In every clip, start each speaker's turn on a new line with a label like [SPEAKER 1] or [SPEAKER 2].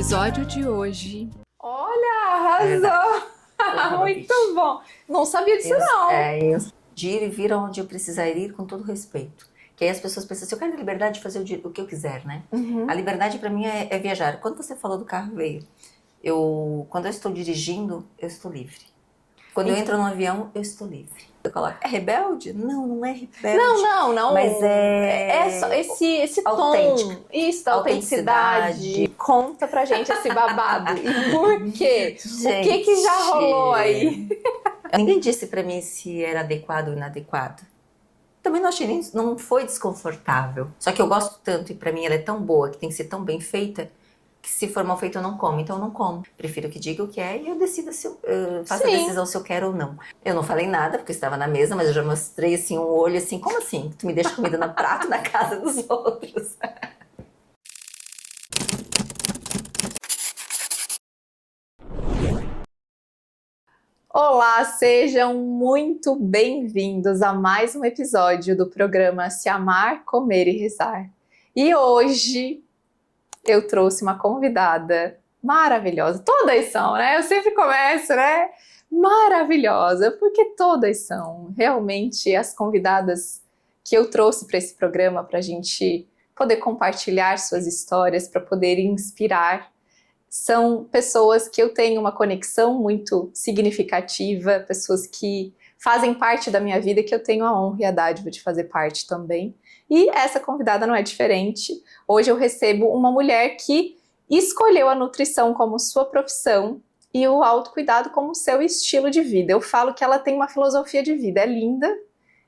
[SPEAKER 1] episódio de hoje.
[SPEAKER 2] Olha, arrasou! Muito bom! Não sabia disso, não.
[SPEAKER 3] De ir e vir onde eu precisar ir com todo respeito. Que aí as pessoas pensam assim, eu quero a liberdade de fazer o que eu quiser, né? A liberdade pra mim é viajar. Quando você falou do carro veio, quando eu estou dirigindo, eu estou livre. Quando eu entro no avião, eu estou livre. Eu coloco, é rebelde? Não, não é rebelde.
[SPEAKER 2] Não.
[SPEAKER 3] Mas
[SPEAKER 2] é só esse
[SPEAKER 3] autêntico.
[SPEAKER 2] Tom. Isso, da autenticidade. Conta pra gente esse babado. E por quê?
[SPEAKER 3] Gente,
[SPEAKER 2] o que já rolou aí?
[SPEAKER 3] Ninguém disse pra mim se era adequado ou inadequado. Também não achei, não foi desconfortável. Só que eu gosto tanto e pra mim ela é tão boa, que tem que ser tão bem feita, que se for mal feito eu não como, então eu não como. Prefiro que diga o que é e eu decido se eu faço a decisão se eu quero ou não. Eu não falei nada, porque eu estava na mesa, mas eu já mostrei assim um olho assim, como assim? Tu me deixa comida no prato na casa dos outros?
[SPEAKER 2] Olá, sejam muito bem-vindos a mais um episódio do programa Se Amar, Comer e Rezar. E hoje eu trouxe uma convidada maravilhosa. Todas são, né? Eu sempre começo, né? Maravilhosa, porque todas são realmente as convidadas que eu trouxe para esse programa para a gente poder compartilhar suas histórias, para poder inspirar. São pessoas que eu tenho uma conexão muito significativa, pessoas que fazem parte da minha vida, que eu tenho a honra e a dádiva de fazer parte também. E essa convidada não é diferente. Hoje eu recebo uma mulher que escolheu a nutrição como sua profissão e o autocuidado como seu estilo de vida. Eu falo que ela tem uma filosofia de vida, é linda,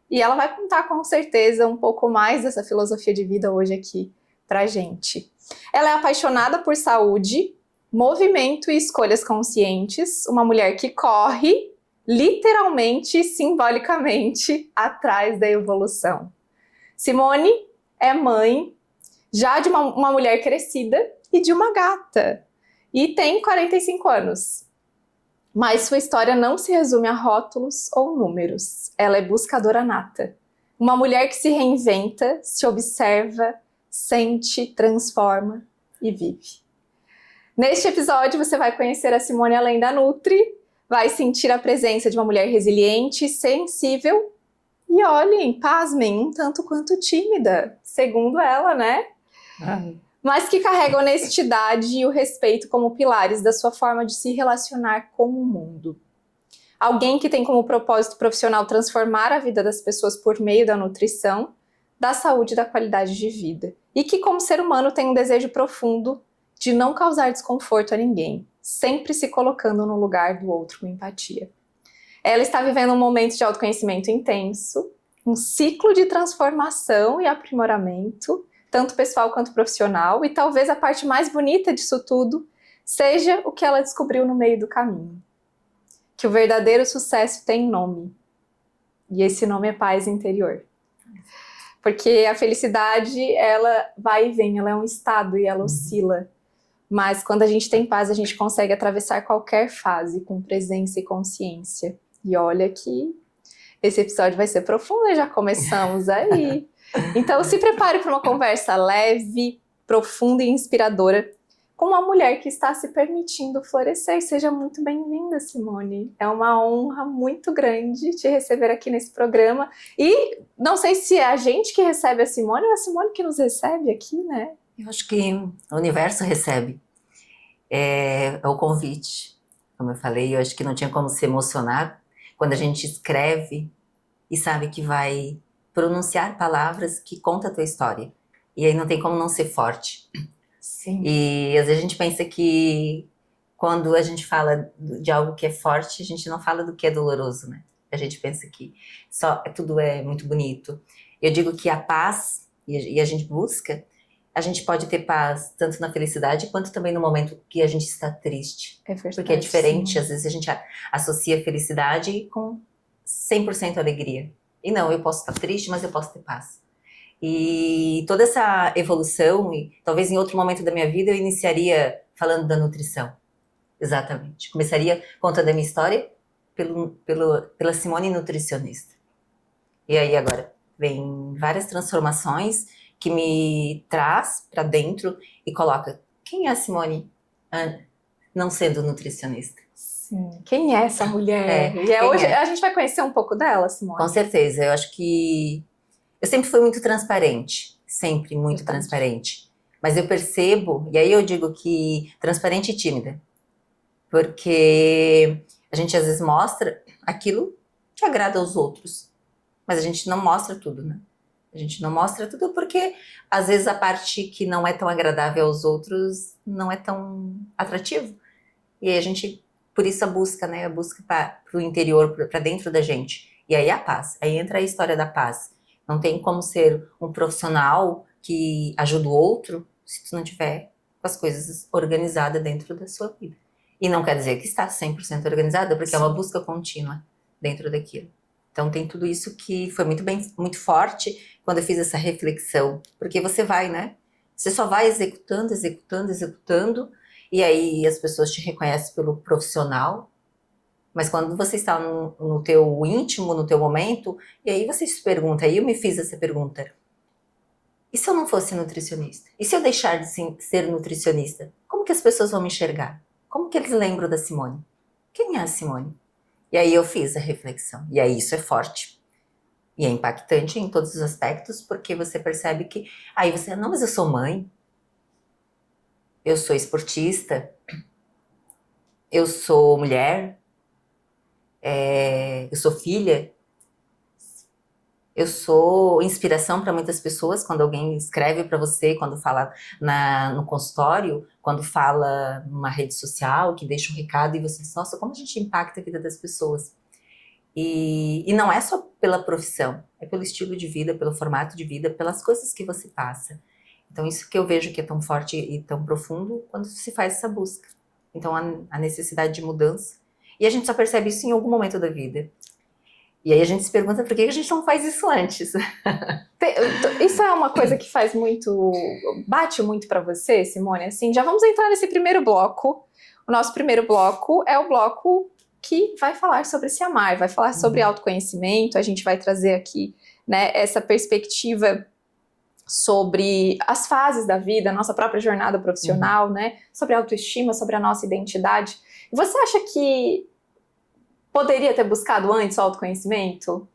[SPEAKER 2] e ela vai contar com certeza um pouco mais dessa filosofia de vida hoje aqui pra gente. Ela é apaixonada por saúde, movimento e escolhas conscientes, uma mulher que corre, literalmente e simbolicamente, atrás da evolução. Simone é mãe já de uma mulher crescida e de uma gata, e tem 45 anos. Mas sua história não se resume a rótulos ou números. Ela é buscadora nata. Uma mulher que se reinventa, se observa, sente, transforma e vive. Neste episódio você vai conhecer a Simone além da Nutri, vai sentir a presença de uma mulher resiliente, sensível e olhem, pasmem, um tanto quanto tímida, segundo ela, né? Mas que carrega a honestidade e o respeito como pilares da sua forma de se relacionar com o mundo. Alguém que tem como propósito profissional transformar a vida das pessoas por meio da nutrição, da saúde e da qualidade de vida. E que, como ser humano, tem um desejo profundo de não causar desconforto a ninguém, sempre se colocando no lugar do outro com empatia. Ela está vivendo um momento de autoconhecimento intenso, um ciclo de transformação e aprimoramento, tanto pessoal quanto profissional, e talvez a parte mais bonita disso tudo seja o que ela descobriu no meio do caminho. Que o verdadeiro sucesso tem nome, e esse nome é paz interior. Porque a felicidade, ela vai e vem, ela é um estado e ela oscila. Mas quando a gente tem paz, a gente consegue atravessar qualquer fase com presença e consciência. E olha que esse episódio vai ser profundo, e já começamos aí. Então se prepare para uma conversa leve, profunda e inspiradora com uma mulher que está se permitindo florescer. Seja muito bem-vinda, Simone. É uma honra muito grande te receber aqui nesse programa. E não sei se é a gente que recebe a Simone ou a Simone que nos recebe aqui, né?
[SPEAKER 3] Eu acho que o universo recebe. É o convite. Como eu falei, eu acho que não tinha como se emocionar quando a gente escreve e sabe que vai pronunciar palavras que contam a tua história. E aí não tem como não ser forte.
[SPEAKER 2] Sim.
[SPEAKER 3] E às vezes a gente pensa que quando a gente fala de algo que é forte, a gente não fala do que é doloroso, né? A gente pensa que tudo é muito bonito. Eu digo que a paz, e a gente busca, a gente pode ter paz tanto na felicidade quanto também no momento que a gente está triste.
[SPEAKER 2] É verdade.
[SPEAKER 3] Porque é diferente,
[SPEAKER 2] sim.
[SPEAKER 3] às vezes a gente associa felicidade com 100% alegria. E não, eu posso estar triste, mas eu posso ter paz. E toda essa evolução, e talvez em outro momento da minha vida eu iniciaria falando da nutrição. Exatamente. Começaria contando a minha história pela Simone nutricionista. E aí agora vem várias transformações que me traz para dentro e coloca: quem é a Simone não sendo nutricionista.
[SPEAKER 2] Sim. Quem é essa mulher? E
[SPEAKER 3] quem
[SPEAKER 2] hoje
[SPEAKER 3] é?
[SPEAKER 2] a gente vai conhecer um pouco dela, Simone.
[SPEAKER 3] Com certeza, eu acho que eu sempre fui muito transparente, sempre muito
[SPEAKER 2] Eu também.
[SPEAKER 3] transparente. Mas eu percebo, e aí eu digo que transparente e tímida, porque a gente às vezes mostra aquilo que agrada aos outros, mas a gente não mostra tudo, né? A gente não mostra tudo porque às vezes a parte que não é tão agradável aos outros não é tão atrativo. E aí a gente, por isso a busca, né? A busca para o interior, para dentro da gente. E aí a paz. Aí entra a história da paz. Não tem como ser um profissional que ajuda o outro se tu não tiver com as coisas organizadas dentro da sua vida. E não quer dizer que está 100% organizada, porque é uma busca contínua dentro daquilo. Então tem tudo isso que foi muito forte quando eu fiz essa reflexão. Porque você vai, né? Você só vai executando, executando, executando, e aí as pessoas te reconhecem pelo profissional, mas quando você está no teu íntimo, no teu momento, e aí você se pergunta, aí eu me fiz essa pergunta, e se eu não fosse nutricionista? E se eu deixar de ser nutricionista? Como que as pessoas vão me enxergar? Como que eles lembram da Simone? Quem é a Simone? E aí eu fiz a reflexão, e aí isso é forte. E é impactante em todos os aspectos, porque você percebe que, aí você, não, mas eu sou mãe, eu sou esportista, eu sou mulher, eu sou filha, eu sou inspiração para muitas pessoas. Quando alguém escreve para você, quando fala no consultório, quando fala numa rede social, que deixa um recado e você diz, nossa, como a gente impacta a vida das pessoas. E não é só pela profissão, é pelo estilo de vida, pelo formato de vida, pelas coisas que você passa. Então isso que eu vejo que é tão forte e tão profundo quando se faz essa busca. Então a necessidade de mudança. E a gente só percebe isso em algum momento da vida. E aí a gente se pergunta por que a gente não faz isso antes.
[SPEAKER 2] Isso é uma coisa que faz muito, bate muito pra você, Simone? Assim, já vamos entrar nesse primeiro bloco. O nosso primeiro bloco é o bloco que vai falar sobre se amar, vai falar sobre autoconhecimento. A gente vai trazer aqui, né, essa perspectiva sobre as fases da vida, a nossa própria jornada profissional, né, sobre autoestima, sobre a nossa identidade. Você acha que poderia ter buscado antes o autoconhecimento?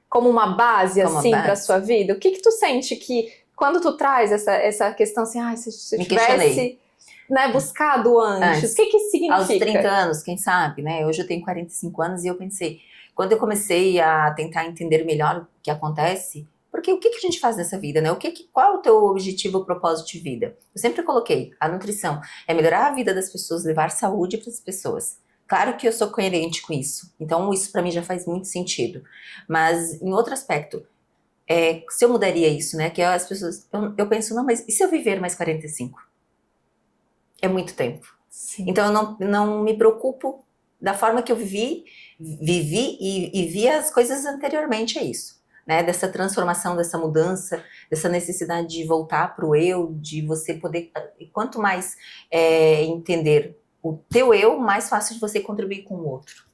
[SPEAKER 2] Como uma base,
[SPEAKER 3] Como
[SPEAKER 2] assim, para
[SPEAKER 3] base.
[SPEAKER 2] sua vida? O que tu sente que, quando tu traz essa questão assim, se eu
[SPEAKER 3] Me
[SPEAKER 2] tivesse,
[SPEAKER 3] questionei.
[SPEAKER 2] né, buscado antes, o que significa?
[SPEAKER 3] Aos 30 anos, quem sabe, né? Hoje eu tenho 45 anos e eu pensei, quando eu comecei a tentar entender melhor o que acontece, porque o que a gente faz nessa vida, né? Qual é o teu objetivo, o propósito de vida? Eu sempre coloquei, a nutrição é melhorar a vida das pessoas, levar saúde para as pessoas. Claro que eu sou coerente com isso, então isso para mim já faz muito sentido. Mas em outro aspecto, se eu mudaria isso, né? Que as pessoas, eu penso, não, mas e se eu viver mais 45? É muito tempo.
[SPEAKER 2] Sim.
[SPEAKER 3] Então eu não me preocupo da forma que eu vivi e vi as coisas anteriormente a isso, né? Dessa transformação, dessa mudança, dessa necessidade de voltar para o eu, de você poder, e quanto mais entender o teu eu, mais fácil de você contribuir com o outro.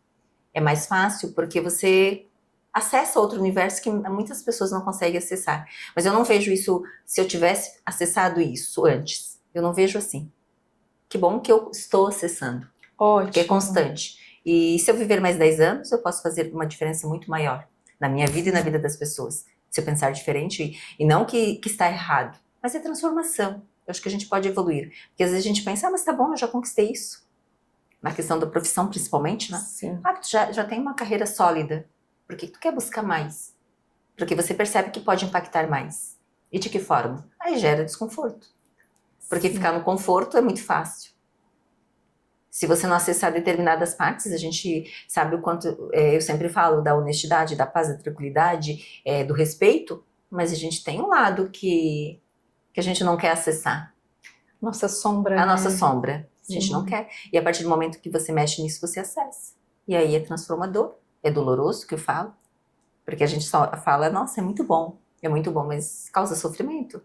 [SPEAKER 3] É mais fácil porque você acessa outro universo que muitas pessoas não conseguem acessar. Mas eu não vejo isso, se eu tivesse acessado isso antes, eu não vejo assim. Que bom que eu estou acessando.
[SPEAKER 2] Ótimo.
[SPEAKER 3] Porque é constante. E se eu viver mais 10 anos, eu posso fazer uma diferença muito maior na minha vida e na vida das pessoas. Se eu pensar diferente, e não que está errado, mas é transformação. Eu acho que a gente pode evoluir. Porque às vezes a gente pensa, mas tá bom, eu já conquistei isso. Na questão da profissão, principalmente, né?
[SPEAKER 2] Sim.
[SPEAKER 3] Tu já tem uma carreira sólida. Por que tu quer buscar mais? Porque você percebe que pode impactar mais. E de que forma? Aí gera desconforto. Porque ficar no conforto é muito fácil. Se você não acessar determinadas partes, a gente sabe o quanto, eu sempre falo da honestidade, da paz, da tranquilidade, do respeito, mas a gente tem um lado que a gente não quer acessar.
[SPEAKER 2] Nossa sombra,
[SPEAKER 3] A
[SPEAKER 2] né?
[SPEAKER 3] nossa sombra. A gente
[SPEAKER 2] Sim.
[SPEAKER 3] não quer. E a partir do momento que você mexe nisso, você acessa. E aí é transformador, é doloroso que eu falo, porque a gente só fala, nossa, é muito bom, mas causa sofrimento.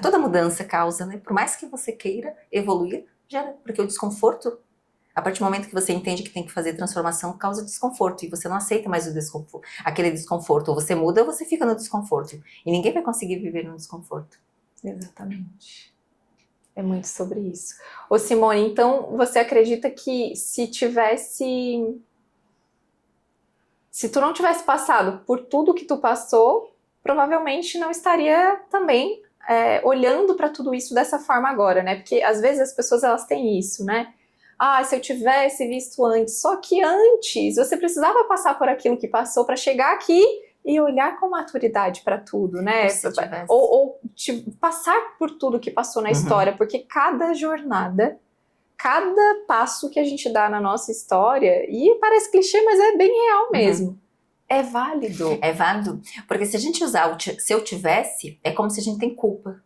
[SPEAKER 3] Toda mudança causa, né? Por mais que você queira evoluir, gera, porque o desconforto, a partir do momento que você entende que tem que fazer transformação, causa desconforto e você não aceita mais o desconforto, aquele desconforto. Ou você muda ou você fica no desconforto. E ninguém vai conseguir viver no desconforto.
[SPEAKER 2] Exatamente. É muito sobre isso. Ô Simone, então você acredita que se tu não tivesse passado por tudo que tu passou, provavelmente não estaria também olhando para tudo isso dessa forma agora, né? Porque às vezes as pessoas elas têm isso, né? Ah, se eu tivesse visto antes. Só que antes você precisava passar por aquilo que passou para chegar aqui e olhar com maturidade para tudo, né?
[SPEAKER 3] Se tivesse.
[SPEAKER 2] Ou passar por tudo que passou na história, porque cada jornada, cada passo que a gente dá na nossa história, e parece clichê, mas é bem real mesmo, é válido.
[SPEAKER 3] É válido, porque se a gente usar se eu tivesse, é como se a gente tem culpa,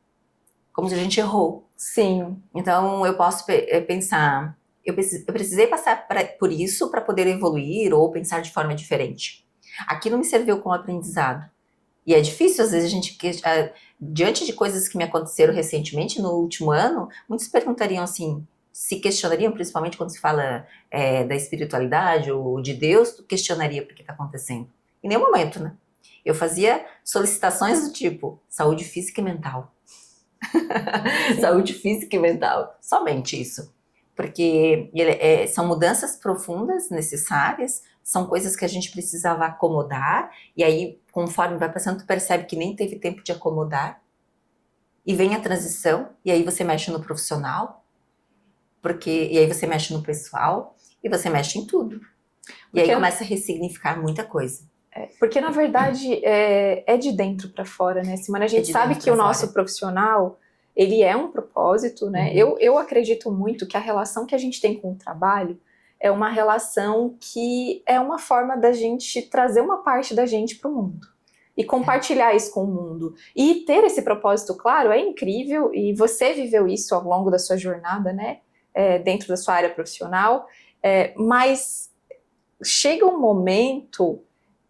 [SPEAKER 3] como se a gente errou.
[SPEAKER 2] Sim.
[SPEAKER 3] Então eu posso pensar, eu precisei passar por isso para poder evoluir ou pensar de forma diferente. Aquilo me serviu como aprendizado. E é difícil, às vezes, a gente, diante de coisas que me aconteceram recentemente, no último ano, muitos perguntariam assim, se questionariam, principalmente quando se fala da espiritualidade ou de Deus, tu questionaria por que está acontecendo. Em nenhum momento, né? Eu fazia solicitações do tipo, saúde física e mental. Saúde física e mental, somente isso. Porque são mudanças profundas, necessárias, são coisas que a gente precisava acomodar, e aí, conforme vai passando, tu percebe que nem teve tempo de acomodar, e vem a transição, e aí você mexe no profissional, e aí você mexe no pessoal, e você mexe em tudo. E aí começa a ressignificar muita coisa.
[SPEAKER 2] Porque, na verdade, é de dentro para fora, né, Simone? A gente sabe que o nosso profissional, ele é um propósito, né? Eu acredito muito que a relação que a gente tem com o trabalho é uma relação que é uma forma da gente trazer uma parte da gente para o mundo. E compartilhar isso com o mundo. E ter esse propósito claro é incrível, e você viveu isso ao longo da sua jornada, né? Dentro da sua área profissional. Mas chega um momento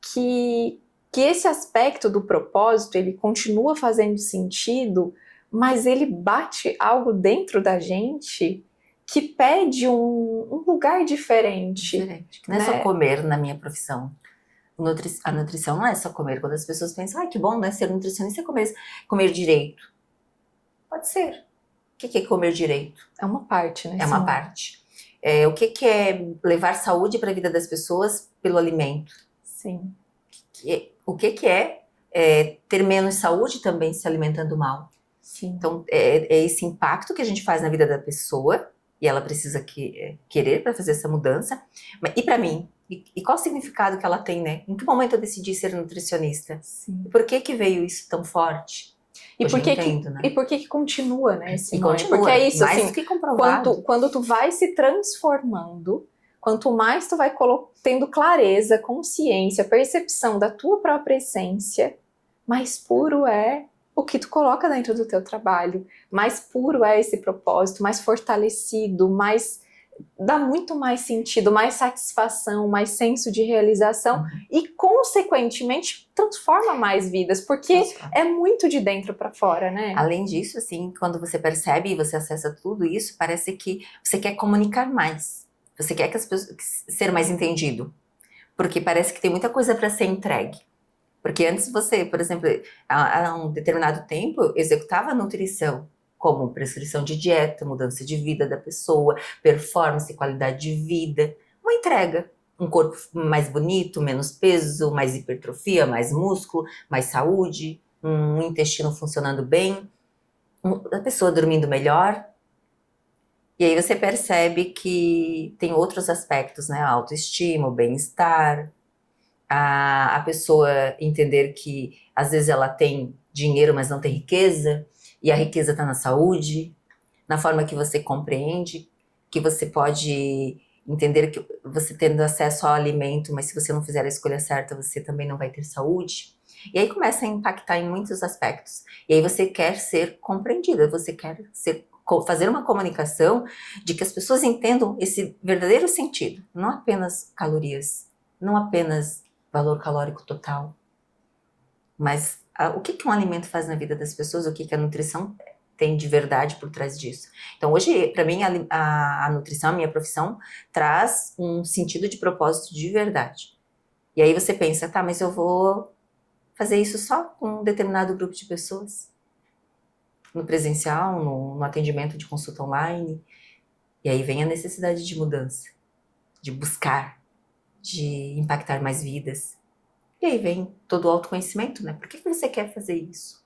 [SPEAKER 2] que esse aspecto do propósito, ele continua fazendo sentido, mas ele bate algo dentro da gente que pede um lugar diferente.
[SPEAKER 3] Não é só comer na minha profissão. A nutrição não é só comer. Quando as pessoas pensam, ai, que bom, né, ser nutricionista é comer direito. Pode ser. O que é comer direito?
[SPEAKER 2] É uma parte, né?
[SPEAKER 3] É uma parte. O que é levar saúde para a vida das pessoas pelo alimento?
[SPEAKER 2] Sim.
[SPEAKER 3] O que é ter menos saúde também se alimentando mal?
[SPEAKER 2] Sim.
[SPEAKER 3] Então, é esse impacto que a gente faz na vida da pessoa, e ela precisa querer para fazer essa mudança. E para mim? E qual o significado que ela tem, né? Em que momento eu decidi ser nutricionista?
[SPEAKER 2] Sim.
[SPEAKER 3] E por que veio isso tão forte?
[SPEAKER 2] E por que continua, né, Simone?
[SPEAKER 3] E continua,
[SPEAKER 2] porque é isso,
[SPEAKER 3] mais
[SPEAKER 2] assim,
[SPEAKER 3] do que comprovado.
[SPEAKER 2] Quando tu vai se transformando, quanto mais tu vai tendo clareza, consciência, percepção da tua própria essência, mais puro é o que tu coloca dentro do teu trabalho, mais puro é esse propósito, mais fortalecido, dá muito mais sentido, mais satisfação, mais senso de realização e, consequentemente, transforma mais vidas, porque é muito de dentro para fora, né?
[SPEAKER 3] Além disso, assim, quando você percebe e você acessa tudo isso, parece que você quer comunicar mais. Você quer que as pessoas ser mais entendido, porque parece que tem muita coisa para ser entregue. Porque antes você, por exemplo, há um determinado tempo, executava a nutrição como prescrição de dieta, mudança de vida da pessoa, performance, qualidade de vida, uma entrega. Um corpo mais bonito, menos peso, mais hipertrofia, mais músculo, mais saúde, um intestino funcionando bem, a pessoa dormindo melhor. E aí você percebe que tem outros aspectos, né? A autoestima, o bem-estar, a pessoa entender que às vezes ela tem dinheiro, mas não tem riqueza, e a riqueza está na saúde, na forma que você compreende, que você pode entender que você tendo acesso ao alimento, mas se você não fizer a escolha certa, você também não vai ter saúde. E aí começa a impactar em muitos aspectos. E aí você quer ser compreendida, você quer fazer uma comunicação de que as pessoas entendam esse verdadeiro sentido, não apenas calorias, não apenas valor calórico total, mas o que um alimento faz na vida das pessoas, o que a nutrição tem de verdade por trás disso. Então hoje, para mim, a nutrição, a minha profissão, traz um sentido de propósito de verdade. E aí você pensa, tá, mas eu vou fazer isso só com um determinado grupo de pessoas? no presencial, no atendimento de consulta online. E aí vem a necessidade de mudança, de buscar, de impactar mais vidas. E aí vem todo o autoconhecimento, né? Por que você quer fazer isso?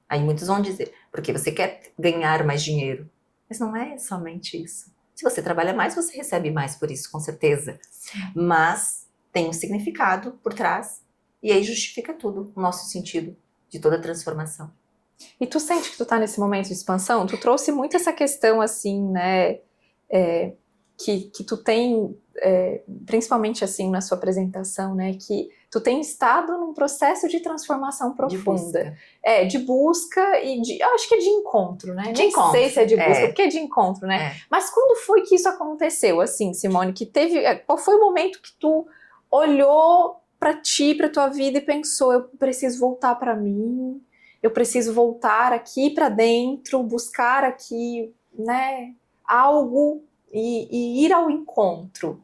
[SPEAKER 3] Aí muitos vão dizer, porque você quer ganhar mais dinheiro. Mas não é somente isso. Se você trabalha mais, você recebe mais por isso, com certeza. Mas tem um significado por trás, e aí justifica tudo, o nosso sentido de toda a transformação.
[SPEAKER 2] E tu sente que tu tá nesse momento de expansão? Tu trouxe muito essa questão, assim, né, que tu tem, principalmente assim na sua apresentação, né, que tu tem estado num processo de transformação profunda. De busca e de, eu acho que é de encontro, né? Nem sei se é de busca, porque é de encontro, né? Mas quando foi que isso aconteceu, assim, Simone, que teve, qual foi o momento que tu olhou pra ti, pra tua vida e pensou, eu preciso voltar pra mim, eu preciso voltar aqui pra dentro, buscar aqui, né, algo e ir ao encontro.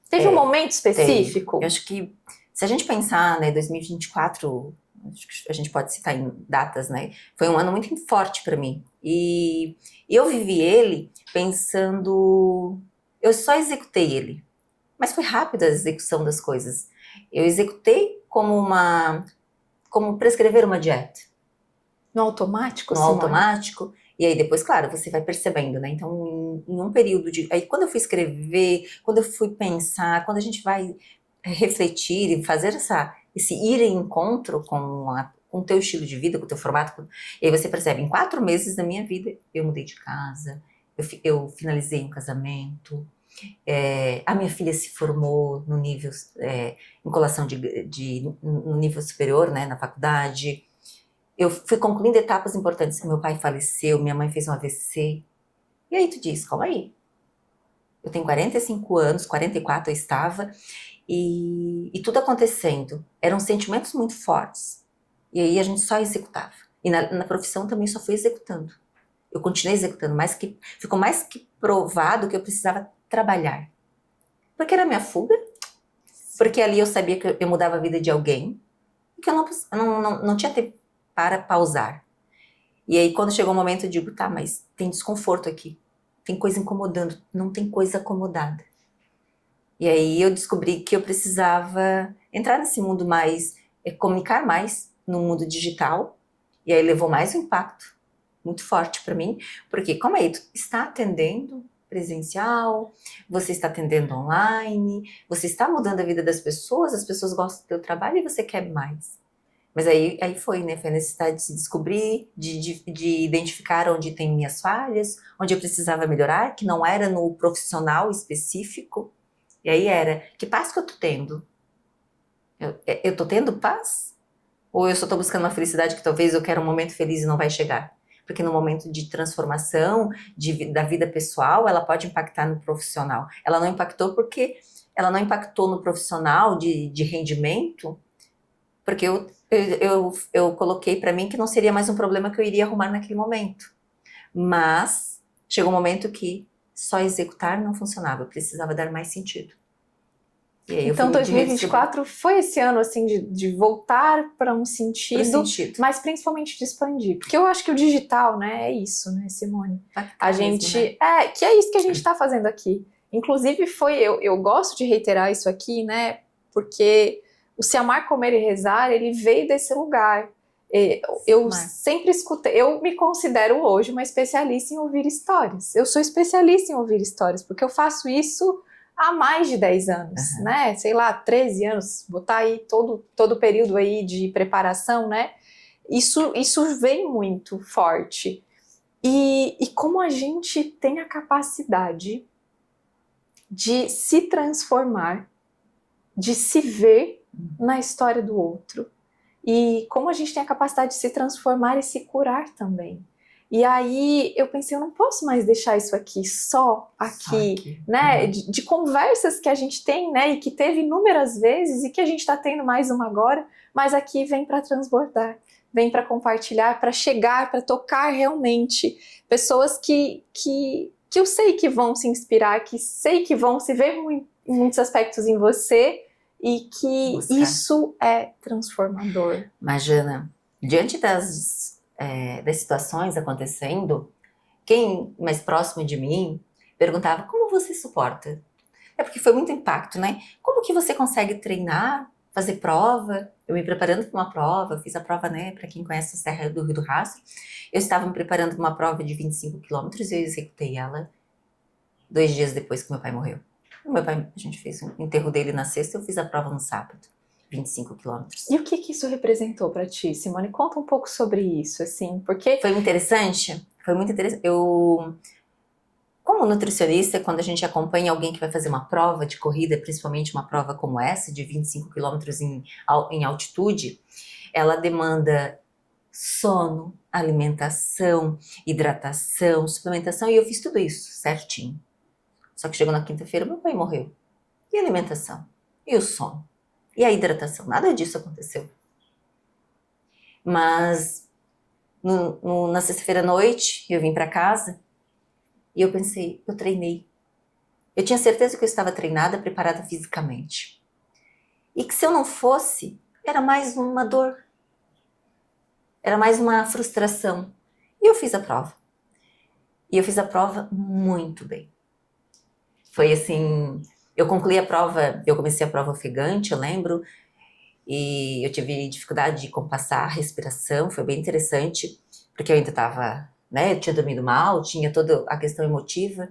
[SPEAKER 2] Teve um momento específico?
[SPEAKER 3] Eu acho que se a gente pensar, né, 2024, acho que a gente pode citar em datas, né? Foi um ano muito forte para mim. E eu vivi ele pensando, eu só executei ele, mas foi rápida a execução das coisas. Eu executei como prescrever uma dieta.
[SPEAKER 2] No automático,
[SPEAKER 3] No
[SPEAKER 2] Simone?
[SPEAKER 3] automático. E aí depois, claro, você vai percebendo, né? Então, em um período de... Aí quando eu fui escrever, quando eu fui pensar, quando a gente vai refletir e fazer esse ir em encontro com o teu estilo de vida, com o teu formato, e aí você percebe, em 4 meses da minha vida, eu mudei de casa, eu finalizei um casamento, a minha filha se formou no nível, em colação no nível superior, né, na faculdade. Eu fui concluindo etapas importantes. Meu pai faleceu, minha mãe fez um AVC. E aí tu diz, calma aí. Eu tenho 45 anos, 44 eu estava, e tudo acontecendo. Eram sentimentos muito fortes. E aí a gente só executava. E na profissão também só fui executando. Eu continuei executando, ficou mais que provado que eu precisava trabalhar. Porque era minha fuga, porque ali eu sabia que eu mudava a vida de alguém, que eu não tinha tempo para pausar. E aí quando chegou o momento eu digo, tá, mas tem desconforto aqui, tem coisa incomodando, não tem coisa acomodada. E aí eu descobri que eu precisava entrar nesse mundo mais, comunicar mais no mundo digital, e aí levou mais um impacto muito forte para mim, porque como aí tu está atendendo presencial, você está atendendo online, você está mudando a vida das pessoas, as pessoas gostam do teu trabalho e você quer mais. Mas aí foi, né? Foi a necessidade de se descobrir, de identificar onde tem minhas falhas, onde eu precisava melhorar, que não era no profissional específico. E aí era, que paz que eu tô tendo? Eu tô tendo paz? Ou eu só tô buscando uma felicidade que talvez eu quero um momento feliz e não vai chegar? Porque no momento de transformação da vida pessoal, ela pode impactar no profissional. Ela não impactou porque ela não impactou no profissional de rendimento, porque eu coloquei para mim que não seria mais um problema que eu iria arrumar naquele momento. Mas chegou um momento que só executar não funcionava, eu precisava dar mais sentido. E aí
[SPEAKER 2] então 2024 foi esse ano assim de voltar para um sentido, mas principalmente de expandir. Porque eu acho que o digital, né, é isso, né, Simone? A gente, mesmo, né? Que é isso que a gente está fazendo aqui. Inclusive eu gosto de reiterar isso aqui, né, porque o Se Amar, Comer e Rezar, ele veio desse lugar. Eu sempre escutei, eu me considero hoje uma especialista em ouvir histórias. Eu sou especialista em ouvir histórias, porque eu faço isso há mais de 10 anos, né? Sei lá, 13 anos, botar aí todo o período aí de preparação, né? Isso vem muito forte. E como a gente tem a capacidade de se transformar, de se ver na história do outro. E como a gente tem a capacidade de se transformar e se curar também. E aí eu pensei, eu não posso mais deixar isso aqui, só aqui. Né? De conversas que a gente tem, né? E que teve inúmeras vezes e que a gente está tendo mais uma agora, mas aqui vem para transbordar, vem para compartilhar, para chegar, para tocar realmente pessoas que eu sei que vão se inspirar, que sei que vão se ver em muitos aspectos em você, e que isso é transformador.
[SPEAKER 3] Mas, Jana, diante das das situações acontecendo, quem mais próximo de mim perguntava, como você suporta? É porque foi muito impacto, né? Como que você consegue treinar, fazer prova? Eu me preparando para uma prova, eu fiz a prova, né, para quem conhece a Serra do Rio do Rastro, eu estava me preparando para uma prova de 25 quilômetros e eu executei ela 2 dias depois que meu pai morreu. O meu pai, a gente fez o enterro dele na sexta, eu fiz a prova no sábado, 25 quilômetros.
[SPEAKER 2] E o que isso representou para ti, Simone? Conta um pouco sobre isso, assim, porque...
[SPEAKER 3] Foi muito interessante, como nutricionista, quando a gente acompanha alguém que vai fazer uma prova de corrida, principalmente uma prova como essa, de 25 quilômetros em altitude, ela demanda sono, alimentação, hidratação, suplementação, e eu fiz tudo isso certinho. Só que chegou na quinta-feira, meu pai morreu. E a alimentação? E o sono? E a hidratação? Nada disso aconteceu. Mas na sexta-feira à noite, eu vim para casa e eu pensei, eu treinei. Eu tinha certeza que eu estava treinada, preparada fisicamente. E que se eu não fosse, era mais uma dor. Era mais uma frustração. E eu fiz a prova. E eu fiz a prova muito bem. Foi assim, eu concluí a prova, eu comecei a prova ofegante, eu lembro, e eu tive dificuldade de compassar a respiração, foi bem interessante, porque eu ainda estava, né, eu tinha dormido mal, tinha toda a questão emotiva,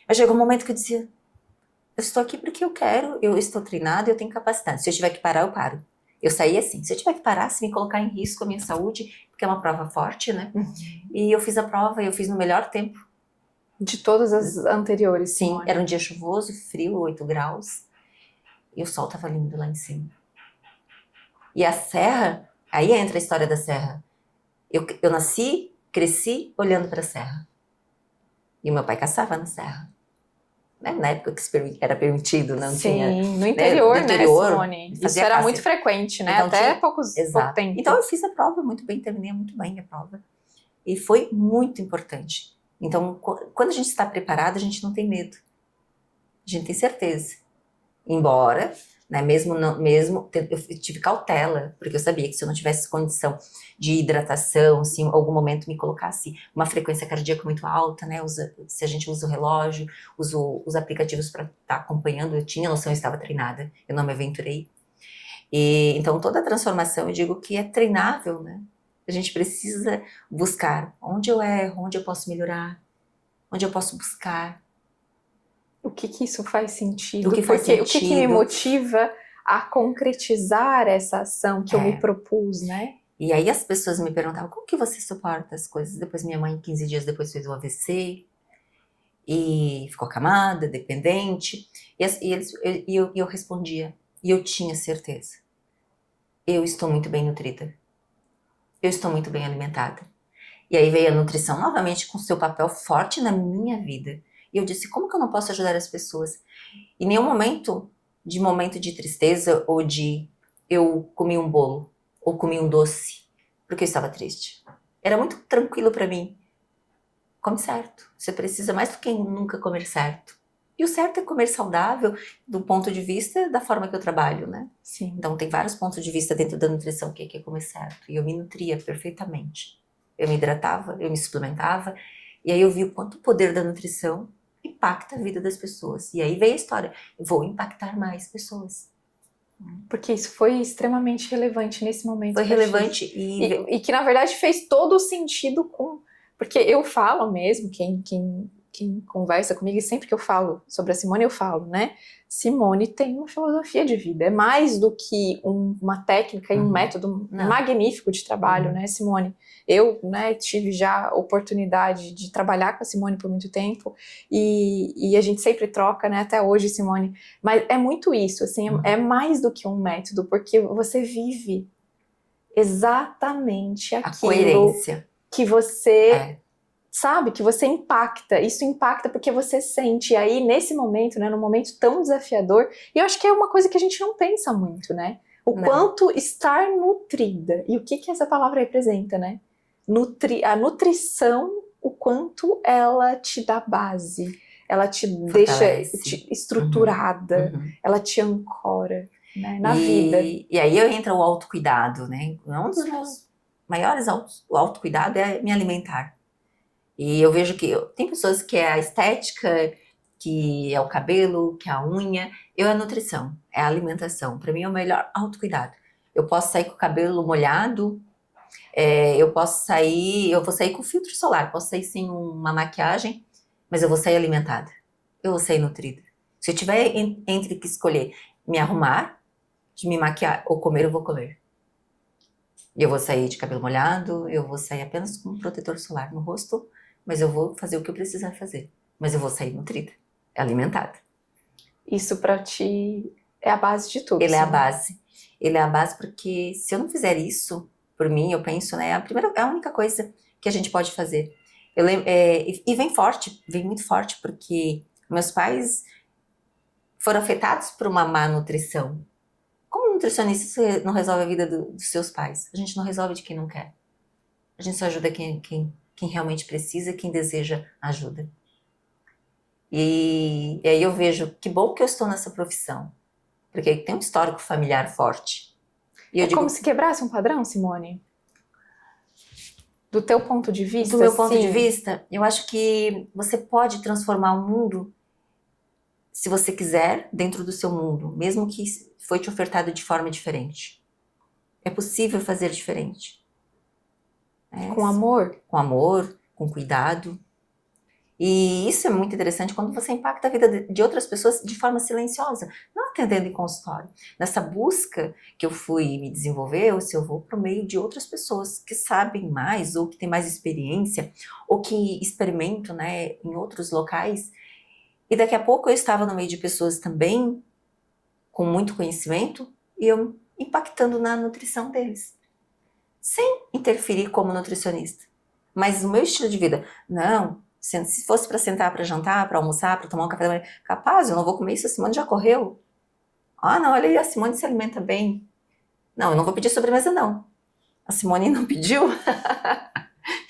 [SPEAKER 3] mas chegou um momento que eu dizia, eu estou aqui porque eu quero, eu estou treinada, eu tenho capacidade, se eu tiver que parar, eu paro. Eu saí assim, se eu tiver que parar, se me colocar em risco a minha saúde, porque é uma prova forte, né, e eu fiz a prova, eu fiz no melhor tempo.
[SPEAKER 2] De todas as anteriores,
[SPEAKER 3] Sim,
[SPEAKER 2] Simone.
[SPEAKER 3] era um dia chuvoso, frio, 8 graus, e o sol estava lindo lá em cima. E a serra, aí entra a história da serra. Eu nasci, cresci olhando para a serra. E o meu pai caçava na serra. Né? Na época que era permitido, não tinha...
[SPEAKER 2] Sim, no interior,
[SPEAKER 3] né,
[SPEAKER 2] Simone? Isso
[SPEAKER 3] fazia
[SPEAKER 2] era
[SPEAKER 3] caça.
[SPEAKER 2] muito frequente, né?
[SPEAKER 3] Então,
[SPEAKER 2] Até
[SPEAKER 3] tinha...
[SPEAKER 2] pouco
[SPEAKER 3] Exato.
[SPEAKER 2] tempo.
[SPEAKER 3] Então eu fiz a prova muito bem, terminei muito bem a prova. E foi muito importante. Então, quando a gente está preparado, a gente não tem medo. A gente tem certeza. Embora, né, eu tive cautela, porque eu sabia que se eu não tivesse condição de hidratação, se em algum momento me colocasse uma frequência cardíaca muito alta, né, se a gente usa o relógio, usa os aplicativos para estar acompanhando, eu tinha noção, eu estava treinada, eu não me aventurei. E então toda a transformação eu digo que é treinável, né? A gente precisa buscar onde eu erro, onde eu posso melhorar, onde eu posso buscar.
[SPEAKER 2] O que isso faz sentido?
[SPEAKER 3] O que faz sentido.
[SPEAKER 2] O que me motiva a concretizar essa ação que eu me propus, né?
[SPEAKER 3] E aí as pessoas me perguntavam, como que você suporta as coisas? Depois minha mãe, 15 dias depois, fez o AVC e ficou acamada, dependente. E eu respondia, e eu tinha certeza. Eu estou muito bem nutrida. Eu estou muito bem alimentada. E aí veio a nutrição novamente com seu papel forte na minha vida. E eu disse, como que eu não posso ajudar as pessoas? Em nenhum momento de tristeza ou de eu comi um bolo ou comi um doce porque eu estava triste. Era muito tranquilo para mim. Come certo. Você precisa mais do que nunca comer certo. E o certo é comer saudável do ponto de vista da forma que eu trabalho, né?
[SPEAKER 2] Sim.
[SPEAKER 3] Então tem vários pontos de vista dentro da nutrição que é comer certo. E eu me nutria perfeitamente. Eu me hidratava, eu me suplementava. E aí eu vi o quanto o poder da nutrição impacta a vida das pessoas. E aí veio a história, eu vou impactar mais pessoas.
[SPEAKER 2] Porque isso foi extremamente relevante nesse momento.
[SPEAKER 3] Foi relevante
[SPEAKER 2] e que na verdade fez todo o sentido com... Porque eu falo mesmo, quem conversa comigo, e sempre que eu falo sobre a Simone, eu falo, né? Simone tem uma filosofia de vida, é mais do que uma técnica e um método magnífico de trabalho, né, Simone? Eu, né, tive já a oportunidade de trabalhar com a Simone por muito tempo e a gente sempre troca, né, até hoje, Simone, mas é muito isso, assim, é mais do que um método, porque você vive exatamente aquilo, a coerência que você... Sabe, que você impacta, isso impacta porque você sente, e aí nesse momento, né, num momento tão desafiador, e eu acho que é uma coisa que a gente não pensa muito, né, quanto estar nutrida, e o que essa palavra representa, né, a nutrição, o quanto ela te dá base, ela te deixa estruturada, ela te ancora, né, na vida.
[SPEAKER 3] E aí entra o autocuidado, né, é um dos meus maiores o autocuidado é me alimentar. E eu vejo que tem pessoas que é a estética, que é o cabelo, que é a unha. Eu é a nutrição, é a alimentação. Para mim é o melhor autocuidado. Eu posso sair com o cabelo molhado, eu vou sair com filtro solar, posso sair sem uma maquiagem, mas eu vou sair alimentada. Eu vou sair nutrida. Se eu tiver entre que escolher me arrumar, de me maquiar ou comer, eu vou comer. E eu vou sair de cabelo molhado, eu vou sair apenas com um protetor solar no rosto, mas eu vou fazer o que eu precisar fazer. Mas eu vou sair nutrida, alimentada.
[SPEAKER 2] Isso pra ti é a base de tudo.
[SPEAKER 3] Ele é a
[SPEAKER 2] sim.
[SPEAKER 3] base. Ele é a base porque se eu não fizer isso, por mim, eu penso, né, é a única coisa que a gente pode fazer. E vem muito forte, porque meus pais foram afetados por uma má nutrição. Como nutricionista, você não resolve a vida dos seus pais. A gente não resolve de quem não quer. A gente só ajuda quem realmente precisa, quem deseja ajuda. E aí eu vejo que bom que eu estou nessa profissão, porque tem um histórico familiar forte. E eu
[SPEAKER 2] É
[SPEAKER 3] digo,
[SPEAKER 2] como se quebrasse um padrão, Simone? Do teu ponto de vista,
[SPEAKER 3] do meu ponto de
[SPEAKER 2] sim.
[SPEAKER 3] vista, eu acho que você pode transformar o mundo, se você quiser, dentro do seu mundo, mesmo que foi te ofertado de forma diferente. É possível fazer diferente.
[SPEAKER 2] Com amor.
[SPEAKER 3] Com amor, com cuidado. E isso é muito interessante quando você impacta a vida de outras pessoas de forma silenciosa, não atendendo em consultório. Nessa busca que eu fui me desenvolver, ou se eu vou por meio de outras pessoas que sabem mais, ou que têm mais experiência, ou que experimentam, né, em outros locais. E daqui a pouco eu estava no meio de pessoas também com muito conhecimento e eu impactando na nutrição deles, sem interferir como nutricionista. Mas o meu estilo de vida, não. Se fosse para sentar, para jantar, para almoçar, para tomar um café da manhã, capaz, eu não vou comer isso, a Simone já correu. Ah, não, olha aí, a Simone se alimenta bem. Não, eu não vou pedir sobremesa, não. A Simone não pediu,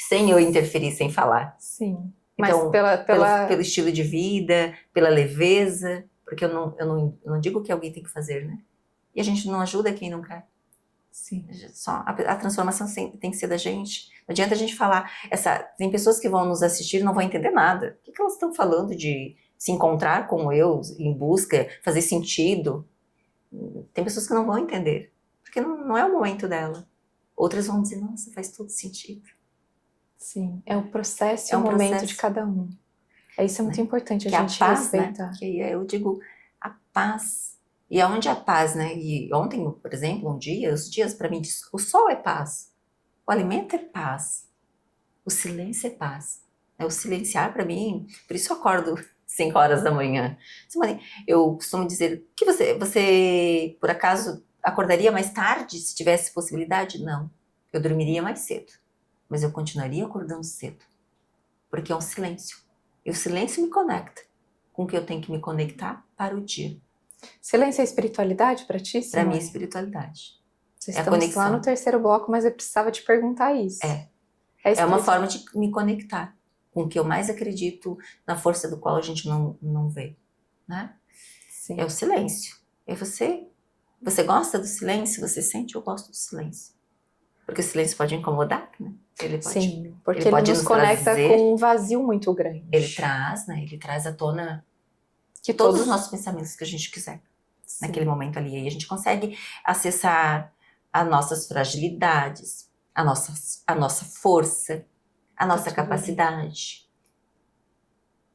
[SPEAKER 3] sem eu interferir, sem falar.
[SPEAKER 2] Sim. Mas
[SPEAKER 3] Então, pelo estilo de vida, pela leveza, porque eu não digo que alguém tem que fazer, né? E a gente não ajuda quem não quer.
[SPEAKER 2] Sim.
[SPEAKER 3] Só a transformação tem que ser da gente. Não adianta a gente falar. Tem pessoas que vão nos assistir e não vão entender nada. O que elas estão falando de se encontrar com eu em busca, fazer sentido? Tem pessoas que não vão entender, porque não é o momento dela. Outras vão dizer, nossa, faz todo sentido.
[SPEAKER 2] Sim, é o processo e
[SPEAKER 3] É
[SPEAKER 2] o
[SPEAKER 3] um
[SPEAKER 2] momento
[SPEAKER 3] processo,
[SPEAKER 2] de cada um. Isso é muito
[SPEAKER 3] né?
[SPEAKER 2] importante, a
[SPEAKER 3] Que
[SPEAKER 2] gente
[SPEAKER 3] a paz,
[SPEAKER 2] respeitar.
[SPEAKER 3] né? Que eu digo, a paz. E aonde a paz, né? E ontem, por exemplo, os dias para mim, o sol é paz, o alimento é paz, o silêncio é paz. O silenciar para mim, por isso eu acordo 5 horas da manhã. Simone, eu costumo dizer que você por acaso acordaria mais tarde se tivesse possibilidade? Não. Eu dormiria mais cedo, mas eu continuaria acordando cedo, porque é um silêncio. E o silêncio me conecta com o que eu tenho que me conectar para o dia.
[SPEAKER 2] Silêncio é espiritualidade para ti,
[SPEAKER 3] Para mim,
[SPEAKER 2] Simone?
[SPEAKER 3] espiritualidade.
[SPEAKER 2] Vocês
[SPEAKER 3] É a
[SPEAKER 2] estamos
[SPEAKER 3] conexão.
[SPEAKER 2] lá no terceiro bloco, mas eu precisava te perguntar isso.
[SPEAKER 3] É uma forma de me conectar com o que eu mais acredito, na força do qual a gente não vê, né?
[SPEAKER 2] Sim.
[SPEAKER 3] É o silêncio. É você gosta do silêncio? Você sente? Eu gosto do silêncio. Porque o silêncio pode incomodar, né?
[SPEAKER 2] Sim, porque
[SPEAKER 3] ele
[SPEAKER 2] ele
[SPEAKER 3] pode
[SPEAKER 2] nos conecta
[SPEAKER 3] trazer,
[SPEAKER 2] com um vazio muito grande.
[SPEAKER 3] Ele traz, né? Ele traz à tona
[SPEAKER 2] que
[SPEAKER 3] todos os nossos pensamentos que a gente quiser.
[SPEAKER 2] Sim.
[SPEAKER 3] Naquele momento ali. Aí a gente consegue acessar as nossas fragilidades, a nossa força, a nossa capacidade.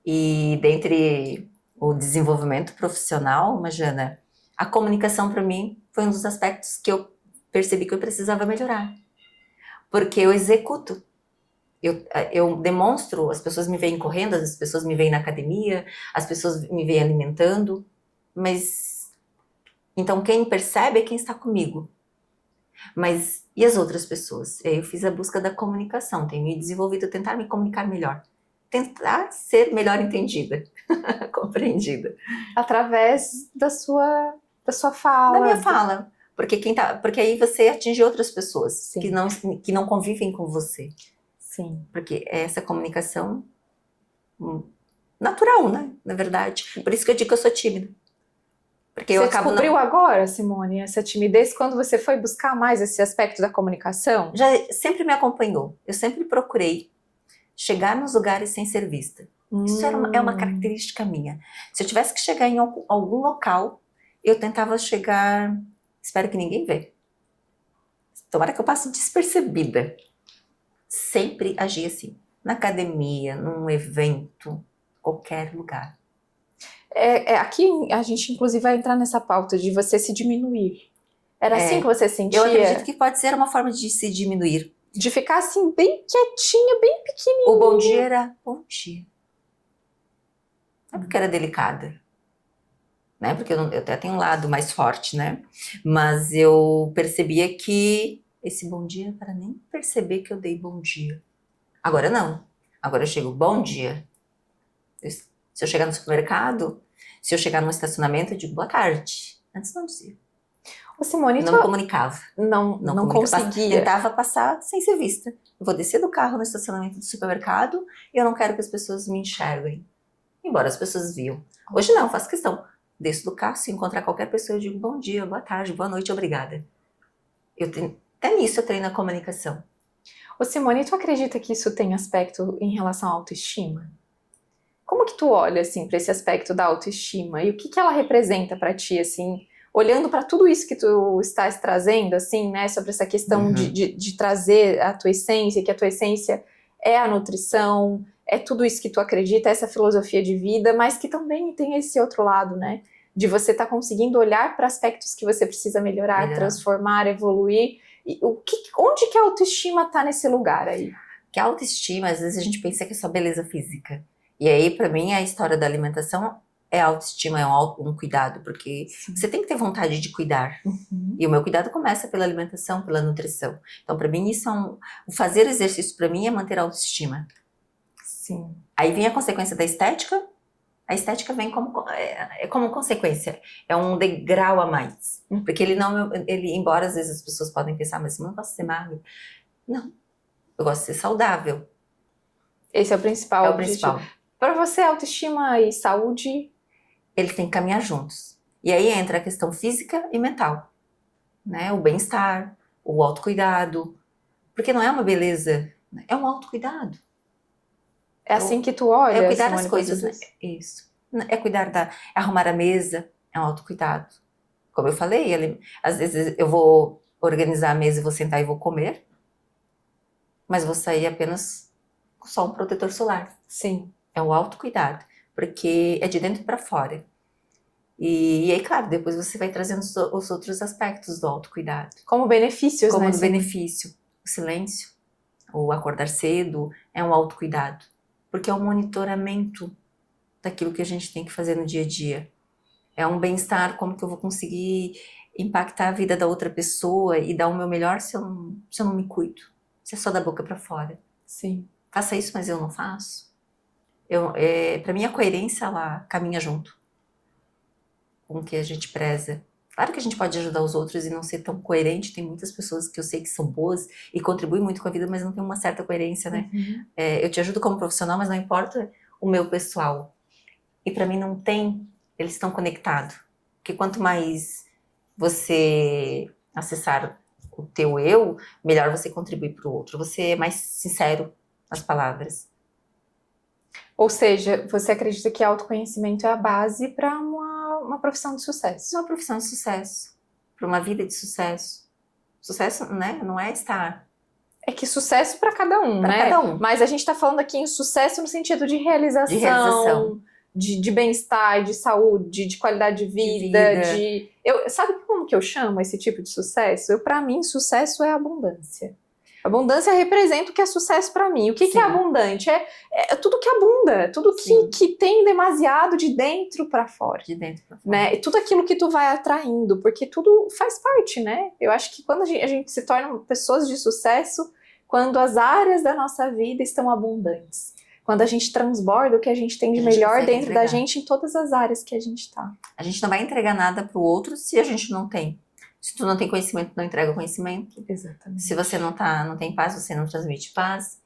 [SPEAKER 3] E dentre o desenvolvimento profissional, Majana, a comunicação para mim foi um dos aspectos que eu percebi que eu precisava melhorar. Porque eu executo. Eu demonstro, as pessoas me veem correndo, as pessoas me veem na academia, as pessoas me veem alimentando, mas então quem percebe é quem está comigo. Mas e as outras pessoas? Eu fiz a busca da comunicação, tenho me desenvolvido, tentar me comunicar melhor, tentar ser melhor entendida, compreendida.
[SPEAKER 2] Através da sua fala.
[SPEAKER 3] Da minha fala. Porque aí você atinge outras pessoas que não convivem com você.
[SPEAKER 2] Sim.
[SPEAKER 3] Porque é essa comunicação natural, né? Na verdade. Por isso que eu digo que eu sou tímida. Porque
[SPEAKER 2] Você
[SPEAKER 3] eu acabo
[SPEAKER 2] descobriu agora, Simone, essa timidez quando você foi buscar mais esse aspecto da comunicação?
[SPEAKER 3] já sempre me acompanhou. Eu sempre procurei chegar nos lugares sem ser vista. Isso é uma característica minha. Se eu tivesse que chegar em algum local, eu tentava chegar, espero que ninguém vê. Tomara que eu passe despercebida. Sempre agi assim. Na academia, num evento, qualquer lugar.
[SPEAKER 2] Aqui a gente, inclusive, vai entrar nessa pauta de você se diminuir. Era assim que você sentia?
[SPEAKER 3] Eu acredito que pode ser uma forma de se diminuir.
[SPEAKER 2] De ficar assim, bem quietinha, bem pequenininha.
[SPEAKER 3] O bom dia era bom dia. Não é porque era delicada, né? Porque eu até tenho um lado mais forte, né? Mas eu percebia que esse bom dia para nem perceber que eu dei bom dia. Agora não. Agora eu chego, bom dia. Se eu chegar no supermercado, se eu chegar num estacionamento, eu digo boa tarde. Antes não dizia.
[SPEAKER 2] Ô, Simone,
[SPEAKER 3] Não me comunicava.
[SPEAKER 2] não conseguia.
[SPEAKER 3] Tentava passar sem ser vista. Eu vou descer do carro no estacionamento do supermercado e eu não quero que as pessoas me enxerguem. Embora as pessoas viam. Hoje não, eu faço questão. Desço do carro, se encontrar qualquer pessoa, eu digo bom dia, boa tarde, boa noite, obrigada. Até nisso eu treino a comunicação.
[SPEAKER 2] Ô, Simone, tu acredita que isso tem aspecto em relação à autoestima? Como que tu olha, assim, para esse aspecto da autoestima? E o que ela representa para ti, assim, olhando para tudo isso que tu estás trazendo, assim, né, sobre essa questão de trazer a tua essência, que a tua essência é a nutrição, é tudo isso que tu acredita, essa filosofia de vida, mas que também tem esse outro lado, né, de você estar conseguindo olhar para aspectos que você precisa melhorar, transformar, evoluir. E onde que a autoestima tá nesse lugar aí?
[SPEAKER 3] Que a autoestima, às vezes a gente pensa que é só beleza física. E aí, para mim, a história da alimentação é autoestima, é um cuidado, porque você tem que ter vontade de cuidar. E o meu cuidado começa pela alimentação, pela nutrição. Então, para mim, isso o fazer exercício para mim é manter a autoestima.
[SPEAKER 2] Sim.
[SPEAKER 3] Aí vem a consequência da estética. A estética vem como consequência. É um degrau a mais. Porque embora às vezes as pessoas podem pensar, mas eu não gosto de ser magro. Não. Eu gosto de ser saudável.
[SPEAKER 2] Esse é o principal
[SPEAKER 3] objetivo.
[SPEAKER 2] Principal. Para você, autoestima e saúde,
[SPEAKER 3] eles têm que caminhar juntos. E aí entra a questão física e mental, né? O bem-estar, o autocuidado. Porque não é uma beleza, é um autocuidado.
[SPEAKER 2] É assim que tu olha?
[SPEAKER 3] É cuidar das coisas, né? Isso. É cuidar é arrumar a mesa, é um autocuidado. Como eu falei, às vezes eu vou organizar a mesa e vou sentar e vou comer, mas vou sair apenas com só um protetor solar.
[SPEAKER 2] Sim.
[SPEAKER 3] É o autocuidado, porque é de dentro para fora. E aí, claro, depois você vai trazendo os outros aspectos do autocuidado.
[SPEAKER 2] Como benefícios,
[SPEAKER 3] né?
[SPEAKER 2] Como
[SPEAKER 3] benefício. O silêncio, o acordar cedo, é um autocuidado. Porque é um monitoramento daquilo que a gente tem que fazer no dia a dia. É um bem-estar, como que eu vou conseguir impactar a vida da outra pessoa e dar o meu melhor se eu não me cuido. Se é só da boca para fora.
[SPEAKER 2] Sim.
[SPEAKER 3] Faça isso, mas eu não faço. Para mim, a coerência, ela caminha junto com o que a gente preza. Claro que a gente pode ajudar os outros e não ser tão coerente. Tem muitas pessoas que eu sei que são boas e contribuem muito com a vida, mas não tem uma certa coerência, né? Eu te ajudo como profissional, mas não importa o meu pessoal. E para mim não tem, eles estão conectados. Porque quanto mais você acessar o teu eu, melhor você contribui para o outro. Você é mais sincero nas palavras.
[SPEAKER 2] Ou seja, você acredita que autoconhecimento é a base para uma profissão de sucesso?
[SPEAKER 3] Uma profissão de sucesso, para uma vida de sucesso. Sucesso, né? Não é estar.
[SPEAKER 2] É que sucesso para cada um,
[SPEAKER 3] pra
[SPEAKER 2] né?
[SPEAKER 3] Cada um.
[SPEAKER 2] Mas a gente está falando aqui em sucesso no sentido de realização.
[SPEAKER 3] De realização.
[SPEAKER 2] De bem-estar, de saúde, de qualidade de vida, sabe como que eu chamo esse tipo de sucesso? Para mim, sucesso é abundância. Abundância representa o que é sucesso para mim. O que é abundante? É tudo que abunda, tudo que tem demasiado de dentro para fora.
[SPEAKER 3] De dentro para fora.
[SPEAKER 2] Né? E tudo aquilo que tu vai atraindo, porque tudo faz parte, né? Eu acho que quando a gente se torna pessoas de sucesso, quando as áreas da nossa vida estão abundantes. Quando a gente transborda o que a gente tem de melhor dentro da gente em todas as áreas que a gente tá.
[SPEAKER 3] A gente não vai entregar nada pro outro se a gente não tem. Se tu não tem conhecimento, não entrega conhecimento.
[SPEAKER 2] Exatamente.
[SPEAKER 3] Se você não tem paz, você não transmite paz.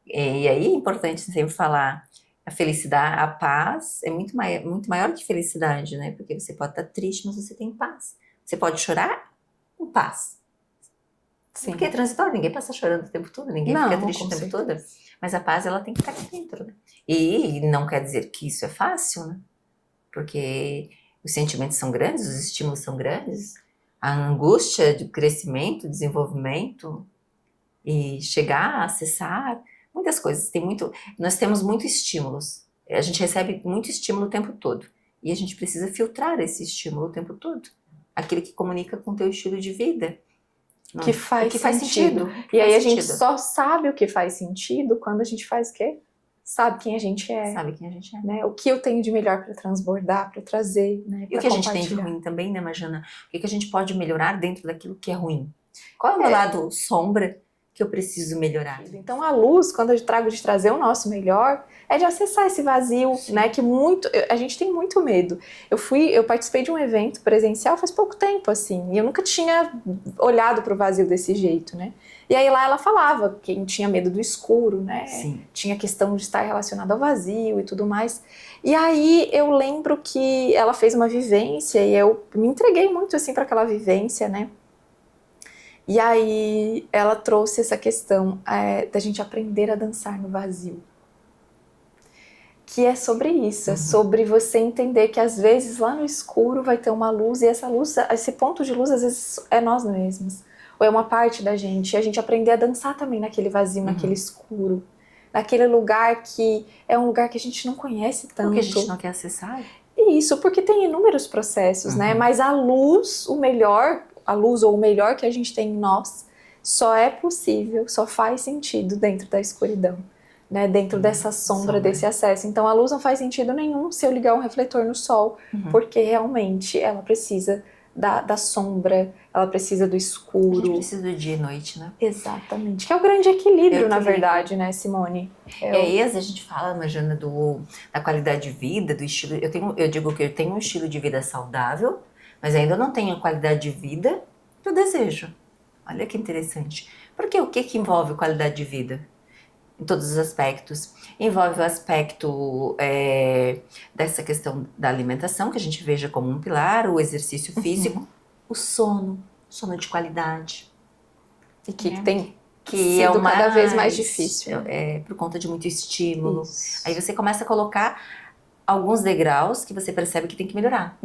[SPEAKER 3] E aí é importante sempre falar, A felicidade, a paz é muito maior que felicidade, né? Porque você pode estar triste, mas você tem paz. Você pode chorar com paz.
[SPEAKER 2] Sim.
[SPEAKER 3] Porque é transitório, ninguém passa chorando o tempo todo, ninguém
[SPEAKER 2] Não,
[SPEAKER 3] fica triste
[SPEAKER 2] com
[SPEAKER 3] o tempo
[SPEAKER 2] certeza.
[SPEAKER 3] todo. Mas a paz, ela tem que estar aqui dentro, né? E não quer dizer que isso é fácil, né? Porque os sentimentos são grandes, os estímulos são grandes, a angústia de crescimento, desenvolvimento e chegar a acessar muitas coisas. Nós temos muitos estímulos. A gente recebe muito estímulo o tempo todo. E a gente precisa filtrar esse estímulo o tempo todo. Aquele que comunica com o teu estilo de vida. Não
[SPEAKER 2] Que
[SPEAKER 3] é?
[SPEAKER 2] faz
[SPEAKER 3] O que faz
[SPEAKER 2] sentido.
[SPEAKER 3] sentido.
[SPEAKER 2] E aí a
[SPEAKER 3] Faz
[SPEAKER 2] gente
[SPEAKER 3] sentido.
[SPEAKER 2] só sabe o que faz sentido quando a gente faz o quê? Sabe quem a gente é.
[SPEAKER 3] Sabe quem a gente é.
[SPEAKER 2] Né? O que eu tenho de melhor para transbordar, para trazer, né?
[SPEAKER 3] E o que a gente tem de ruim também, né, Marjana? O que a gente pode melhorar dentro daquilo que é ruim? Qual é o meu lado sombra que eu preciso melhorar?
[SPEAKER 2] Então a luz, quando eu trago de trazer o nosso melhor, é de acessar esse vazio, né? Que a gente tem muito medo. Eu participei de um evento presencial faz pouco tempo, assim, e eu nunca tinha olhado para o vazio desse jeito, né? E aí lá ela falava que quem tinha medo do escuro, né?
[SPEAKER 3] Sim.
[SPEAKER 2] Tinha questão de estar relacionado ao vazio e tudo mais. E aí eu lembro que ela fez uma vivência e eu me entreguei muito assim para aquela vivência, né? E aí ela trouxe essa questão da gente aprender a dançar no vazio. Que é sobre isso, é sobre você entender que às vezes lá no escuro vai ter uma luz e essa luz, esse ponto de luz às vezes é nós mesmos. Ou é uma parte da gente, e a gente aprender a dançar também naquele vazio, naquele escuro. Naquele lugar que é um lugar que a gente não conhece tanto.
[SPEAKER 3] Porque a gente não quer acessar.
[SPEAKER 2] Isso, porque tem inúmeros processos, né? Mas a luz ou o melhor que a gente tem em nós, só é possível, só faz sentido dentro da escuridão, né? Dentro dessa sombra, desse acesso. Então a luz não faz sentido nenhum se eu ligar um refletor no sol, porque realmente ela precisa da sombra, ela precisa do escuro.
[SPEAKER 3] A gente precisa do dia e noite, né?
[SPEAKER 2] Exatamente, que é o grande equilíbrio, na verdade, né, Simone?
[SPEAKER 3] E aí, às vezes a gente fala, Marjana, da qualidade de vida, do estilo. Eu digo que eu tenho um estilo de vida saudável, mas ainda não tenho a qualidade de vida que eu desejo. Olha que interessante. Porque o que envolve qualidade de vida? Em todos os aspectos. Envolve o aspecto dessa questão da alimentação, que a gente veja como um pilar, o exercício físico, o sono de qualidade.
[SPEAKER 2] E que tem
[SPEAKER 3] que é
[SPEAKER 2] cada vez mais difícil.
[SPEAKER 3] Por conta de muito estímulo.
[SPEAKER 2] Isso.
[SPEAKER 3] Aí você começa a colocar alguns degraus que você percebe que tem que melhorar.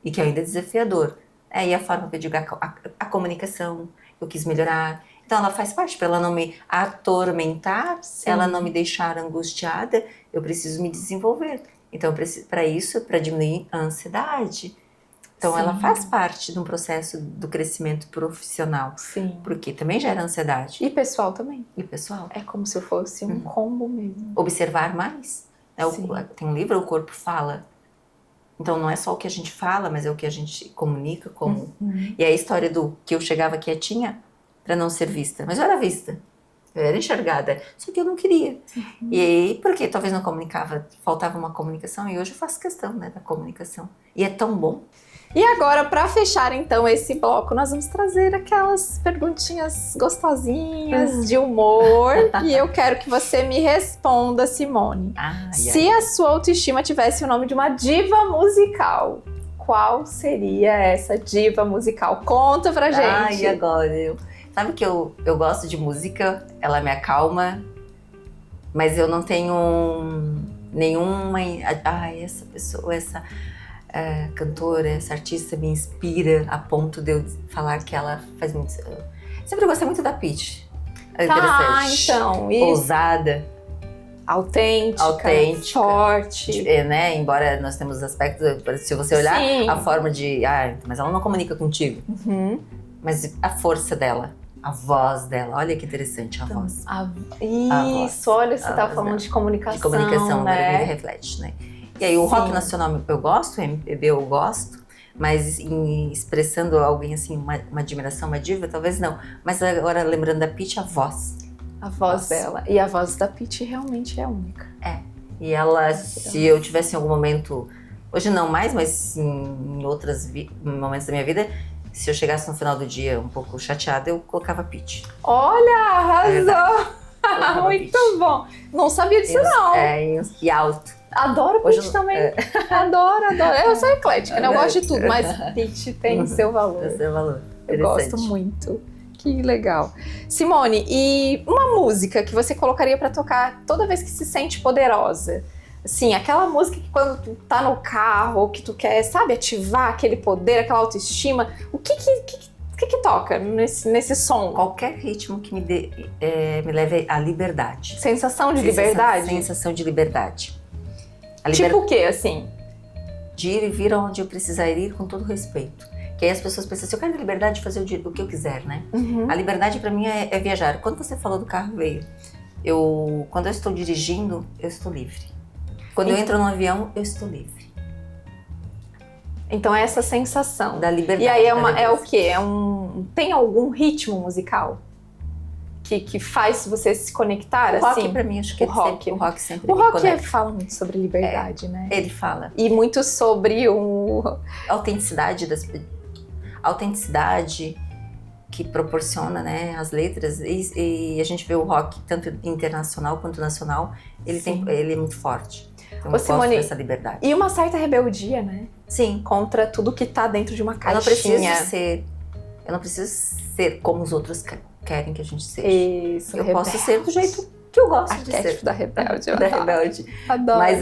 [SPEAKER 3] E que ainda é desafiador. E a forma que eu digo, a comunicação, eu quis melhorar. Então ela faz parte, para ela não me atormentar, ela não me deixar angustiada, eu preciso me desenvolver. Então para isso, para diminuir a ansiedade. Então ela faz parte de um processo do crescimento profissional.
[SPEAKER 2] Sim.
[SPEAKER 3] Porque também gera ansiedade.
[SPEAKER 2] E pessoal também.
[SPEAKER 3] E pessoal.
[SPEAKER 2] É como se fosse um combo mesmo.
[SPEAKER 3] Observar mais. Tem um livro, O Corpo Fala. Então não é só o que a gente fala, mas é o que a gente comunica como. E a história do que eu chegava quietinha para não ser vista. Mas eu era vista. Eu era enxergada. Só que eu não queria. E aí, porque talvez não comunicava, faltava uma comunicação. E hoje eu faço questão, né, da comunicação. E é tão bom.
[SPEAKER 2] E agora, para fechar então esse bloco, nós vamos trazer aquelas perguntinhas gostosinhas de humor. E eu quero que você me responda, Simone. Se a sua autoestima tivesse o nome de uma diva musical, qual seria essa diva musical? Conta pra gente.
[SPEAKER 3] E agora? Sabe que eu gosto de música, ela me acalma, mas eu não tenho nenhuma... essa pessoa, essa... cantora, essa artista me inspira a ponto de eu falar que ela faz muito... Sempre gostei muito da Pitty.
[SPEAKER 2] Então, isso.
[SPEAKER 3] Ousada.
[SPEAKER 2] Autêntica. Forte.
[SPEAKER 3] Né? Embora nós temos aspectos... Se você olhar, a forma de... mas ela não comunica contigo. Mas a força dela. A voz dela, olha que interessante a voz.
[SPEAKER 2] Isso, olha, você estava falando de comunicação.
[SPEAKER 3] De comunicação,
[SPEAKER 2] né?
[SPEAKER 3] Reflete, né? E aí o rock nacional eu gosto, o MPB eu gosto, mas expressando alguém assim, uma admiração, uma diva, talvez não. Mas agora lembrando da Pitty, a voz.
[SPEAKER 2] A voz dela. E a voz da Pitty realmente é única.
[SPEAKER 3] E ela, se eu tivesse em algum momento, hoje não mais, mas em outros momentos da minha vida, se eu chegasse no final do dia um pouco chateada, eu colocava Pitty.
[SPEAKER 2] Olha, arrasou! Muito bom. Não sabia disso, não.
[SPEAKER 3] E alto.
[SPEAKER 2] Adoro pitch também. Adoro. Eu sou eclética, né? Eu gosto de tudo, mas pitch tem seu valor.
[SPEAKER 3] Tem seu valor.
[SPEAKER 2] Eu gosto muito. Que legal. Simone, e uma música que você colocaria pra tocar toda vez que se sente poderosa? Assim, aquela música que quando tu tá no carro, ou que tu quer, sabe, ativar aquele poder, aquela autoestima, o que toca nesse som?
[SPEAKER 3] Qualquer ritmo que me leve à liberdade.
[SPEAKER 2] Sensação de liberdade?
[SPEAKER 3] Sensação de liberdade.
[SPEAKER 2] Tipo o quê, assim?
[SPEAKER 3] De ir e vir onde eu precisar ir com todo respeito. Que aí as pessoas pensam assim, eu quero liberdade de fazer o que eu quiser, né?
[SPEAKER 2] Uhum.
[SPEAKER 3] A liberdade pra mim é viajar. Quando você falou do carro, veio. Quando eu estou dirigindo, eu estou livre. Quando eu entro no avião, eu estou livre.
[SPEAKER 2] Então é essa sensação.
[SPEAKER 3] Da liberdade.
[SPEAKER 2] E aí é o quê? Tem algum ritmo musical que faz você se conectar,
[SPEAKER 3] o
[SPEAKER 2] assim?
[SPEAKER 3] Rock, pra mim, acho que
[SPEAKER 2] o rock
[SPEAKER 3] sempre
[SPEAKER 2] O
[SPEAKER 3] me
[SPEAKER 2] rock
[SPEAKER 3] conecta.
[SPEAKER 2] fala muito sobre liberdade, né?
[SPEAKER 3] Ele fala.
[SPEAKER 2] E muito sobre
[SPEAKER 3] autenticidade que proporciona, né, as letras, e a gente vê o rock tanto internacional quanto nacional, ele é muito forte. Então, eu
[SPEAKER 2] Simone,
[SPEAKER 3] gosto dessa liberdade.
[SPEAKER 2] E uma certa rebeldia, né?
[SPEAKER 3] Sim.
[SPEAKER 2] Contra tudo que tá dentro de uma caixinha.
[SPEAKER 3] Eu não preciso ser como os outros querem que a gente seja.
[SPEAKER 2] Isso,
[SPEAKER 3] eu posso ser do jeito que eu gosto de ser.
[SPEAKER 2] da rebelde.
[SPEAKER 3] Da rebelde.
[SPEAKER 2] Adoro.
[SPEAKER 3] Mas,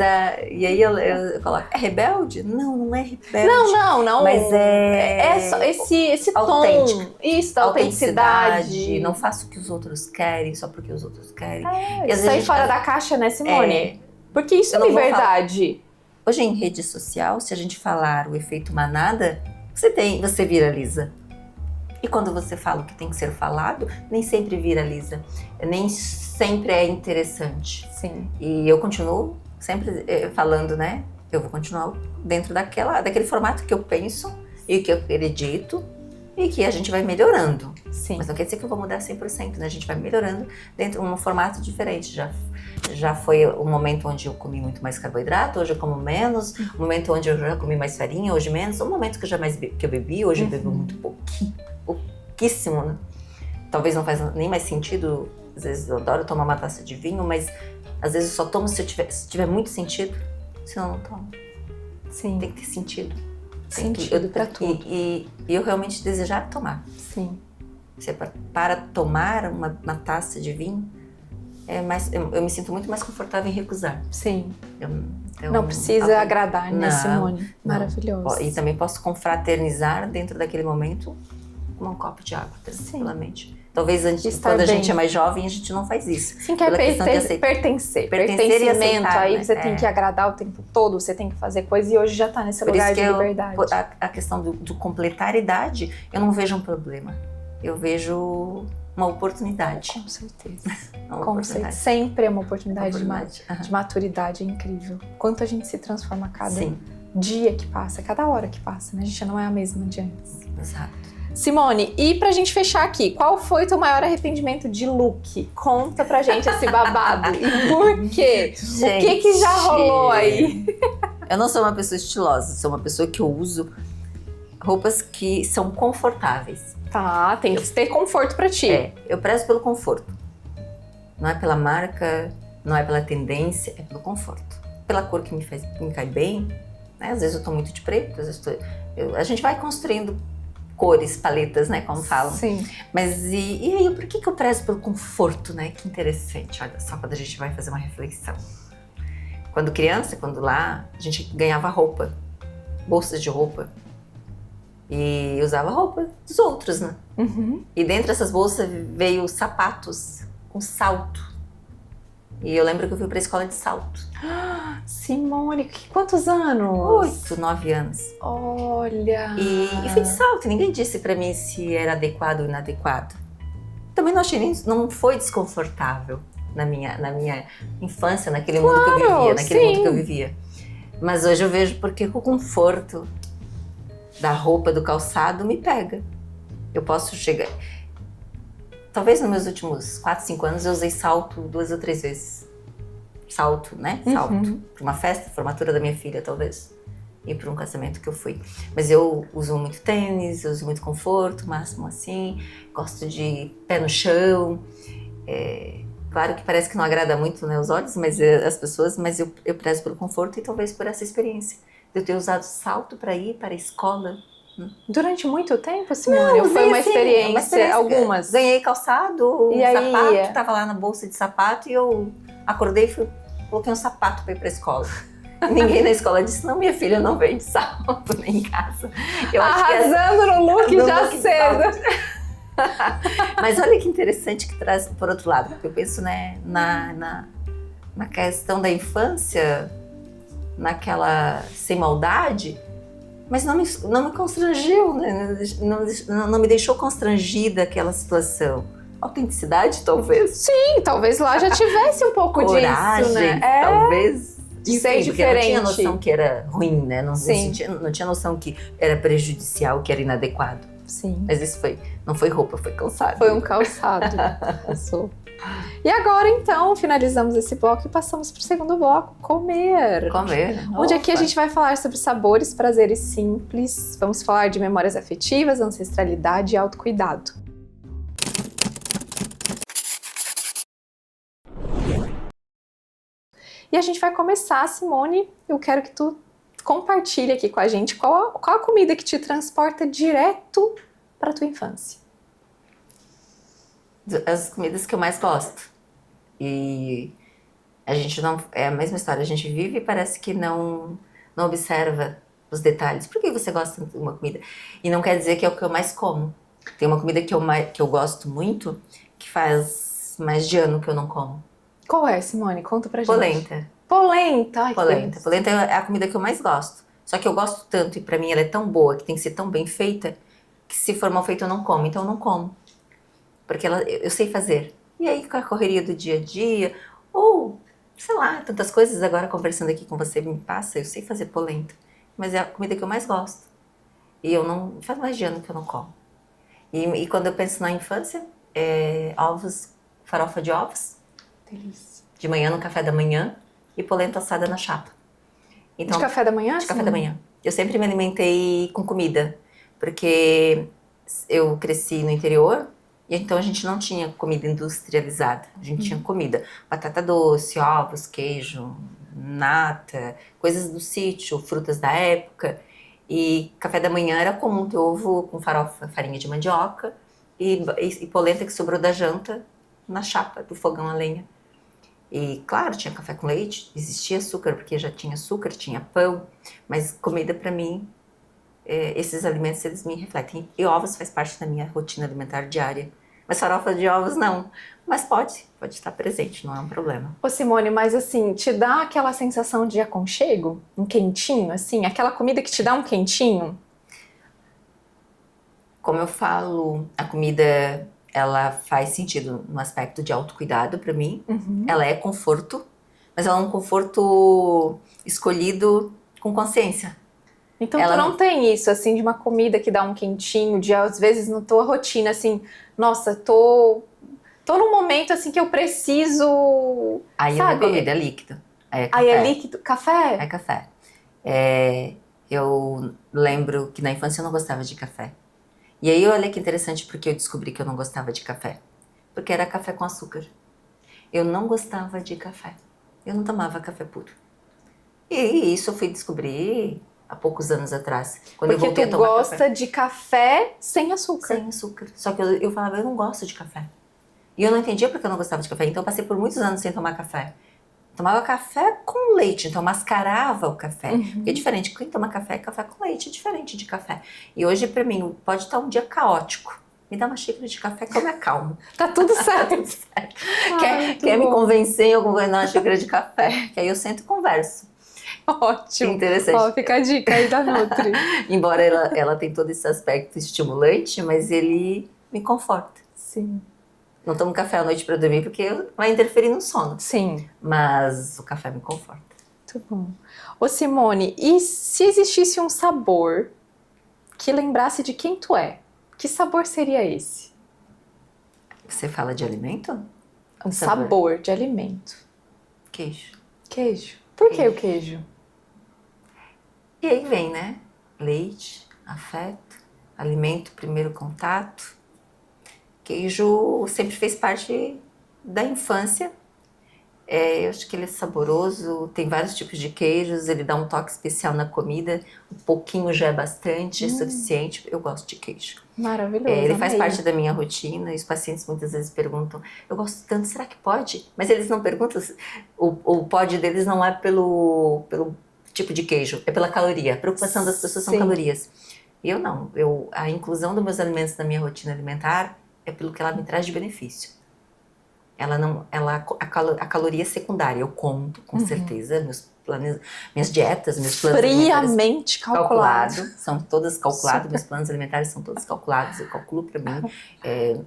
[SPEAKER 3] e aí eu coloco, é rebelde? Não é rebelde.
[SPEAKER 2] Não.
[SPEAKER 3] Mas
[SPEAKER 2] é só esse
[SPEAKER 3] autêntico.
[SPEAKER 2] Tom. Isso, da autenticidade.
[SPEAKER 3] Não faço o que os outros querem, só porque os outros querem.
[SPEAKER 2] E às vezes fora da caixa, né, Simone? Porque isso é liberdade.
[SPEAKER 3] Hoje em rede social, se a gente falar o efeito manada, você viraliza. E quando você fala o que tem que ser falado, nem sempre viraliza. Nem sempre é interessante.
[SPEAKER 2] Sim.
[SPEAKER 3] E eu continuo sempre falando, né? Eu vou continuar dentro daquele formato que eu penso e que eu acredito e que a gente vai melhorando.
[SPEAKER 2] Sim.
[SPEAKER 3] Mas não quer dizer que eu vou mudar 100%, né? A gente vai melhorando dentro de um formato diferente. Já foi um momento onde eu comi muito mais carboidrato, hoje eu como menos. Um momento onde eu já comi mais farinha, hoje menos. Um momento que eu bebi, hoje eu bebo muito pouquíssimo, né? Talvez não faz nem mais sentido. Às vezes eu adoro tomar uma taça de vinho, mas às vezes eu só tomo se tiver muito sentido. Senão eu não tomo.
[SPEAKER 2] Sim.
[SPEAKER 3] Tem que ter sentido.
[SPEAKER 2] Sentido pra tudo.
[SPEAKER 3] E eu realmente desejar tomar.
[SPEAKER 2] Sim.
[SPEAKER 3] Para tomar uma taça de vinho, eu me sinto muito mais confortável em recusar.
[SPEAKER 2] Sim.
[SPEAKER 3] Então,
[SPEAKER 2] não precisa agradar, né, Simone? Maravilhoso.
[SPEAKER 3] E também posso confraternizar dentro daquele momento com um copo de água, tranquilamente. Sim. Talvez quando a gente é mais jovem, a gente não faz isso.
[SPEAKER 2] Sim, quer pertencer. Pertencimento, aí você tem que agradar o tempo todo, você tem que fazer coisa, e hoje já tá nesse lugar de liberdade.
[SPEAKER 3] A questão do completar a idade, eu não vejo um problema. Eu vejo uma oportunidade.
[SPEAKER 2] Com certeza. Sempre é uma oportunidade de maturidade, é incrível. Quanto a gente se transforma a cada dia que passa, cada hora que passa, né? A gente já não é a mesma de antes.
[SPEAKER 3] Exato.
[SPEAKER 2] Simone, e pra gente fechar aqui, qual foi o teu maior arrependimento de look? Conta pra gente esse babado. E por quê?
[SPEAKER 3] Gente,
[SPEAKER 2] o que já rolou aí?
[SPEAKER 3] Eu não sou uma pessoa estilosa, sou uma pessoa que eu uso roupas que são confortáveis.
[SPEAKER 2] Tá, tem que ter conforto pra ti.
[SPEAKER 3] Eu prezo pelo conforto. Não é pela marca, não é pela tendência, é pelo conforto. Pela cor que me cai bem, né? Às vezes eu tô muito de preto, às vezes a gente vai construindo cores, paletas, né, como falam.
[SPEAKER 2] Sim.
[SPEAKER 3] Mas e aí, por que eu prezo pelo conforto, né? Que interessante, olha só, quando a gente vai fazer uma reflexão. Quando criança, a gente ganhava roupa, bolsas de roupa, e usava roupa dos outros, né?
[SPEAKER 2] Uhum.
[SPEAKER 3] E dentro dessas bolsas veio sapatos com salto. E eu lembro que eu fui pra escola de salto.
[SPEAKER 2] Simone, quantos anos?
[SPEAKER 3] 8, 9 anos.
[SPEAKER 2] Olha!
[SPEAKER 3] E fui de salto, e ninguém disse pra mim se era adequado ou inadequado. Também não foi desconfortável na minha infância, naquele mundo que eu vivia. Mas hoje eu vejo porque o conforto da roupa, do calçado me pega. Eu posso chegar... Talvez nos meus últimos 4, 5 anos eu usei salto 2 ou 3 vezes. Salto, né? Salto.
[SPEAKER 2] Uhum.
[SPEAKER 3] Para uma festa, formatura da minha filha, talvez. E para um casamento que eu fui. Mas eu uso muito tênis, eu uso muito conforto, máximo assim. Gosto de pé no chão. Claro que parece que não agrada muito, né, os olhos, mas as pessoas, mas eu prezo pelo conforto e talvez por essa experiência de eu ter usado salto para ir para a escola.
[SPEAKER 2] Durante muito tempo, Simone? Ou foi
[SPEAKER 3] Usei
[SPEAKER 2] uma
[SPEAKER 3] assim,
[SPEAKER 2] experiência? Algumas?
[SPEAKER 3] Ganhei calçado,
[SPEAKER 2] E
[SPEAKER 3] um
[SPEAKER 2] aí?
[SPEAKER 3] sapato, tava lá na bolsa de sapato e eu acordei e coloquei um sapato para ir para a escola. Ninguém na escola disse, não, minha filha não vem de salto nem em casa. Eu
[SPEAKER 2] Arrasando no look
[SPEAKER 3] no
[SPEAKER 2] já
[SPEAKER 3] look
[SPEAKER 2] cedo.
[SPEAKER 3] Mas olha que interessante que traz por outro lado, porque eu penso, né, na questão da infância, naquela sem maldade, mas não me constrangiu, né? Não me deixou constrangida aquela situação. Autenticidade, talvez.
[SPEAKER 2] Sim, talvez lá já tivesse um pouco
[SPEAKER 3] Coragem,
[SPEAKER 2] disso, né?
[SPEAKER 3] talvez.
[SPEAKER 2] De ser
[SPEAKER 3] Enfim, porque eu não tinha
[SPEAKER 2] diferente.
[SPEAKER 3] noção que era ruim, né?
[SPEAKER 2] Sim.
[SPEAKER 3] Não tinha noção que era prejudicial, que era inadequado.
[SPEAKER 2] Sim.
[SPEAKER 3] Mas isso não foi roupa, foi calçado.
[SPEAKER 2] Foi um calçado. Passou. E agora, então, finalizamos esse bloco e passamos para o segundo bloco, comer.
[SPEAKER 3] Comer.
[SPEAKER 2] Onde aqui a
[SPEAKER 3] Opa.
[SPEAKER 2] gente vai falar sobre sabores, prazeres simples. Vamos falar de memórias afetivas, ancestralidade e autocuidado. E a gente vai começar, Simone. Eu quero que tu compartilhe aqui com a gente qual a comida que te transporta direto para tua infância.
[SPEAKER 3] As comidas que eu mais gosto. E a gente não... É a mesma história. A gente vive e parece que não observa os detalhes. Por que você gosta de uma comida? E não quer dizer que é o que eu mais como. Tem uma comida que eu gosto muito, que faz mais de ano que eu não como.
[SPEAKER 2] Qual é, Simone? Conta pra gente.
[SPEAKER 3] Polenta.
[SPEAKER 2] Polenta. Ai,
[SPEAKER 3] Polenta. Polenta é a comida que eu mais gosto. Só que eu gosto tanto e pra mim ela é tão boa, que tem que ser tão bem feita, que se for mal feita eu não como. Então eu não como. Porque eu sei fazer. E aí com a correria do dia a dia, ou sei lá, tantas coisas, agora conversando aqui com você me passa, eu sei fazer polenta. Mas é a comida que eu mais gosto. E eu não... Faz mais de ano que eu não como. E quando eu penso na infância, ovos, farofa de ovos.
[SPEAKER 2] Delícia.
[SPEAKER 3] De manhã no café da manhã e polenta assada na chapa. Então,
[SPEAKER 2] de café da manhã?
[SPEAKER 3] De café da manhã. Eu sempre me alimentei com comida, porque eu cresci no interior e então a gente não tinha comida industrializada. A gente tinha comida, batata doce, ovos, queijo, nata, coisas do sítio, frutas da época. E café da manhã era comum ter ovo com farofa, farinha de mandioca e polenta que sobrou da janta na chapa do fogão a lenha. E claro, tinha café com leite, existia açúcar, porque já tinha açúcar, tinha pão, mas comida para mim, esses alimentos eles me refletem. E ovos faz parte da minha rotina alimentar diária. Mas farofa de ovos não, mas pode estar presente, não é um problema.
[SPEAKER 2] Ô Simone, mas assim, te dá aquela sensação de aconchego? Um quentinho, assim? Aquela comida que te dá um quentinho?
[SPEAKER 3] Como eu falo, a comida... ela faz sentido no aspecto de autocuidado para mim. Ela é conforto, mas ela é um conforto escolhido com consciência.
[SPEAKER 2] Então tu não tem isso, assim, de uma comida que dá um quentinho, de às vezes na tua rotina, assim, nossa, tô num momento, assim, que eu preciso...
[SPEAKER 3] Aí
[SPEAKER 2] sabe?
[SPEAKER 3] não é comida, é líquido. Aí é café.
[SPEAKER 2] Aí é líquido? Café?
[SPEAKER 3] É café. Eu lembro que na infância eu não gostava de café. E aí olha que interessante porque eu descobri que eu não gostava de café. Porque era café com açúcar. Eu não gostava de café. Eu não tomava café puro. E isso eu fui descobrir há poucos anos atrás. Quando eu voltei a tomar
[SPEAKER 2] Porque tu gosta de café sem açúcar.
[SPEAKER 3] Sem açúcar. Só que eu falava, eu não gosto de café. E eu não entendia porque eu não gostava de café. Então eu passei por muitos anos sem tomar café. Tomava café com leite, então mascarava o café. Porque é diferente, quem toma café com leite, é diferente de café. E hoje, pra mim, pode estar um dia caótico. Me dá uma xícara de café que eu me acalmo.
[SPEAKER 2] Tá tudo certo.
[SPEAKER 3] Quer me convencer em alguma coisa, dar uma xícara de café? Que aí eu sento e converso.
[SPEAKER 2] Ótimo.
[SPEAKER 3] Interessante.
[SPEAKER 2] Ó, fica a dica aí da Nutri.
[SPEAKER 3] Embora ela tenha todo esse aspecto estimulante, mas ele me conforta.
[SPEAKER 2] Sim.
[SPEAKER 3] Não tomo café à noite para dormir porque vai interferir no sono.
[SPEAKER 2] Sim.
[SPEAKER 3] Mas o café me conforta.
[SPEAKER 2] Muito bom. Ô Simone, e se existisse um sabor que lembrasse de quem tu é, que sabor seria esse?
[SPEAKER 3] Você fala de alimento?
[SPEAKER 2] Um sabor de alimento.
[SPEAKER 3] Queijo.
[SPEAKER 2] Queijo. Por que o queijo?
[SPEAKER 3] E aí vem, né? Leite, afeto, alimento, primeiro contato. Queijo sempre fez parte da infância. Eu acho que ele é saboroso, tem vários tipos de queijos, ele dá um toque especial na comida, um pouquinho já é bastante, é suficiente, eu gosto de queijo.
[SPEAKER 2] Maravilhoso.
[SPEAKER 3] Ele faz
[SPEAKER 2] amei.
[SPEAKER 3] parte da minha rotina e os pacientes muitas vezes perguntam, eu gosto tanto, será que pode? Mas eles não perguntam, o pode deles não é pelo tipo de queijo, é pela caloria, a preocupação das pessoas são
[SPEAKER 2] Sim.
[SPEAKER 3] calorias. Eu não, a inclusão dos meus alimentos na minha rotina alimentar é pelo que ela me traz de benefício. A caloria é secundária, eu conto, com certeza, minhas dietas, meus planos alimentares
[SPEAKER 2] Friamente calculado.
[SPEAKER 3] são todas calculadas,
[SPEAKER 2] Super.
[SPEAKER 3] meus planos alimentares são todos calculados, eu calculo para mim,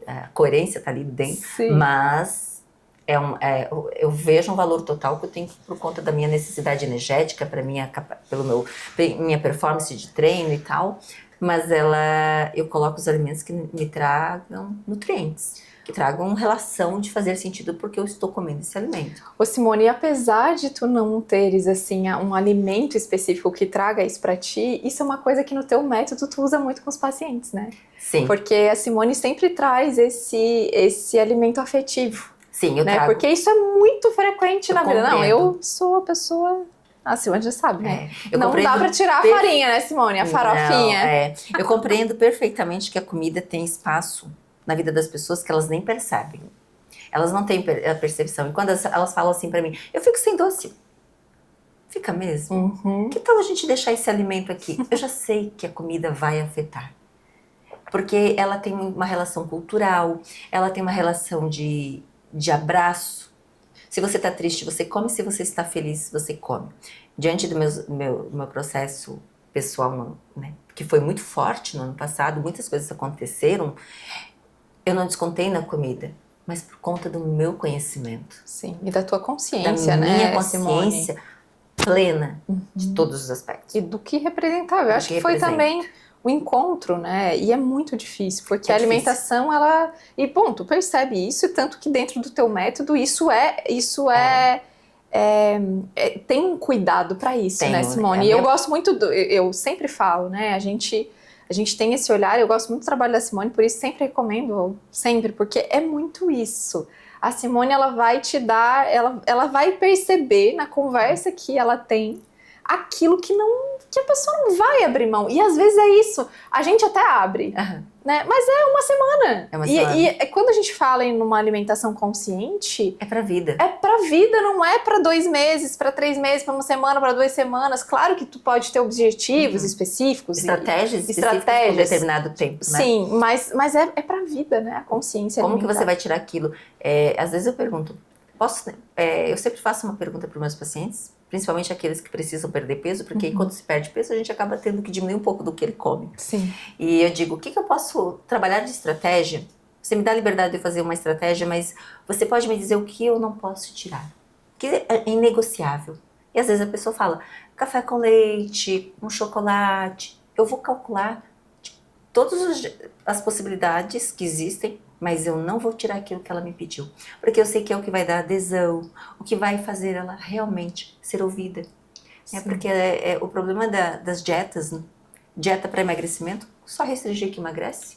[SPEAKER 3] a coerência está ali dentro,
[SPEAKER 2] Sim.
[SPEAKER 3] mas eu vejo um valor total que eu tenho por conta da minha necessidade energética, minha performance de treino e tal, mas eu coloco os alimentos que me tragam nutrientes, que tragam relação de fazer sentido porque eu estou comendo esse alimento.
[SPEAKER 2] Ô Simone, e apesar de tu não teres assim um alimento específico que traga isso pra ti, isso é uma coisa que no teu método tu usa muito com os pacientes, né?
[SPEAKER 3] Sim.
[SPEAKER 2] Porque a Simone sempre traz esse alimento afetivo.
[SPEAKER 3] Sim, eu
[SPEAKER 2] né?
[SPEAKER 3] trago.
[SPEAKER 2] Porque isso é muito frequente na vida. Não,
[SPEAKER 3] compreendo.
[SPEAKER 2] eu sou a pessoa... A Simone já sabe, né? Não
[SPEAKER 3] compreendo
[SPEAKER 2] dá pra tirar a farinha, né, Simone? A farofinha.
[SPEAKER 3] Não, eu compreendo perfeitamente que a comida tem espaço na vida das pessoas que elas nem percebem. Elas não têm a percepção. E quando elas falam assim pra mim, eu fico sem doce. Fica mesmo?
[SPEAKER 2] Uhum.
[SPEAKER 3] Que tal a gente deixar esse alimento aqui? Eu já sei que a comida vai afetar. Porque ela tem uma relação cultural, ela tem uma relação de abraço. Se você está triste, você come. Se você está feliz, você come. Diante do meu processo pessoal, né, que foi muito forte no ano passado, muitas coisas aconteceram, eu não descontei na comida, mas por conta do meu conhecimento.
[SPEAKER 2] Sim, e da tua consciência,
[SPEAKER 3] da
[SPEAKER 2] né,
[SPEAKER 3] minha consciência
[SPEAKER 2] Simone?
[SPEAKER 3] plena de todos os aspectos.
[SPEAKER 2] E do que representava. Eu acho que foi também o encontro, né? E é muito difícil, porque a alimentação, ela... E, bom, tu percebe isso, tanto que dentro do teu método, tem um cuidado para isso, né, Simone? E eu gosto muito eu sempre falo, né? A gente tem esse olhar, eu gosto muito do trabalho da Simone, por isso sempre recomendo, sempre, porque é muito isso. A Simone, ela vai te dar, ela vai perceber na conversa que ela tem aquilo que a pessoa não vai abrir mão. E às vezes é isso, a gente até abre, né? Mas é uma semana. E quando a gente fala em uma alimentação consciente...
[SPEAKER 3] É pra vida.
[SPEAKER 2] É pra vida, não é pra 2 meses, pra 3 meses, pra 1 semana, pra 2 semanas. Claro que tu pode ter objetivos específicos.
[SPEAKER 3] Estratégias específicas por determinado tempo, né?
[SPEAKER 2] Sim, mas é pra vida, né? A consciência
[SPEAKER 3] Como
[SPEAKER 2] alimentar.
[SPEAKER 3] que você vai tirar aquilo? Às vezes eu pergunto, eu sempre faço uma pergunta para os meus pacientes, principalmente aqueles que precisam perder peso, porque quando se perde peso, a gente acaba tendo que diminuir um pouco do que ele come.
[SPEAKER 2] Sim.
[SPEAKER 3] E eu digo, o que eu posso trabalhar de estratégia? Você me dá a liberdade de fazer uma estratégia, mas você pode me dizer o que eu não posso tirar? Que é inegociável. E às vezes a pessoa fala, café com leite, um chocolate. Eu vou calcular todas as possibilidades que existem, mas eu não vou tirar aquilo que ela me pediu. Porque eu sei que é o que vai dar adesão, o que vai fazer ela realmente ser ouvida. Porque o problema das dietas, né? Dieta para emagrecimento, só restringir que emagrece.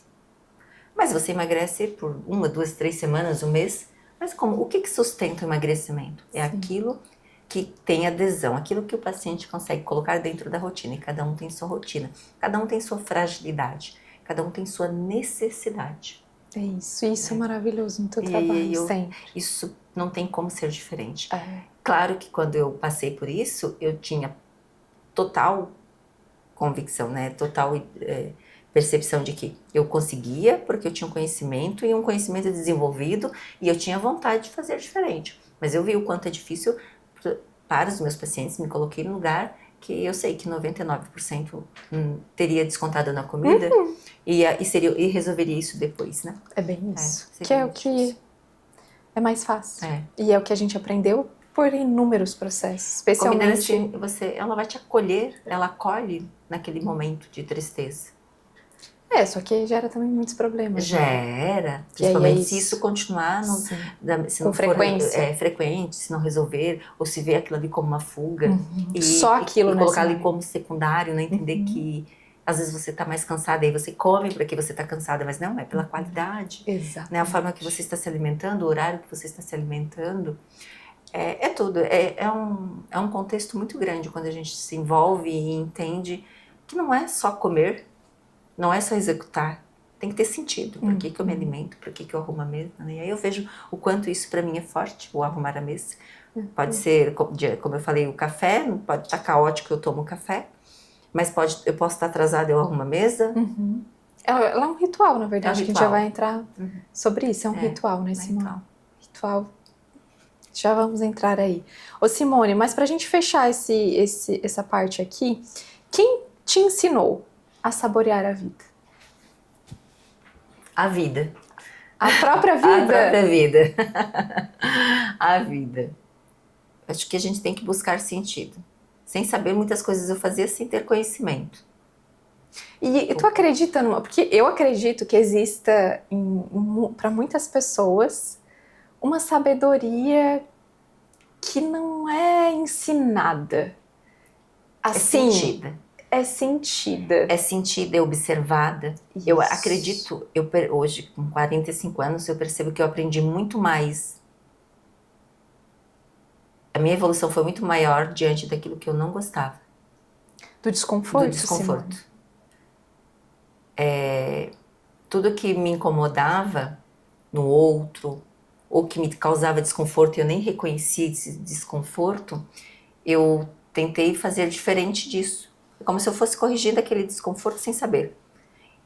[SPEAKER 3] Mas você emagrece por 1, 2, 3 semanas, 1 mês. Mas como? O que sustenta o emagrecimento? É aquilo que tem adesão, aquilo que o paciente consegue colocar dentro da rotina. E cada um tem sua rotina, cada um tem sua fragilidade, cada um tem sua necessidade.
[SPEAKER 2] É isso é maravilhoso no teu trabalho, sempre.
[SPEAKER 3] Isso não tem como ser diferente. Claro que quando eu passei por isso, eu tinha total convicção, né? Total percepção de que eu conseguia, porque eu tinha um conhecimento e um conhecimento desenvolvido e eu tinha vontade de fazer diferente. Mas eu vi o quanto é difícil para os meus pacientes, me coloquei num lugar que eu sei que 99% teria descontado na comida e resolveria isso depois, né?
[SPEAKER 2] É bem isso. Que é o que é mais fácil.
[SPEAKER 3] É.
[SPEAKER 2] E é o que a gente aprendeu por inúmeros processos, especialmente...
[SPEAKER 3] A comida, ela vai te acolher, ela acolhe naquele momento de tristeza.
[SPEAKER 2] Só que gera também muitos problemas.
[SPEAKER 3] Gera, principalmente se isso continuar, se não for frequente, se não resolver, ou se vê aquilo ali como uma fuga.
[SPEAKER 2] Só aquilo,
[SPEAKER 3] e colocar ali como secundário, né? Entender que Às vezes você tá mais cansada e aí você come porque você tá cansada, mas não, é pela qualidade.
[SPEAKER 2] Exato.
[SPEAKER 3] Né? A forma que você está se alimentando, o horário que você está se alimentando, é tudo. É um contexto muito grande quando a gente se envolve e entende que não é só comer, não é só executar. Tem que ter sentido. Por que eu me alimento? Por que eu arrumo a mesa? Né? E aí eu vejo o quanto isso para mim é forte, o arrumar a mesa. Pode ser, como eu falei, o café, pode estar caótico, eu tomo café, mas eu posso estar atrasada, eu arrumo a mesa.
[SPEAKER 2] Ela é um ritual, na verdade,
[SPEAKER 3] É um
[SPEAKER 2] que a gente
[SPEAKER 3] ritual.
[SPEAKER 2] já vai entrar sobre isso. É um ritual, né, Simone? Ritual. Já vamos entrar aí. Ô, Simone, mas pra gente fechar essa parte aqui, quem te ensinou a saborear a vida?
[SPEAKER 3] A vida.
[SPEAKER 2] A própria vida?
[SPEAKER 3] A própria vida. A vida. Acho que a gente tem que buscar sentido. Sem saber muitas coisas eu fazia sem ter conhecimento.
[SPEAKER 2] E tu acredita numa... Porque eu acredito que exista para muitas pessoas uma sabedoria que não é ensinada. Assim,
[SPEAKER 3] É sentida.
[SPEAKER 2] É sentida.
[SPEAKER 3] É sentida, é observada.
[SPEAKER 2] Isso.
[SPEAKER 3] Eu acredito, hoje com 45 anos, eu percebo que eu aprendi muito mais. A minha evolução foi muito maior diante daquilo que eu não gostava.
[SPEAKER 2] Do desconforto,
[SPEAKER 3] Do desconforto.
[SPEAKER 2] Simone.
[SPEAKER 3] Tudo que me incomodava no outro, ou que me causava desconforto e eu nem reconhecia esse desconforto, eu tentei fazer diferente disso. É como se eu fosse corrigindo aquele desconforto sem saber.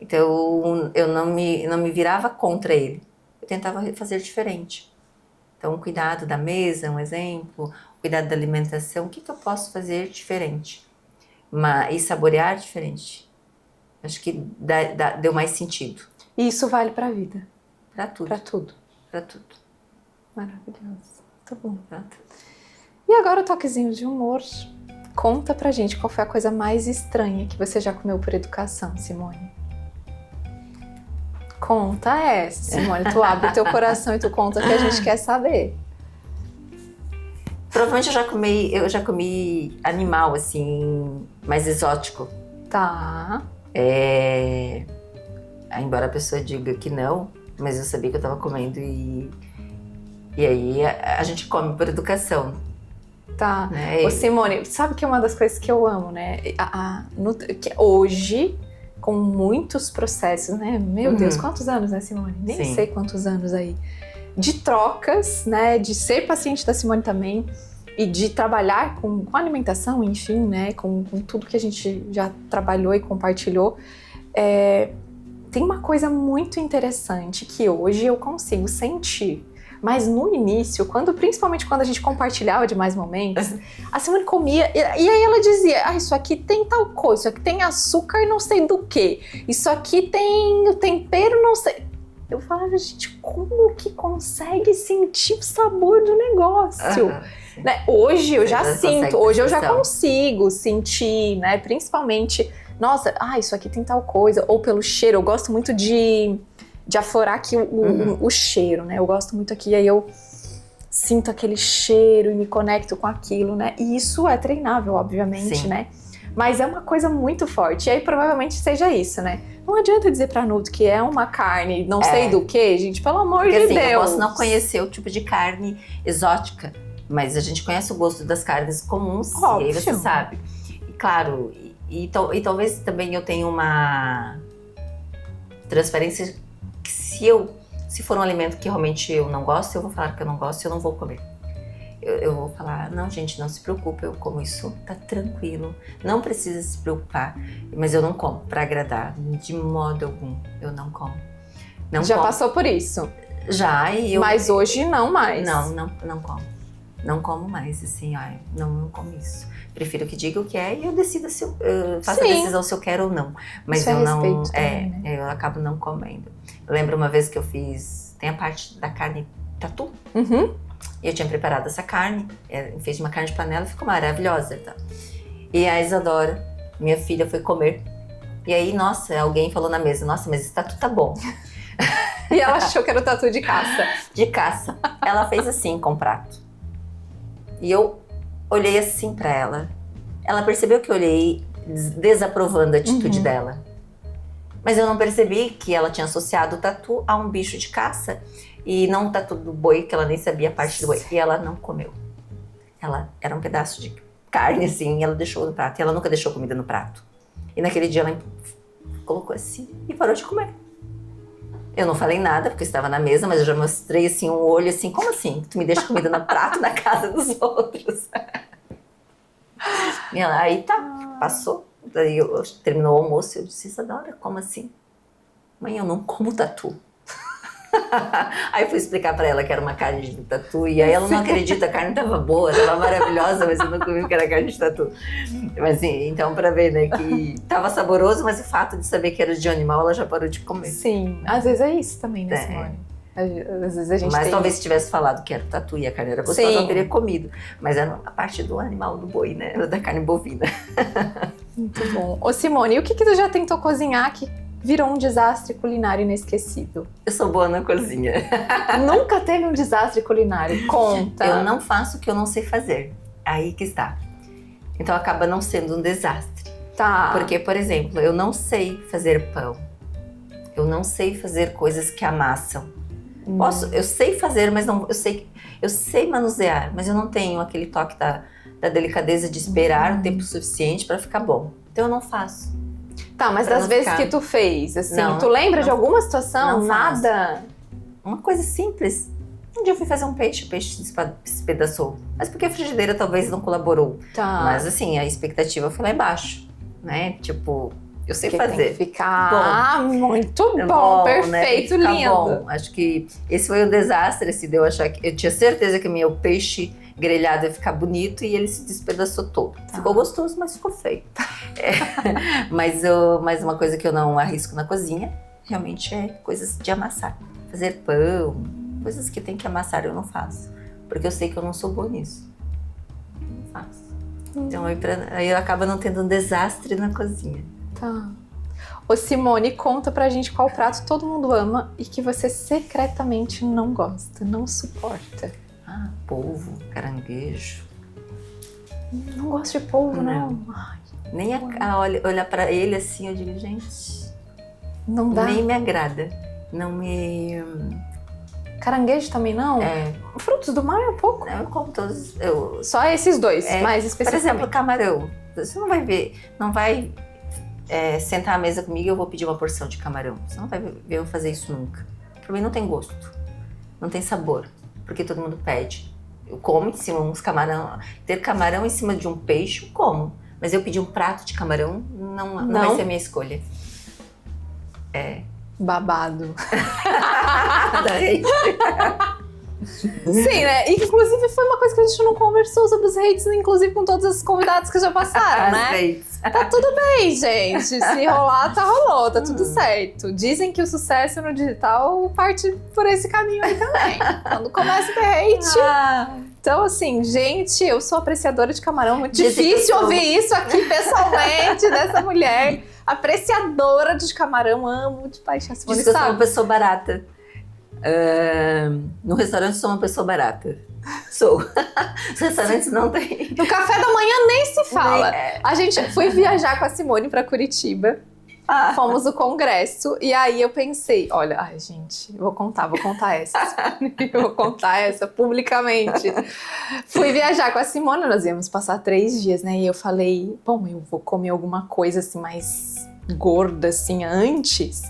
[SPEAKER 3] Então, eu não me virava contra ele. Eu tentava fazer diferente. Então, o cuidado da mesa, um exemplo, o cuidado da alimentação, o que eu posso fazer diferente? E saborear diferente. Acho que deu mais sentido.
[SPEAKER 2] E isso vale pra vida.
[SPEAKER 3] Pra tudo.
[SPEAKER 2] Pra tudo.
[SPEAKER 3] Pra tudo.
[SPEAKER 2] Maravilhoso. Tá bom.
[SPEAKER 3] Pra tudo.
[SPEAKER 2] E agora o toquezinho de humor. Conta pra gente qual foi a coisa mais estranha que você já comeu por educação, Simone. Conta essa, Simone. Tu abre o teu coração e tu conta que a gente quer saber.
[SPEAKER 3] Provavelmente eu já comi animal, assim, mais exótico.
[SPEAKER 2] Tá.
[SPEAKER 3] Embora a pessoa diga que não, mas eu sabia que eu tava comendo e aí a gente come por educação.
[SPEAKER 2] Tá.
[SPEAKER 3] Né?
[SPEAKER 2] Ô, Simone, sabe que é uma das coisas que eu amo, né? Que hoje, com muitos processos, né? Meu Deus, quantos anos, né, Simone? Nem
[SPEAKER 3] Sim.
[SPEAKER 2] sei quantos anos aí. De trocas, né? De ser paciente da Simone também. E de trabalhar com alimentação, enfim, né? Com tudo que a gente já trabalhou e compartilhou. Tem uma coisa muito interessante que hoje eu consigo sentir. Mas no início, principalmente quando a gente compartilhava de mais momentos, a Simone comia e aí ela dizia, isso aqui tem tal coisa, isso aqui tem açúcar não sei do que, isso aqui tem tempero não sei. Eu falava, gente, como que consegue sentir o sabor do negócio? Né? Hoje eu já sinto, hoje eu já consigo sentir, né? Principalmente, nossa, isso aqui tem tal coisa, ou pelo cheiro, eu gosto muito de aflorar aqui o cheiro, né? Eu gosto muito aqui, aí eu sinto aquele cheiro e me conecto com aquilo, né? E isso é treinável, obviamente,
[SPEAKER 3] Sim.
[SPEAKER 2] né? Mas é uma coisa muito forte. E aí provavelmente seja isso, né? Não adianta dizer pra Nuto que é uma carne não sei do que, gente, pelo amor de
[SPEAKER 3] assim,
[SPEAKER 2] Deus.
[SPEAKER 3] Eu posso não conhecer o tipo de carne exótica, mas a gente conhece o gosto das carnes comuns,
[SPEAKER 2] Óbvio.
[SPEAKER 3] e aí você sabe. E claro, e talvez também eu tenha uma transparência que se for um alimento que realmente eu não gosto, eu vou falar que eu não gosto e eu não vou comer. Eu vou falar, não, gente, não se preocupe, eu como isso, tá tranquilo, não precisa se preocupar, mas eu não como pra agradar, de modo algum, eu não como.
[SPEAKER 2] Já passou por isso?
[SPEAKER 3] Já,
[SPEAKER 2] mas hoje não mais.
[SPEAKER 3] Não como. Não como mais, assim, não como isso. Prefiro que diga o que é e eu decido se eu faço a decisão se eu quero ou não. Mas
[SPEAKER 2] isso
[SPEAKER 3] eu não.
[SPEAKER 2] Respeito também, né?
[SPEAKER 3] Eu acabo não comendo. Eu lembro uma vez que eu tem a parte da carne tatu. E eu tinha preparado essa carne, fez uma carne de panela, ficou maravilhosa. Tá? E a Isadora, minha filha, foi comer. E aí, nossa, alguém falou na mesa, nossa, mas esse tatu tá bom.
[SPEAKER 2] E ela achou que era o tatu de caça.
[SPEAKER 3] De caça. Ela fez assim com o prato. E eu olhei assim pra ela. Ela percebeu que eu olhei, desaprovando a atitude dela. Mas eu não percebi que ela tinha associado o tatu a um bicho de caça e não o tatu do boi, que ela nem sabia a parte do boi. E ela não comeu. Ela era um pedaço de carne, assim, e ela deixou no prato. E ela nunca deixou comida no prato. E naquele dia ela colocou assim e parou de comer. Eu não falei nada, porque eu estava na mesa, mas eu já mostrei, assim, um olho, assim, como assim? Tu me deixa comida no prato na casa dos outros? E ela, aí tá, passou. Daí terminou o almoço e eu disse, Isadora, como assim? Mãe, eu não como tatu. Aí eu fui explicar pra ela que era uma carne de tatu. E aí ela não acredita, a carne tava boa, tava maravilhosa, mas eu não comi que era carne de tatu. Mas assim, então pra ver, né, que tava saboroso, mas o fato de saber que era de animal, ela já parou de comer.
[SPEAKER 2] Sim, às vezes é isso também, né, Simone? Às vezes a gente
[SPEAKER 3] mas
[SPEAKER 2] tem...
[SPEAKER 3] talvez se tivesse falado que era tatu e a carne era gostosa, eu teria comido. Mas era a parte do animal, do boi, né, da carne bovina.
[SPEAKER 2] Muito bom. Ô Simone, e o que tu já tentou cozinhar que virou um desastre culinário inesquecível?
[SPEAKER 3] Eu sou boa na cozinha.
[SPEAKER 2] Nunca teve um desastre culinário? Conta.
[SPEAKER 3] Eu não faço o que eu não sei fazer. Aí que está. Então acaba não sendo um desastre.
[SPEAKER 2] Tá.
[SPEAKER 3] Porque, por exemplo, eu não sei fazer pão. Eu não sei fazer coisas que amassam. Eu sei fazer, mas não, eu sei manusear, mas eu não tenho aquele toque da delicadeza de esperar o tempo suficiente para ficar bom. Então eu não faço.
[SPEAKER 2] Tá, mas das vezes que tu fez, assim, tu lembra de alguma situação?
[SPEAKER 3] Não
[SPEAKER 2] Nada?
[SPEAKER 3] Uma coisa simples. Um dia eu fui fazer um peixe, o peixe se despedaçou. Mas porque a frigideira talvez não colaborou.
[SPEAKER 2] Tá.
[SPEAKER 3] Mas assim, a expectativa foi lá embaixo, né? Tipo, eu sei fazer.
[SPEAKER 2] Tem que ficar muito bom, perfeito,
[SPEAKER 3] né?
[SPEAKER 2] lindo.
[SPEAKER 3] Bom. Acho que esse foi um desastre, assim, de eu achar que... Eu tinha certeza que o meu peixe grelhado ia ficar bonito e ele se despedaçou todo.
[SPEAKER 2] Tá.
[SPEAKER 3] Ficou gostoso, mas ficou feio. Mas uma coisa que eu não arrisco na cozinha, realmente é coisas de amassar. Fazer pão, coisas que tem que amassar eu não faço. Porque eu sei que eu não sou boa nisso. Não faço. Então aí acaba não tendo um desastre na cozinha.
[SPEAKER 2] Tá. Ô Simone, conta pra gente qual prato todo mundo ama e que você secretamente não gosta, não suporta.
[SPEAKER 3] Ah, polvo, caranguejo.
[SPEAKER 2] Não gosto de polvo, não. Ai,
[SPEAKER 3] nem olhar pra ele assim, eu digo, gente,
[SPEAKER 2] não dá.
[SPEAKER 3] Nem me agrada. Não me...
[SPEAKER 2] Caranguejo também não?
[SPEAKER 3] É.
[SPEAKER 2] Frutos do mar um pouco?
[SPEAKER 3] Eu como todos.
[SPEAKER 2] Só esses dois, mais
[SPEAKER 3] Por
[SPEAKER 2] especificamente.
[SPEAKER 3] exemplo, camarão. Você não vai ver, não vai sentar à mesa comigo e eu vou pedir uma porção de camarão. Você não vai ver eu fazer isso nunca. Pra mim não tem gosto, não tem sabor, porque todo mundo pede. Eu como em cima uns camarão, ter camarão em cima de um peixe, eu como. Mas eu pedir um prato de camarão, não vai ser a minha escolha.
[SPEAKER 2] Babado.
[SPEAKER 3] Daí.
[SPEAKER 2] Sim, né? E inclusive foi uma coisa que a gente não conversou sobre os hates, inclusive com todos os convidados que já passaram, né? Tá tudo bem, gente. Se rolar, rolou, tá tudo certo. Dizem que o sucesso no digital parte por esse caminho aí também. Quando começa a ter hate. Então, assim, gente, eu sou apreciadora de camarão. Muito difícil ouvir isso aqui pessoalmente dessa mulher. Apreciadora de camarão, amo de paixão.
[SPEAKER 3] Diz que eu sou uma pessoa barata. No restaurante sou uma pessoa barata. Sou. Os restaurantes não tem.
[SPEAKER 2] No café da manhã nem se fala. A gente foi viajar com a Simone pra Curitiba. Fomos no congresso. E aí eu pensei, olha, ai gente, vou contar essa. Eu vou contar essa publicamente. Fui viajar com a Simone, nós íamos passar 3 dias, né? E eu falei, bom, eu vou comer alguma coisa assim mais gorda assim antes.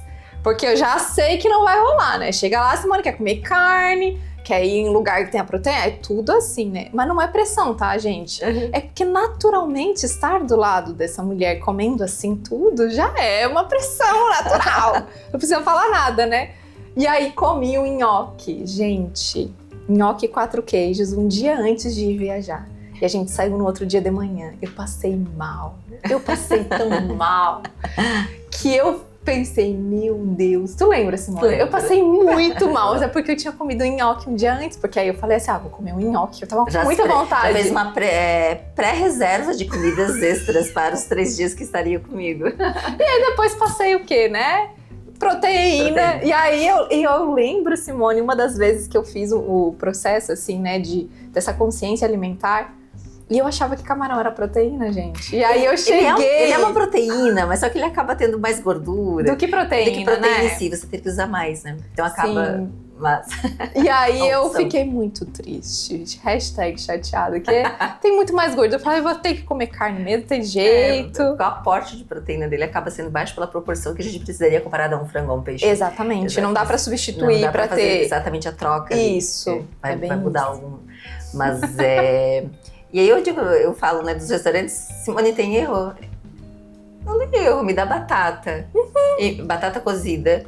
[SPEAKER 2] Porque eu já sei que não vai rolar, né? Chega lá, a Simone quer comer carne, quer ir em lugar que tenha proteína, é tudo assim, né? Mas não é pressão, tá, gente? É porque naturalmente estar do lado dessa mulher comendo assim tudo já é uma pressão natural. Não precisa falar nada, né? E aí comi o nhoque. Gente, nhoque 4 queijos um dia antes de ir viajar. E a gente saiu no outro dia de manhã. Eu passei mal. Eu passei tão mal que eu pensei, meu Deus. Tu lembra, Simone? Eu passei muito mal, mas é porque eu tinha comido nhoque um dia antes. Porque aí eu falei assim, vou comer um nhoque. Eu tava com muita vontade.
[SPEAKER 3] Já fez uma pré-reserva de comidas extras para os 3 dias que estaria comigo.
[SPEAKER 2] E aí depois passei o quê, né? Proteína. E aí eu lembro, Simone, uma das vezes que eu fiz o processo, assim, né, dessa consciência alimentar, E eu achava que camarão era proteína, gente. E aí eu cheguei...
[SPEAKER 3] Ele é uma proteína, mas só que ele acaba tendo mais gordura.
[SPEAKER 2] Do que proteína,
[SPEAKER 3] né?
[SPEAKER 2] em
[SPEAKER 3] si, você tem que usar mais, né? Então acaba...
[SPEAKER 2] Sim.
[SPEAKER 3] Mas...
[SPEAKER 2] E aí eu fiquei muito triste. Hashtag chateada, que tem muito mais gordura. Eu falei, eu vou ter que comer carne mesmo, tem jeito.
[SPEAKER 3] O aporte de proteína dele acaba sendo baixo pela proporção que a gente precisaria comparado a um frango ou um peixe.
[SPEAKER 2] Exatamente. Não dá pra substituir,
[SPEAKER 3] não dá
[SPEAKER 2] pra
[SPEAKER 3] fazer
[SPEAKER 2] ter...
[SPEAKER 3] exatamente a troca.
[SPEAKER 2] Isso.
[SPEAKER 3] Vai mudar algum... Mas E aí eu falo, né, dos restaurantes, Simone, tem erro? Não tem erro, me dá batata. E batata cozida.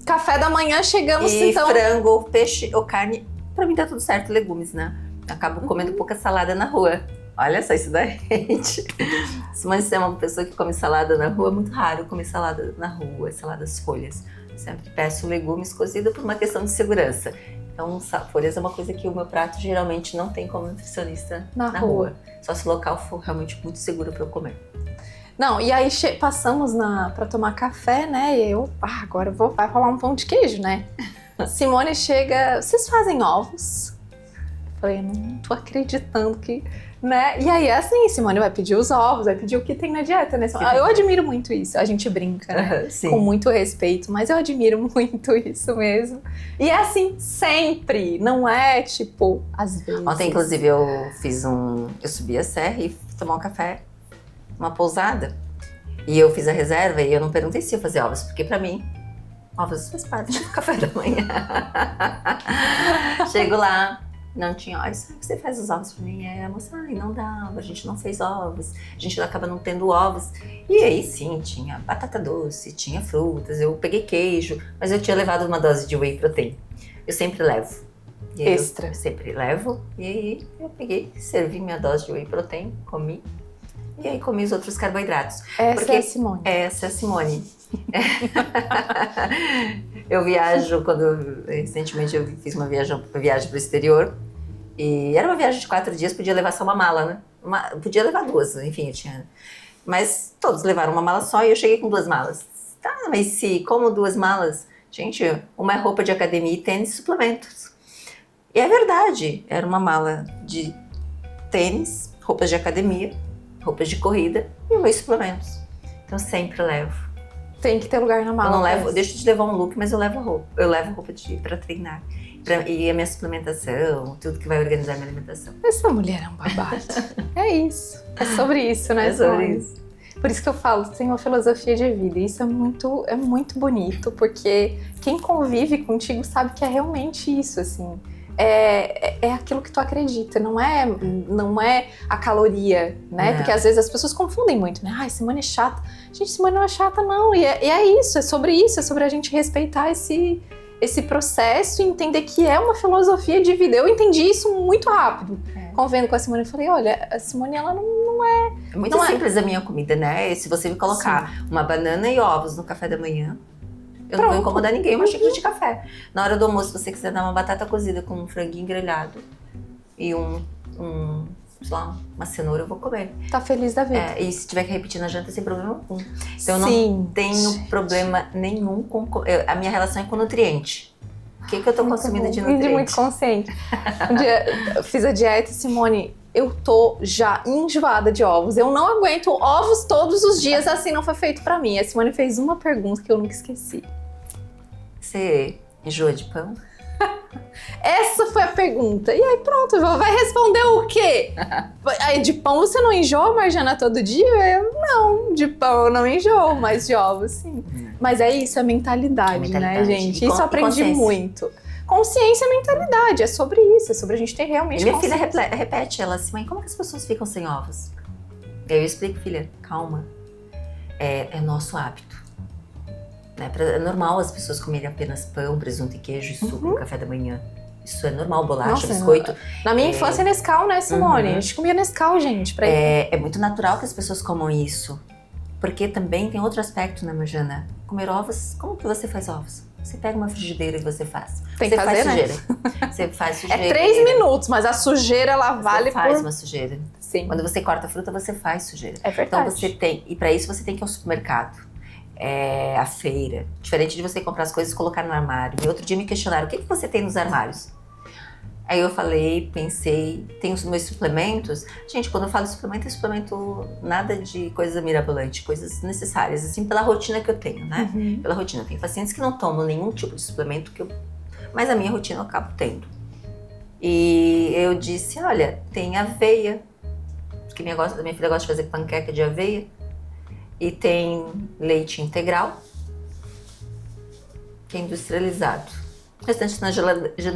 [SPEAKER 2] Café da manhã chegamos,
[SPEAKER 3] e
[SPEAKER 2] então...
[SPEAKER 3] frango, ou peixe, ou carne. Pra mim tá tudo certo, legumes, né? Acabo comendo pouca salada na rua. Olha só isso daí, gente. Simone, você é uma pessoa que come salada na rua, é muito raro comer salada na rua, saladas folhas. Sempre peço legumes cozidos por uma questão de segurança. Então, folhas é uma coisa que o meu prato geralmente não tem como nutricionista na rua. Só se o local for realmente muito seguro para eu comer.
[SPEAKER 2] Não, e aí passamos pra tomar café, né? E eu, agora vai rolar um pão de queijo, né? Simone chega, vocês fazem ovos? Eu falei, não tô acreditando que... Né? E aí é assim, Simone vai pedir os ovos, vai pedir o que tem na dieta, né? Eu admiro muito isso, a gente brinca, né? Com muito respeito, mas eu admiro muito isso mesmo. E é assim, sempre, não é tipo, às vezes.
[SPEAKER 3] Ontem, inclusive, eu subi a serra e fui tomar um café numa pousada. E eu fiz a reserva e eu não perguntei se ia fazer ovos, porque pra mim, ovos faz parte do café da manhã. Chego lá, não tinha, olha, sabe que você faz os ovos pra mim? Aí a moça, não dá, a gente não fez ovos, a gente acaba não tendo ovos. E aí sim, tinha batata doce, tinha frutas, eu peguei queijo, mas eu tinha levado uma dose de whey protein. Eu sempre levo.
[SPEAKER 2] Extra.
[SPEAKER 3] Eu sempre levo, e aí eu peguei, servi minha dose de whey protein, comi, e aí comi os outros carboidratos.
[SPEAKER 2] Essa é a Simone.
[SPEAKER 3] Essa é a Simone. Eu viajo, recentemente eu fiz uma viagem para o exterior, e era uma viagem de 4 dias, podia levar só uma mala, né? Podia levar 2, enfim, eu tinha... Mas todos levaram uma mala só e eu cheguei com 2 malas. Tá, mas como 2 malas? Gente, uma é roupa de academia e tênis e suplementos. E é verdade, era uma mala de tênis, roupas de academia, roupas de corrida e meus suplementos. Então sempre levo.
[SPEAKER 2] Tem que ter lugar na mala.
[SPEAKER 3] Eu não levo, deixo de levar um look, mas eu levo roupa. Eu levo roupa pra treinar. E a minha suplementação, tudo que vai organizar a minha alimentação.
[SPEAKER 2] Essa mulher é um babado. É isso. É sobre isso, né?
[SPEAKER 3] É sobre isso.
[SPEAKER 2] Por isso que eu falo, tem uma filosofia de vida. E isso é muito bonito, porque quem convive contigo sabe que é realmente isso, assim. É aquilo que tu acredita, não é a caloria, né? Porque às vezes as pessoas confundem muito, né? Ai, Simone é chata. Gente, Simone não é chata, não. E é isso, é sobre a gente respeitar esse processo e entender que é uma filosofia de vida. Eu entendi isso muito rápido. Convendo com a Simone, eu falei, olha, a Simone, ela não é...
[SPEAKER 3] É muito simples a minha comida, né? Se você me colocar uma banana e ovos no café da manhã, eu não vou incomodar ninguém, uma xícara de café. Na hora do almoço, se você quiser dar uma batata cozida com um franguinho grelhado e sei lá, uma cenoura, eu vou comer.
[SPEAKER 2] Tá feliz da vida.
[SPEAKER 3] E se tiver que repetir na janta, sem problema algum. Então eu não tenho problema nenhum com... A minha relação é com nutriente. O que eu tô consumindo de nutriente?
[SPEAKER 2] Muito consciente. Um dia eu fiz a dieta, Simone, eu tô já enjoada de ovos. Eu não aguento ovos todos os dias, assim não foi feito pra mim. A Simone fez uma pergunta que eu nunca esqueci.
[SPEAKER 3] Você enjoa de pão?
[SPEAKER 2] Essa foi a pergunta. E aí pronto, vai responder o quê? Aí de pão você não enjoa, Marjana, todo dia? Eu não, de pão eu não enjoo, mas de ovos sim. Mas é isso, é mentalidade, né, gente? Isso eu aprendi muito. Consciência e mentalidade, é sobre isso, é sobre a gente ter realmente
[SPEAKER 3] consciência. Minha filha repete, ela assim, mãe, como que as pessoas ficam sem ovos? Eu explico, filha, calma, é nosso hábito. É normal as pessoas comerem apenas pão, presunto e queijo e suco no café da manhã. Isso é normal, bolacha, biscoito.
[SPEAKER 2] Na minha infância, Nescau, né, Simone? A gente comia Nescau, gente.
[SPEAKER 3] É muito natural que as pessoas comam isso. Porque também tem outro aspecto, né, Marjana? Comer ovos, como que você faz ovos? Você pega uma frigideira e você faz.
[SPEAKER 2] Tem que fazer, né?
[SPEAKER 3] Você faz sujeira.
[SPEAKER 2] É 3 minutos, mas a sujeira, ela vale por...
[SPEAKER 3] Você faz uma sujeira.
[SPEAKER 2] Sim.
[SPEAKER 3] Quando você corta a fruta, você faz sujeira.
[SPEAKER 2] É verdade.
[SPEAKER 3] Então você tem... E para isso você tem que ir ao supermercado. A feira. Diferente de você comprar as coisas e colocar no armário. E outro dia me questionaram, o que você tem nos armários? Aí eu falei, pensei, tem os meus suplementos. Gente, quando eu falo suplemento, é suplemento nada de coisa mirabolante, coisas necessárias, assim, pela rotina que eu tenho, né? Pela rotina. Tem pacientes que não tomam nenhum tipo de suplemento, mas a minha rotina eu acabo tendo. E eu disse, olha, tem aveia, porque minha filha gosta de fazer panqueca de aveia, e tem leite integral, que é industrializado. O restante na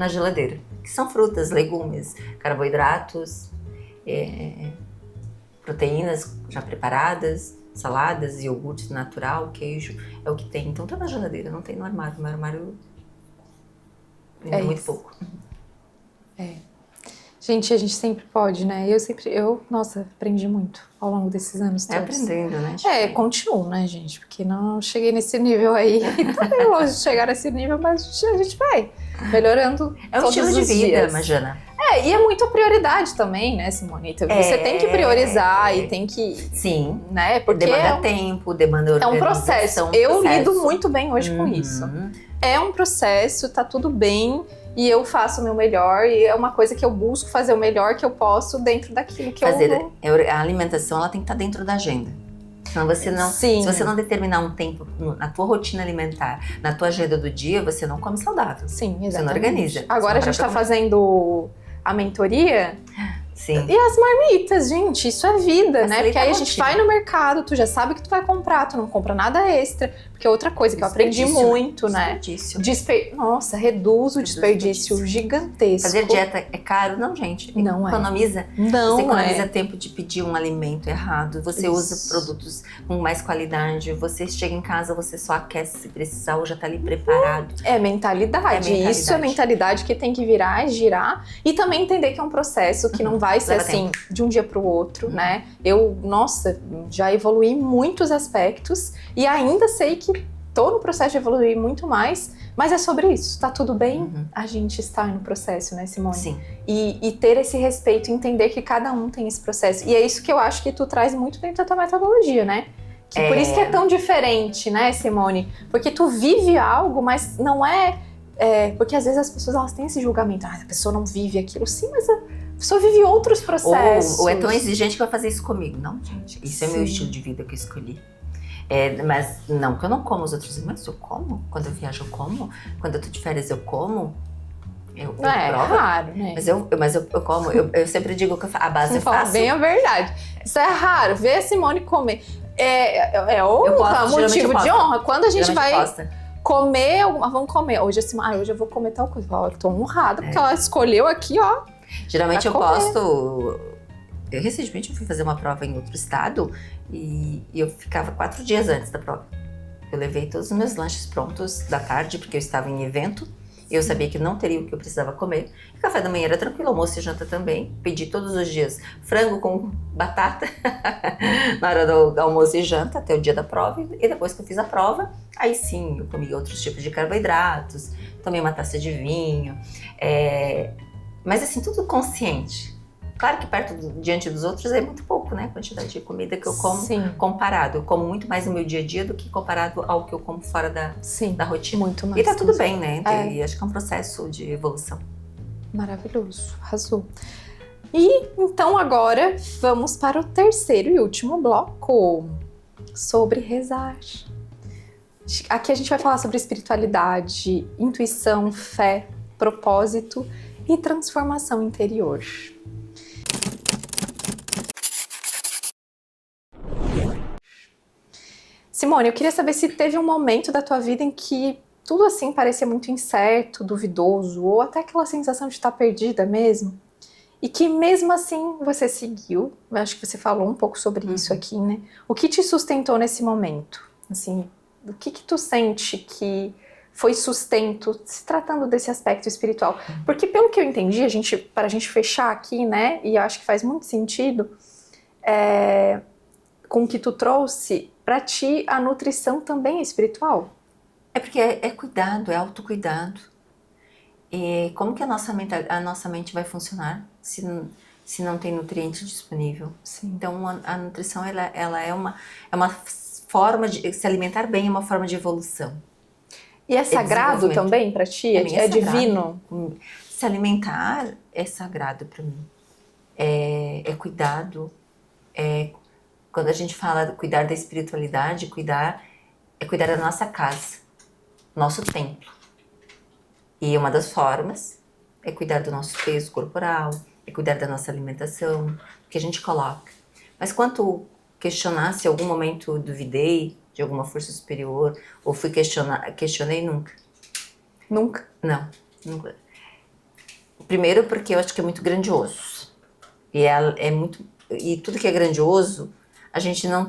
[SPEAKER 3] geladeira, que são frutas, legumes, carboidratos, proteínas já preparadas, saladas, iogurte natural, queijo, é o que tem. Então tá na geladeira, não tem no armário. Meu armário é muito pouco.
[SPEAKER 2] Gente, a gente sempre pode, né? Nossa, aprendi muito ao longo desses anos todos.
[SPEAKER 3] Aprendendo, né?
[SPEAKER 2] Continuo, né, gente? Porque não cheguei nesse nível aí. Tá bem longe de chegar nesse nível, mas a gente vai melhorando.
[SPEAKER 3] É um estilo de vida, Majana.
[SPEAKER 2] E é muito prioridade também, né, Simone? Então, você tem que priorizar e tem que...
[SPEAKER 3] Sim.
[SPEAKER 2] Né? Porque
[SPEAKER 3] demanda tempo, demanda organização.
[SPEAKER 2] É um processo. Eu lido muito bem hoje com isso. É um processo, tá tudo bem. E eu faço o meu melhor, e é uma coisa que eu busco fazer o melhor que eu posso dentro daquilo que
[SPEAKER 3] A alimentação, ela tem que estar dentro da agenda. Senão você não...
[SPEAKER 2] Sim.
[SPEAKER 3] Se você não determinar um tempo na tua rotina alimentar, na tua agenda do dia, você não come saudável.
[SPEAKER 2] Sim, exatamente.
[SPEAKER 3] Você não organiza.
[SPEAKER 2] Agora a gente tá fazendo a mentoria.
[SPEAKER 3] Sim.
[SPEAKER 2] E as marmitas, gente, isso é vida, né? Porque aí a gente
[SPEAKER 3] rotina.
[SPEAKER 2] vai no mercado, tu já sabe o que tu vai comprar, tu não compra nada extra. Porque é outra coisa que eu aprendi muito, né? Nossa, reduz o desperdício gigantesco.
[SPEAKER 3] Fazer dieta é caro? Não, gente.
[SPEAKER 2] Não
[SPEAKER 3] economiza.
[SPEAKER 2] Não
[SPEAKER 3] Você economiza tempo de pedir um alimento errado. Você
[SPEAKER 2] Isso.
[SPEAKER 3] usa produtos com mais qualidade. Você chega em casa, você só aquece se precisar ou já tá ali preparado.
[SPEAKER 2] É mentalidade. Isso é mentalidade que tem que virar, girar. E também entender que é um processo que não vai ser assim, de um dia pro outro, né? Eu, nossa, já evoluí em muitos aspectos e ainda sei que tô no processo de evoluir muito mais, mas é sobre isso. Tá tudo bem a gente estar no processo, né, Simone?
[SPEAKER 3] Sim.
[SPEAKER 2] E ter esse respeito, entender que cada um tem esse processo. E é isso que eu acho que tu traz muito dentro da tua metodologia, né? Que por isso que é tão diferente, né, Simone? Porque tu vive algo, mas não é... porque às vezes as pessoas elas têm esse julgamento. A pessoa não vive aquilo. Sim, mas a pessoa vive outros processos.
[SPEAKER 3] Ou é tão exigente que vai fazer isso comigo. Não, gente. Isso é meu estilo de vida que eu escolhi. Mas não que eu não como os outros alimentos, eu como. Quando eu viajo, eu como. Quando eu tô de férias, eu como. Eu provo.
[SPEAKER 2] Raro, né?
[SPEAKER 3] Mas eu como. Eu sempre digo que a base eu faço.
[SPEAKER 2] Bem a verdade. Isso é raro. Ver a Simone comer. É motivo de honra. Quando a gente vai comer, vamos comer. Hoje eu vou comer tal coisa. Eu tô honrada, porque ela escolheu aqui, ó.
[SPEAKER 3] Geralmente eu posto... Recentemente eu fui fazer uma prova em outro estado e eu ficava 4 dias antes da prova. Eu levei todos os meus lanches prontos da tarde, porque eu estava em evento. Eu sabia que não teria o que eu precisava comer. O café da manhã era tranquilo, almoço e janta também. Pedi todos os dias frango com batata na hora do almoço e janta, até o dia da prova. E depois que eu fiz a prova, aí sim, eu comi outros tipos de carboidratos, tomei uma taça de vinho. Mas assim, tudo consciente. Claro que diante dos outros é muito pouco, né? A quantidade de comida que eu como comparado. Eu como muito mais no meu dia a dia do que comparado ao que eu como fora da rotina.
[SPEAKER 2] Muito mais.
[SPEAKER 3] E tá tudo bem, né? E acho que é um processo de evolução.
[SPEAKER 2] Maravilhoso, arrasou. E então agora vamos para o terceiro e último bloco, sobre rezar. Aqui a gente vai falar sobre espiritualidade, intuição, fé, propósito e transformação interior. Simone, eu queria saber se teve um momento da tua vida em que tudo assim parecia muito incerto, duvidoso, ou até aquela sensação de estar perdida mesmo, e que mesmo assim você seguiu. Eu acho que você falou um pouco sobre isso aqui, né? O que te sustentou nesse momento? Assim, o que tu sente que foi sustento, se tratando desse aspecto espiritual? Porque pelo que eu entendi, para a gente fechar aqui, né, e eu acho que faz muito sentido, com o que tu trouxe, para ti a nutrição também é espiritual?
[SPEAKER 3] É porque é cuidado, é autocuidado. E como que a nossa mente vai funcionar se não tem nutriente disponível?
[SPEAKER 2] Sim.
[SPEAKER 3] Então a nutrição ela é uma forma de se alimentar bem, é uma forma de evolução.
[SPEAKER 2] E é sagrado também para ti? É divino?
[SPEAKER 3] se alimentar é sagrado para mim. É cuidado. Quando a gente fala de cuidar da espiritualidade, é cuidar da nossa casa, nosso templo. E uma das formas é cuidar do nosso peso corporal, é cuidar da nossa alimentação, que a gente coloca. Mas quanto questionar se em algum momento duvidei de alguma força superior, ou questionei nunca.
[SPEAKER 2] Nunca?
[SPEAKER 3] Não, nunca. Primeiro porque eu acho que é muito grandioso. E tudo que é grandioso, a gente não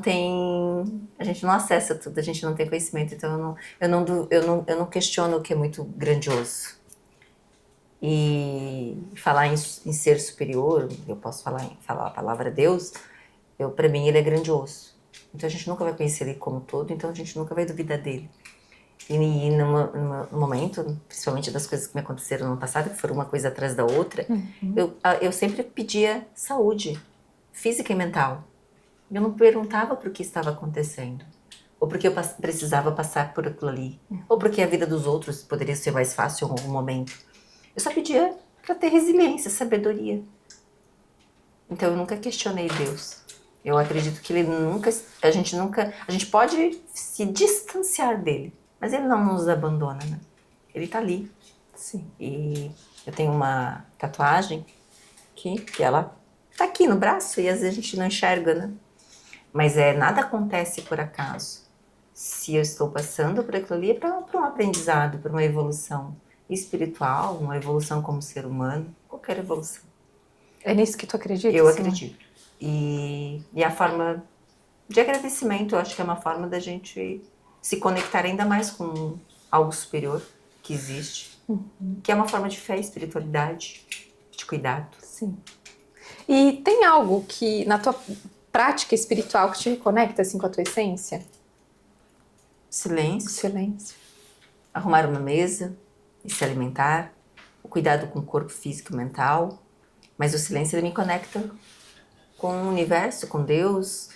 [SPEAKER 3] acessa tudo, a gente não tem conhecimento, então eu não questiono o que é muito grandioso. E falar em ser superior, eu posso falar a palavra Deus, para mim ele é grandioso. Então a gente nunca vai conhecer ele como todo, então a gente nunca vai duvidar dele. E no momento, principalmente das coisas que me aconteceram no passado, que foram uma coisa atrás da outra, eu sempre pedia saúde física e mental. Eu não perguntava por que estava acontecendo, ou porque eu precisava passar por aquilo ali, ou porque a vida dos outros poderia ser mais fácil em algum momento. Eu só pedia para ter resiliência, sabedoria. Então eu nunca questionei Deus. Eu acredito que a gente pode se distanciar dele, mas ele não nos abandona, né? Ele tá ali.
[SPEAKER 2] Sim.
[SPEAKER 3] E eu tenho uma tatuagem que ela tá aqui no braço e às vezes a gente não enxerga, né? Mas nada acontece por acaso. Se eu estou passando por aquilo ali é para um aprendizado, para uma evolução espiritual, uma evolução como ser humano, qualquer evolução.
[SPEAKER 2] É nisso que tu acredita?
[SPEAKER 3] Eu acredito. E a forma de agradecimento, eu acho que é uma forma da gente se conectar ainda mais com algo superior que existe, que é uma forma de fé, espiritualidade, de cuidado.
[SPEAKER 2] Sim. E tem algo que na tua prática espiritual que te reconecta assim com a tua essência?
[SPEAKER 3] Silêncio.
[SPEAKER 2] Silêncio.
[SPEAKER 3] Arrumar uma mesa e se alimentar, o cuidado com o corpo físico e mental, mas o silêncio ele me conecta com o universo, com Deus,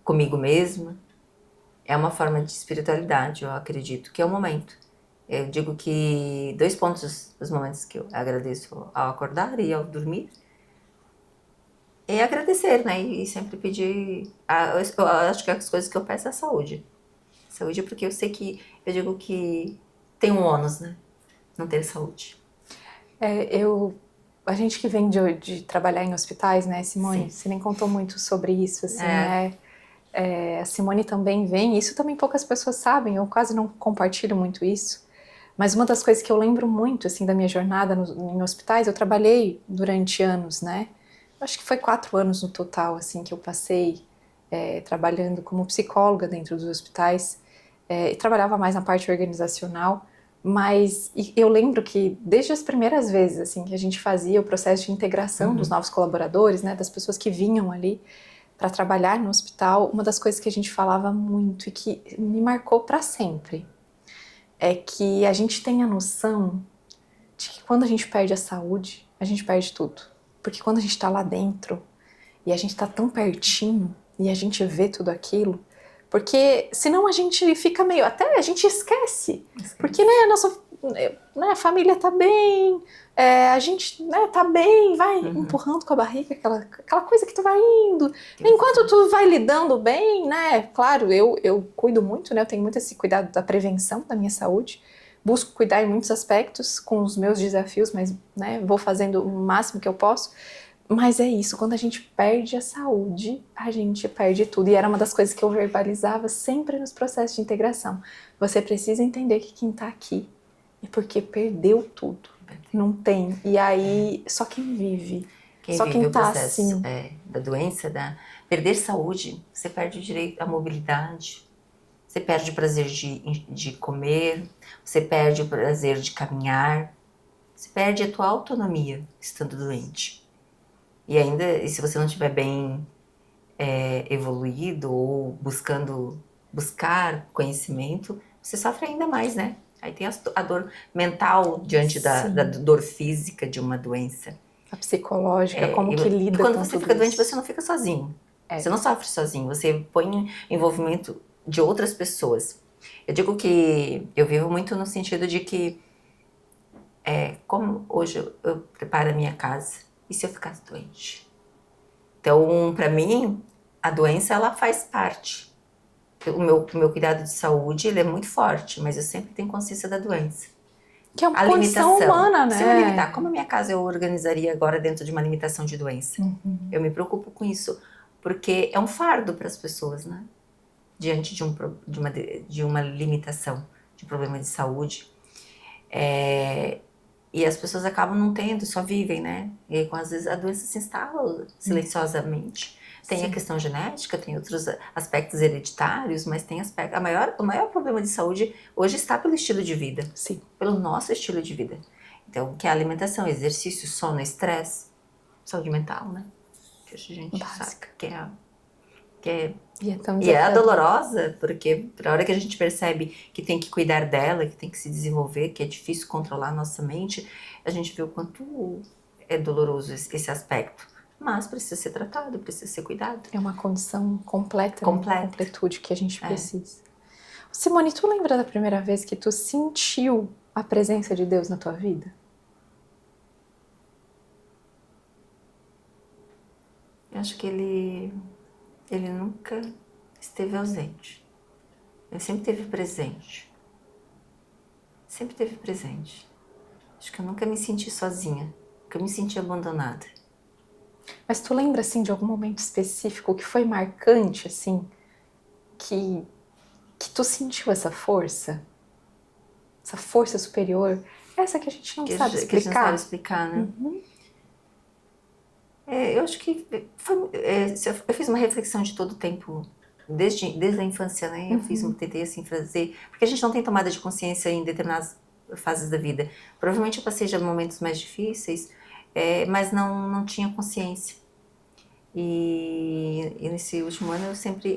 [SPEAKER 3] comigo mesma. É uma forma de espiritualidade, eu acredito, que é o momento. Eu digo que 2 pontos dos momentos que eu agradeço ao acordar e ao dormir é agradecer, né? E sempre pedir. Eu acho que as coisas que eu peço é a saúde. Saúde porque eu sei que. Eu digo que tem um ônus, né? Não ter saúde.
[SPEAKER 2] A gente que vem de trabalhar em hospitais, né, Simone?
[SPEAKER 3] Sim.
[SPEAKER 2] Você nem contou muito sobre isso, assim, né? A Simone também vem, isso também poucas pessoas sabem, eu quase não compartilho muito isso, mas uma das coisas que eu lembro muito, assim, da minha jornada em hospitais, eu trabalhei durante anos, né? Acho que foi 4 anos no total, assim, que eu passei trabalhando como psicóloga dentro dos hospitais, e trabalhava mais na parte organizacional, mas eu lembro que desde as primeiras vezes, assim, que a gente fazia o processo de integração dos novos colaboradores, né, das pessoas que vinham ali para trabalhar no hospital, uma das coisas que a gente falava muito e que me marcou para sempre é que a gente tem a noção de que quando a gente perde a saúde, a gente perde tudo. Porque quando a gente está lá dentro e a gente está tão pertinho e a gente vê tudo aquilo, porque senão a gente fica meio, até a gente esquece. Porque né, a família tá bem, a gente tá bem, vai empurrando com a barriga, aquela coisa que tu vai indo. Enquanto tu vai lidando bem, né, claro, eu cuido muito, né, eu tenho muito esse cuidado da prevenção da minha saúde, busco cuidar em muitos aspectos com os meus desafios, mas né, vou fazendo o máximo que eu posso. Mas é isso, quando a gente perde a saúde, a gente perde tudo. E era uma das coisas que eu verbalizava sempre nos processos de integração. Você precisa entender que quem tá aqui é porque perdeu tudo. Não tem. E aí, só quem vive. Só
[SPEAKER 3] Quem vive
[SPEAKER 2] quem
[SPEAKER 3] o
[SPEAKER 2] tá
[SPEAKER 3] processo
[SPEAKER 2] assim.
[SPEAKER 3] da doença, perder saúde, você perde o direito à mobilidade, você perde o prazer de comer, você perde o prazer de caminhar, você perde a tua autonomia estando doente. E se você não estiver bem evoluído ou buscar conhecimento, você sofre ainda mais, né? Aí tem a dor mental diante da dor física de uma doença.
[SPEAKER 2] A psicológica, como que lida com tudo isso.
[SPEAKER 3] E quando você fica doente, você não fica sozinho. Você não sofre sozinho, você põe envolvimento de outras pessoas. Eu digo que eu vivo muito no sentido de que como hoje eu preparo a minha casa, e se eu ficasse doente? Então, para mim, a doença, ela faz parte. O meu cuidado de saúde, ele é muito forte, mas eu sempre tenho consciência da doença.
[SPEAKER 2] Que é uma
[SPEAKER 3] A
[SPEAKER 2] condição
[SPEAKER 3] limitação.
[SPEAKER 2] humana,
[SPEAKER 3] Se eu me
[SPEAKER 2] né?
[SPEAKER 3] limitar, como a minha casa eu organizaria agora dentro de uma limitação de doença? Eu me preocupo com isso, porque é um fardo para as pessoas, né? Diante de uma limitação, de problema de saúde. E as pessoas acabam não tendo, só vivem, né? E aí, às vezes, a doença se instala silenciosamente. Tem a questão genética, tem outros aspectos hereditários, mas tem aspecto. O maior problema de saúde hoje está pelo estilo de vida.
[SPEAKER 2] Sim.
[SPEAKER 3] Pelo nosso estilo de vida. Então, que é a alimentação, exercício, sono, estresse, saúde mental, né? Que hoje a gente sabe que é
[SPEAKER 2] E é tão
[SPEAKER 3] e é
[SPEAKER 2] desafiador.
[SPEAKER 3] dolorosa, porque na hora que a gente percebe que tem que cuidar dela, que tem que se desenvolver, que é difícil controlar a nossa mente, a gente vê o quanto é doloroso esse aspecto. Mas precisa ser tratado, precisa ser cuidado.
[SPEAKER 2] É uma condição completa, né?
[SPEAKER 3] Completa.
[SPEAKER 2] Completude que a gente precisa. Simone, tu lembra da primeira vez que tu sentiu a presença de Deus na tua vida?
[SPEAKER 3] Eu acho que ele nunca esteve ausente. Ele sempre esteve presente. Sempre esteve presente. Acho que eu nunca me senti sozinha. Nunca me senti abandonada.
[SPEAKER 2] Mas tu lembra, assim, de algum momento específico que foi marcante, assim, que tu sentiu essa força superior, essa que a gente não sabe
[SPEAKER 3] Que a gente não sabe
[SPEAKER 2] explicar?
[SPEAKER 3] explicar, né? Eu acho que eu fiz uma reflexão de todo o tempo, desde a infância, né? Tentei assim fazer, porque a gente não tem tomada de consciência em determinadas fases da vida. Provavelmente eu passei já momentos mais difíceis, mas não tinha consciência. E nesse último ano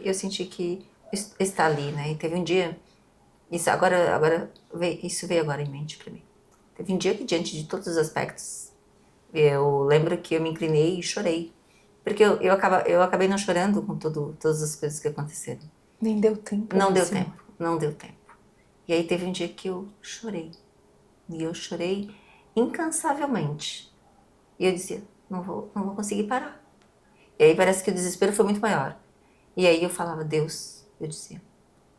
[SPEAKER 3] eu senti que está ali, né? E teve um dia, isso veio agora em mente para mim. Teve um dia que, diante de todos os aspectos, eu lembro que eu me inclinei e chorei. Porque eu acabei não chorando com todas as coisas que aconteceram.
[SPEAKER 2] Nem deu tempo.
[SPEAKER 3] Não
[SPEAKER 2] né,
[SPEAKER 3] deu
[SPEAKER 2] Simone?
[SPEAKER 3] tempo, não deu tempo. E aí teve um dia que eu chorei. E eu chorei incansavelmente. E eu dizia, não vou conseguir parar. E aí parece que o desespero foi muito maior. E aí eu falava, Deus, eu dizia,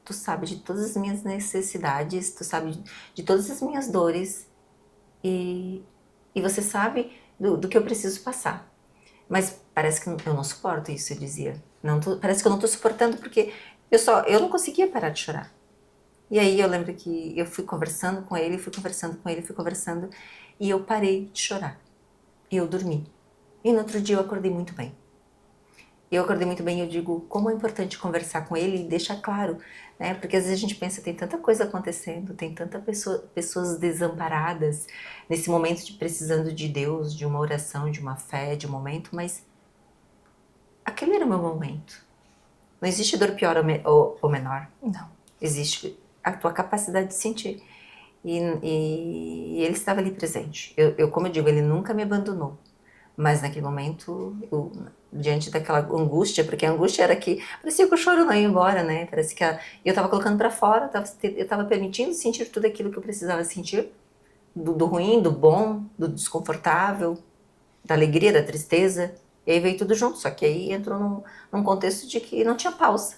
[SPEAKER 3] tu sabe de todas as minhas necessidades, tu sabe de todas as minhas dores. E você sabe do que eu preciso passar. Mas parece que eu não suporto isso, eu dizia. Parece que eu não tô suportando porque eu não conseguia parar de chorar. E aí eu lembro que eu fui conversando com ele, e eu parei de chorar. E eu dormi. E no outro dia eu acordei muito bem. E eu digo, como é importante conversar com ele e deixar claro, né? Porque às vezes a gente pensa, tem tanta coisa acontecendo, tem tanta pessoas desamparadas nesse momento de precisando de Deus, de uma oração, de uma fé, de um momento, mas aquele era o meu momento. Não existe dor pior ou menor.
[SPEAKER 2] Não.
[SPEAKER 3] Existe a tua capacidade de sentir. E ele estava ali presente. Como eu digo, ele nunca me abandonou. Mas naquele momento, diante daquela angústia, porque a angústia era que parecia que o choro não ia embora, né? Parece que eu estava colocando para fora, eu estava permitindo sentir tudo aquilo que eu precisava sentir, do ruim, do bom, do desconfortável, da alegria, da tristeza. E aí veio tudo junto, só que aí entrou num contexto de que não tinha pausa.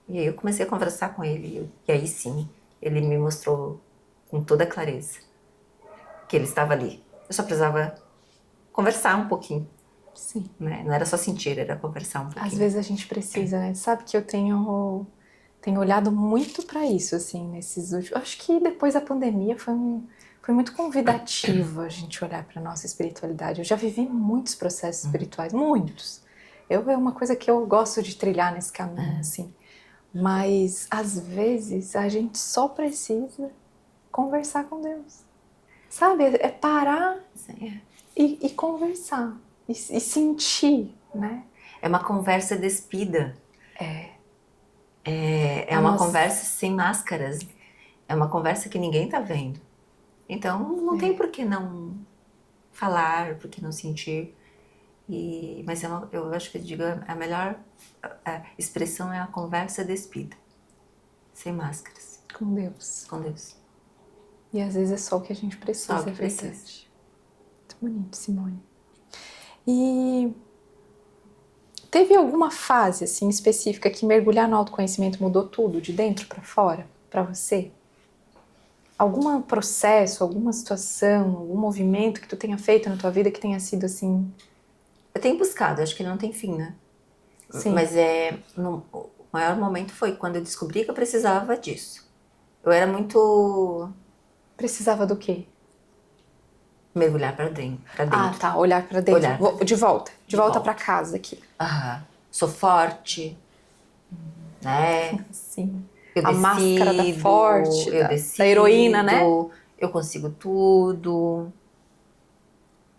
[SPEAKER 3] E aí eu comecei a conversar com ele, e aí sim, ele me mostrou com toda clareza que ele estava ali. Eu só precisava conversar um pouquinho.
[SPEAKER 2] Sim.
[SPEAKER 3] Né? Não era só sentir, era conversar um pouquinho.
[SPEAKER 2] Às vezes a gente precisa, né? Sabe que eu tenho olhado muito para isso, assim, nesses últimos... Acho que depois da pandemia foi muito convidativo a gente olhar para nossa espiritualidade. Eu já vivi muitos processos espirituais, muitos. É uma coisa que eu gosto de trilhar nesse caminho, assim. Mas, às vezes, a gente só precisa conversar com Deus. Sabe? É parar e conversar. E sentir, né?
[SPEAKER 3] É uma conversa despida. É uma conversa sem máscaras. É uma conversa que ninguém tá vendo. Então, não tem por que não falar, por que não sentir. Mas eu acho que eu digo, a melhor expressão é a conversa despida. Sem máscaras.
[SPEAKER 2] Com Deus.
[SPEAKER 3] Com Deus.
[SPEAKER 2] E às vezes é só o que a gente precisa,
[SPEAKER 3] Só o que
[SPEAKER 2] é verdade.
[SPEAKER 3] precisa.
[SPEAKER 2] Muito bonito, Simone. E teve alguma fase, assim, específica que mergulhar no autoconhecimento mudou tudo, de dentro pra fora, pra você? Algum processo, alguma situação, algum movimento que tu tenha feito na tua vida que tenha sido assim?
[SPEAKER 3] Eu tenho buscado, acho que não tem fim, né?
[SPEAKER 2] Sim.
[SPEAKER 3] Mas o maior momento foi quando eu descobri que eu precisava disso. Eu era muito
[SPEAKER 2] Precisava do quê?
[SPEAKER 3] mergulhar pra dentro.
[SPEAKER 2] Ah, tá, olhar pra dentro.
[SPEAKER 3] Olhar pra dentro.
[SPEAKER 2] De volta
[SPEAKER 3] De
[SPEAKER 2] pra
[SPEAKER 3] volta.
[SPEAKER 2] casa aqui.
[SPEAKER 3] Aham. Sou forte, né?
[SPEAKER 2] Sim.
[SPEAKER 3] Eu
[SPEAKER 2] A máscara da
[SPEAKER 3] decido,
[SPEAKER 2] forte,
[SPEAKER 3] eu
[SPEAKER 2] da
[SPEAKER 3] decido,
[SPEAKER 2] heroína, né?
[SPEAKER 3] eu consigo tudo,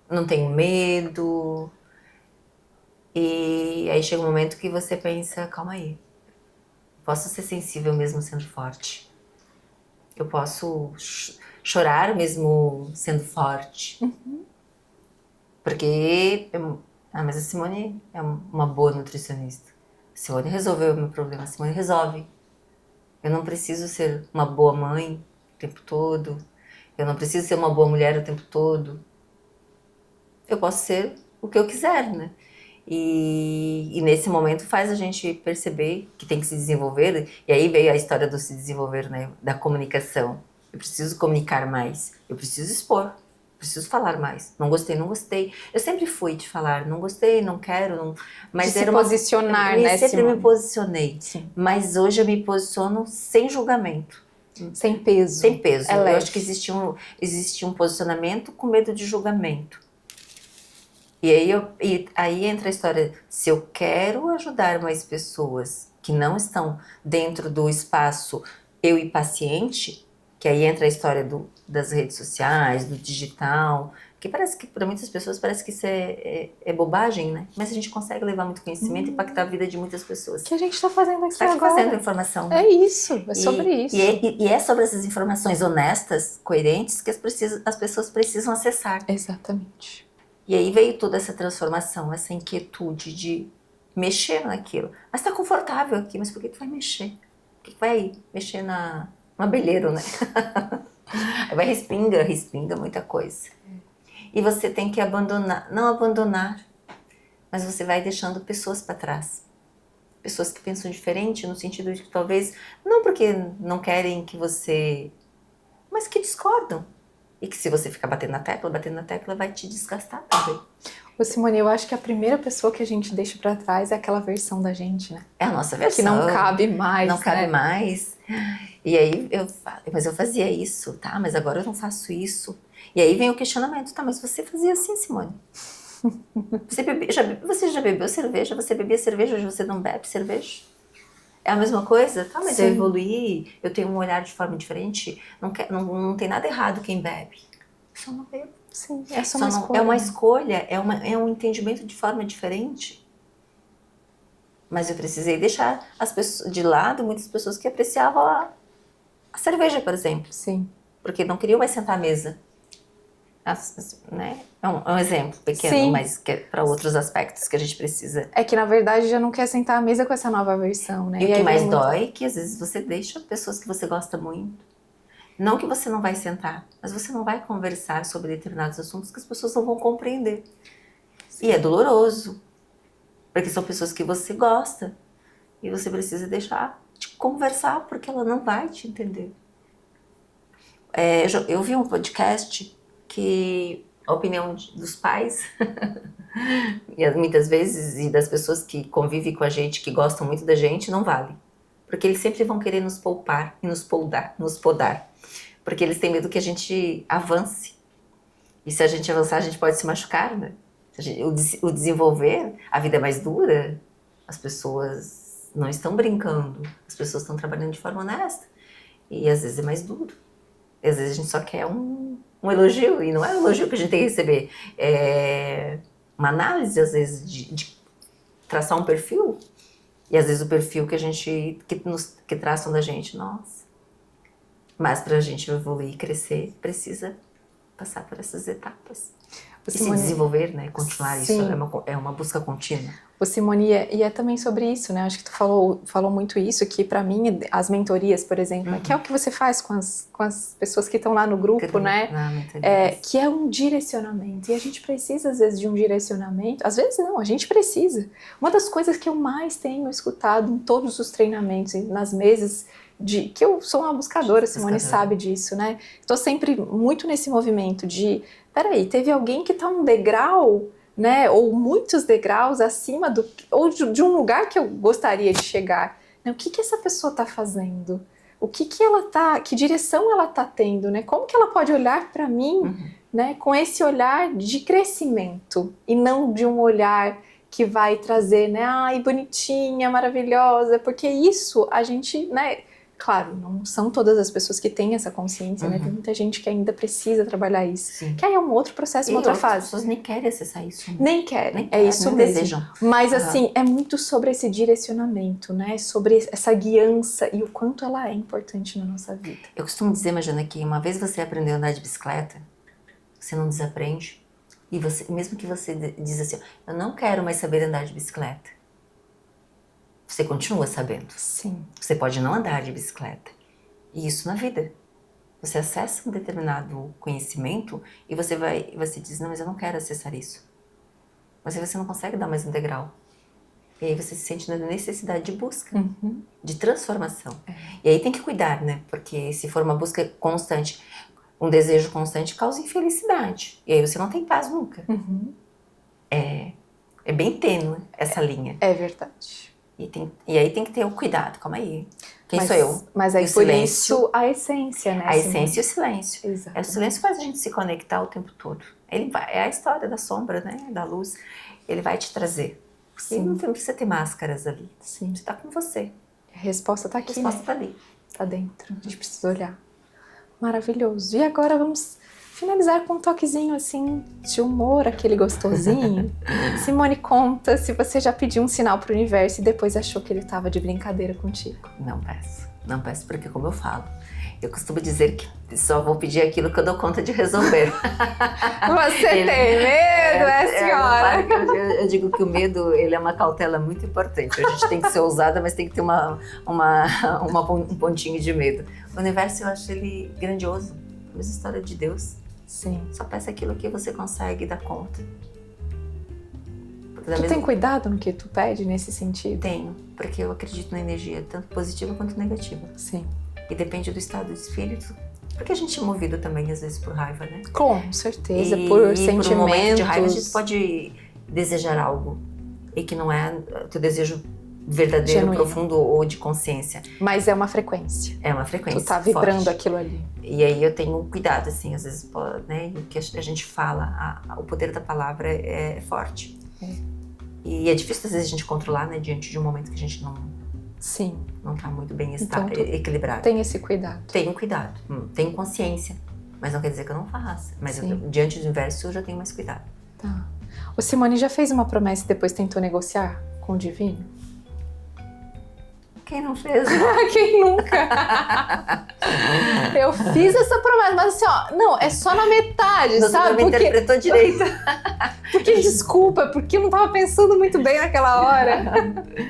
[SPEAKER 3] não tenho medo. E aí chega um momento que você pensa, calma aí, posso ser sensível mesmo sendo forte. Eu posso chorar mesmo sendo forte. Porque, mas a Simone é uma boa nutricionista. A Simone resolveu o meu problema, a Simone resolve. Eu não preciso ser uma boa mãe o tempo todo. Eu não preciso ser uma boa mulher o tempo todo. Eu posso ser o que eu quiser, né? E nesse momento faz a gente perceber que tem que se desenvolver. E aí veio a história do se desenvolver, né? Da comunicação. Eu preciso comunicar mais. Eu preciso expor. Preciso falar mais. Não gostei, não gostei. Eu sempre fui de falar, não gostei, não quero, não... Mas
[SPEAKER 2] de
[SPEAKER 3] era
[SPEAKER 2] se posicionar,
[SPEAKER 3] eu
[SPEAKER 2] né,
[SPEAKER 3] sempre me
[SPEAKER 2] Simone?
[SPEAKER 3] posicionei.
[SPEAKER 2] Sim.
[SPEAKER 3] Mas hoje eu me posiciono sem julgamento.
[SPEAKER 2] Sem peso.
[SPEAKER 3] Sem peso.
[SPEAKER 2] É
[SPEAKER 3] Eu
[SPEAKER 2] leve.
[SPEAKER 3] acho que existe um posicionamento com medo de julgamento. E aí entra a história, se eu quero ajudar mais pessoas que não estão dentro do espaço eu e paciente, que aí entra a história das redes sociais, do digital, que parece que para muitas pessoas parece que isso é bobagem, né? Mas a gente consegue levar muito conhecimento e impactar a vida de muitas pessoas.
[SPEAKER 2] O que a gente tá fazendo aqui
[SPEAKER 3] Está aqui
[SPEAKER 2] agora?
[SPEAKER 3] fazendo informação, né?
[SPEAKER 2] É isso, é sobre isso.
[SPEAKER 3] E é sobre essas informações honestas, coerentes, que as pessoas precisam acessar.
[SPEAKER 2] Exatamente.
[SPEAKER 3] E aí veio toda essa transformação, essa inquietude de mexer naquilo. Mas tá confortável aqui, mas por que tu vai mexer? Por que tu vai mexer no abelheiro, né? Aí vai respinga muita coisa. E você tem que abandonar, não abandonar, mas você vai deixando pessoas para trás. Pessoas que pensam diferente, no sentido de que talvez, não porque não querem que você, mas que discordam. E que se você ficar batendo na tecla, vai te desgastar também.
[SPEAKER 2] Ô Simone, eu acho que a primeira pessoa que a gente deixa pra trás é aquela versão da gente, né?
[SPEAKER 3] É a nossa versão.
[SPEAKER 2] Que não cabe mais,
[SPEAKER 3] Não cabe
[SPEAKER 2] né?
[SPEAKER 3] mais. E aí mas eu fazia isso, tá? Mas agora eu não faço isso. E aí vem o questionamento, tá? Mas você fazia assim, Simone? Você já bebeu cerveja? Você bebia cerveja, hoje você não bebe cerveja? É a mesma coisa? Tá, mas
[SPEAKER 2] Sim.
[SPEAKER 3] eu evoluí, eu tenho um olhar de forma diferente. Não tem nada errado quem bebe. Só não bebo.
[SPEAKER 2] Sim, é só uma escolha.
[SPEAKER 3] É uma escolha, é um entendimento de forma diferente. Mas eu precisei deixar as pessoas de lado, muitas pessoas que apreciavam a cerveja, por exemplo.
[SPEAKER 2] Sim.
[SPEAKER 3] Porque não queriam mais sentar à mesa. Né? É um exemplo pequeno,
[SPEAKER 2] Sim.
[SPEAKER 3] mas que é para outros aspectos que a gente precisa.
[SPEAKER 2] É que na verdade já não quer sentar à mesa com essa nova versão, né?
[SPEAKER 3] E o que mais
[SPEAKER 2] vem
[SPEAKER 3] dói é que às vezes você deixa pessoas que você gosta muito. Não que você não vai sentar, mas você não vai conversar sobre determinados assuntos que as pessoas não vão compreender. E é doloroso, porque são pessoas que você gosta e você precisa deixar de conversar porque ela não vai te entender. Eu vi um podcast que a opinião dos pais e muitas vezes e das pessoas que convivem com a gente, que gostam muito da gente, não vale. Porque eles sempre vão querer nos poupar e nos podar. Porque eles têm medo que a gente avance. E se a gente avançar, a gente pode se machucar, né? O desenvolver, a vida é mais dura, as pessoas não estão brincando, as pessoas estão trabalhando de forma honesta. E às vezes é mais duro. E às vezes a gente só quer um elogio, e não é um elogio que a gente tem que receber. É uma análise, às vezes, de traçar um perfil. E às vezes o perfil que traçam da gente, nossa. Mas para a gente evoluir e crescer, precisa passar por essas etapas. E se desenvolver, né? Continuar.
[SPEAKER 2] Sim.
[SPEAKER 3] Isso é uma busca contínua.
[SPEAKER 2] Ô Simone, e é também sobre isso, né? Acho que tu falou muito isso, que pra mim, as mentorias, por exemplo, que é o que você faz com as pessoas que estão lá no grupo, né? Que é um direcionamento. E a gente precisa, às vezes, de um direcionamento. Às vezes não, a gente precisa. Uma das coisas que eu mais tenho escutado em todos os treinamentos, nas mesas, que eu sou uma buscadora, Simone sabe disso, né? Estou sempre muito nesse movimento de, peraí, teve alguém que tá um degrau, né, ou muitos degraus acima ou de um lugar que eu gostaria de chegar. Né? O que essa pessoa está fazendo? Que direção ela está tendo? Né? Como que ela pode olhar para mim, né, com esse olhar de crescimento e não de um olhar que vai trazer, né, ai, bonitinha, maravilhosa, porque isso a gente, né, claro, não são todas as pessoas que têm essa consciência, né? Tem muita gente que ainda precisa trabalhar isso.
[SPEAKER 3] Sim.
[SPEAKER 2] Que aí é um outro processo, uma outra fase.
[SPEAKER 3] As pessoas nem querem acessar isso.
[SPEAKER 2] Nem querem, é isso mesmo. Desejam. Mas assim, é muito sobre esse direcionamento, né? Sobre essa guiança e o quanto ela é importante na nossa vida.
[SPEAKER 3] Eu costumo dizer, Mariana, que uma vez você aprendeu a andar de bicicleta, você não desaprende. E mesmo que você diz assim, eu não quero mais saber andar de bicicleta. Você continua sabendo.
[SPEAKER 2] Sim.
[SPEAKER 3] Você pode não andar de bicicleta. E isso na vida. Você acessa um determinado conhecimento e você diz, não, mas eu não quero acessar isso. Mas aí você não consegue dar mais um degrau. E aí você se sente na necessidade de busca, de transformação. E aí tem que cuidar, né? Porque se for uma busca constante, um desejo constante causa infelicidade. E aí você não tem paz nunca. É bem tênue essa linha.
[SPEAKER 2] É verdade.
[SPEAKER 3] E aí tem que ter o cuidado, calma aí. Quem sou eu?
[SPEAKER 2] Mas aí por isso a essência, né?
[SPEAKER 3] A essência e o silêncio.
[SPEAKER 2] Exatamente.
[SPEAKER 3] O silêncio faz a gente se conectar o tempo todo. É a história da sombra, né? Da luz. Ele vai te trazer. Sim. E não precisa ter máscaras ali.
[SPEAKER 2] Sim.
[SPEAKER 3] Você tá com você.
[SPEAKER 2] A resposta tá aqui,
[SPEAKER 3] A resposta tá ali.
[SPEAKER 2] Tá dentro. A gente precisa olhar. Maravilhoso. E agora vamos finalizar com um toquezinho assim de humor, aquele gostosinho. Simone, conta se você já pediu um sinal pro universo e depois achou que ele tava de brincadeira contigo.
[SPEAKER 3] Não peço porque como eu falo, eu costumo dizer que só vou pedir aquilo que eu dou conta de resolver.
[SPEAKER 2] Você tem medo, senhora?
[SPEAKER 3] Eu digo que o medo, ele é uma cautela muito importante. A gente tem que ser ousada, mas tem que ter um pontinho de medo. O universo, eu acho ele grandioso. A mesma história de Deus.
[SPEAKER 2] Sim.
[SPEAKER 3] Só peça aquilo que você consegue dar conta.
[SPEAKER 2] Tu tem cuidado no que tu pede nesse sentido?
[SPEAKER 3] Tenho, porque eu acredito na energia, tanto positiva quanto negativa.
[SPEAKER 2] Sim.
[SPEAKER 3] E depende do estado de espírito. Porque a gente é movido também, às vezes, por raiva, né?
[SPEAKER 2] Com certeza, por sentimentos.
[SPEAKER 3] Por um momento de raiva, a gente pode desejar algo. E que não é o teu desejo verdadeiro, genuíno, profundo ou de consciência.
[SPEAKER 2] Mas é uma frequência.
[SPEAKER 3] É uma frequência.
[SPEAKER 2] Tu tá vibrando
[SPEAKER 3] forte.
[SPEAKER 2] Aquilo ali.
[SPEAKER 3] E aí eu tenho cuidado, assim, às vezes, né? O que a gente fala, o poder da palavra é forte. E é difícil, às vezes, a gente controlar, né? Diante de um momento que a gente não tá muito bem equilibrado.
[SPEAKER 2] Tem esse cuidado.
[SPEAKER 3] Tenho cuidado. Tenho consciência. Mas não quer dizer que eu não faça. Mas diante do universo, eu já tenho mais cuidado.
[SPEAKER 2] Tá. O Simone já fez uma promessa e depois tentou negociar com o divino?
[SPEAKER 3] Quem não fez?
[SPEAKER 2] Quem nunca? Eu fiz essa promessa, mas assim, ó, não, é só na metade,
[SPEAKER 3] Você
[SPEAKER 2] sabe?
[SPEAKER 3] Porque me interpretou direito.
[SPEAKER 2] Porque, desculpa, porque eu não tava pensando muito bem naquela hora.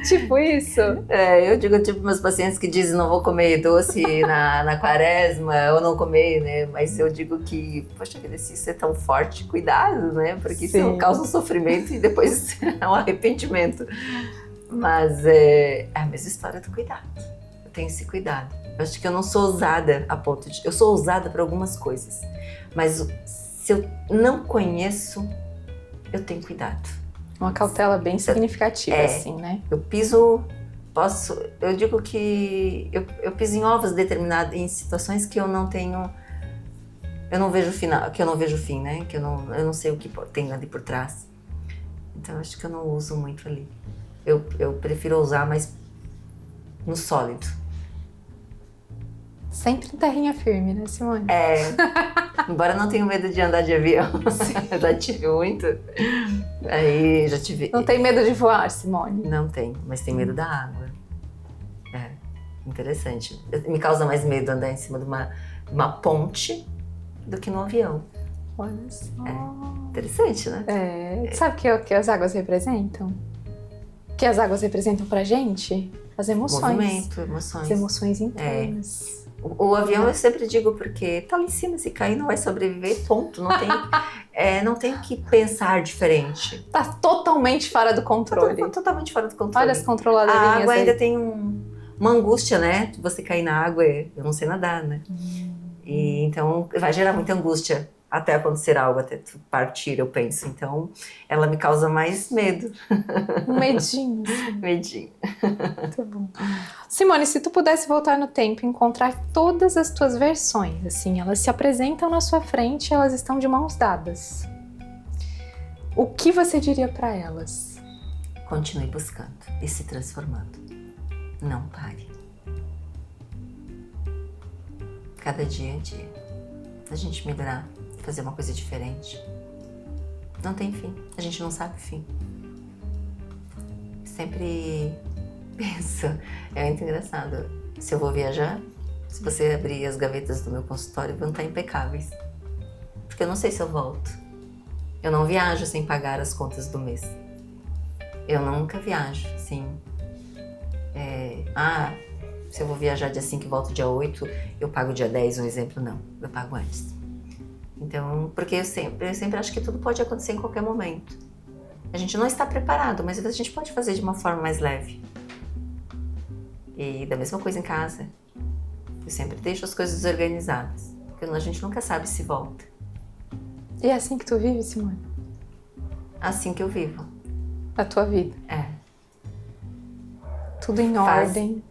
[SPEAKER 2] Tipo isso.
[SPEAKER 3] Eu digo, tipo, meus pacientes que dizem não vou comer doce na quaresma, ou não comer, né? Mas eu digo que, poxa vida, se isso é tão forte, cuidado, né? Porque isso causa um sofrimento e depois é um arrependimento. Mas é a mesma história do cuidado. Eu tenho esse cuidado. Eu acho que eu não sou ousada a ponto de... Eu sou ousada para algumas coisas. Mas se eu não conheço, eu tenho cuidado.
[SPEAKER 2] Uma cautela bem significativa, assim, né?
[SPEAKER 3] Eu digo que eu piso em ovos em situações que eu não tenho... Eu não vejo o final, que eu não vejo o fim, né? Que eu não sei o que tem ali por trás. Então eu acho que eu não uso muito ali. Eu prefiro usar mais no sólido.
[SPEAKER 2] Sempre em terrinha firme, né, Simone?
[SPEAKER 3] Embora não tenha medo de andar de avião. Eu já tive muito. Aí já tive...
[SPEAKER 2] Não tem medo de voar, Simone?
[SPEAKER 3] Não tenho, mas tem medo da água. Interessante. Me causa mais medo andar em cima de uma ponte do que no avião.
[SPEAKER 2] Olha só.
[SPEAKER 3] Interessante, né?
[SPEAKER 2] Sabe o que as águas representam? O que as águas representam pra gente? As emoções.
[SPEAKER 3] Movimento, emoções.
[SPEAKER 2] As emoções internas.
[SPEAKER 3] O avião eu sempre digo porque tá lá em cima, se cair não vai sobreviver, ponto. Não tem o que pensar diferente.
[SPEAKER 2] Tá totalmente fora do controle.
[SPEAKER 3] Tá totalmente fora do controle.
[SPEAKER 2] Olha as controladorinhas
[SPEAKER 3] A água
[SPEAKER 2] aí.
[SPEAKER 3] ainda tem uma angústia, né? Você cair na água, eu não sei nadar, né? E então vai gerar muita angústia até acontecer algo, até tu partir, eu penso. Então ela me causa mais medo.
[SPEAKER 2] Um medinho. Assim.
[SPEAKER 3] Medinho.
[SPEAKER 2] Muito bom. Simone, se tu pudesse voltar no tempo e encontrar todas as tuas versões, assim, elas se apresentam na sua frente, elas estão de mãos dadas. O que você diria pra elas?
[SPEAKER 3] Continue buscando e se transformando. Não pare. Cada dia é dia. A gente melhorar, fazer uma coisa diferente. Não tem fim. A gente não sabe o fim. Sempre penso. É muito engraçado. Se eu vou viajar, se você abrir as gavetas do meu consultório, vão estar impecáveis. Porque eu não sei se eu volto. Eu não viajo sem pagar as contas do mês. Eu nunca viajo, sim. Se eu vou viajar dia 5 e volto dia 8, eu pago dia 10, um exemplo, não. Eu pago antes. Então, porque eu sempre acho que tudo pode acontecer em qualquer momento. A gente não está preparado, mas a gente pode fazer de uma forma mais leve. E da mesma coisa em casa. Eu sempre deixo as coisas organizadas. Porque a gente nunca sabe se volta.
[SPEAKER 2] E é assim que tu vive, Simone?
[SPEAKER 3] Assim que eu vivo.
[SPEAKER 2] A tua vida? Tudo em ordem.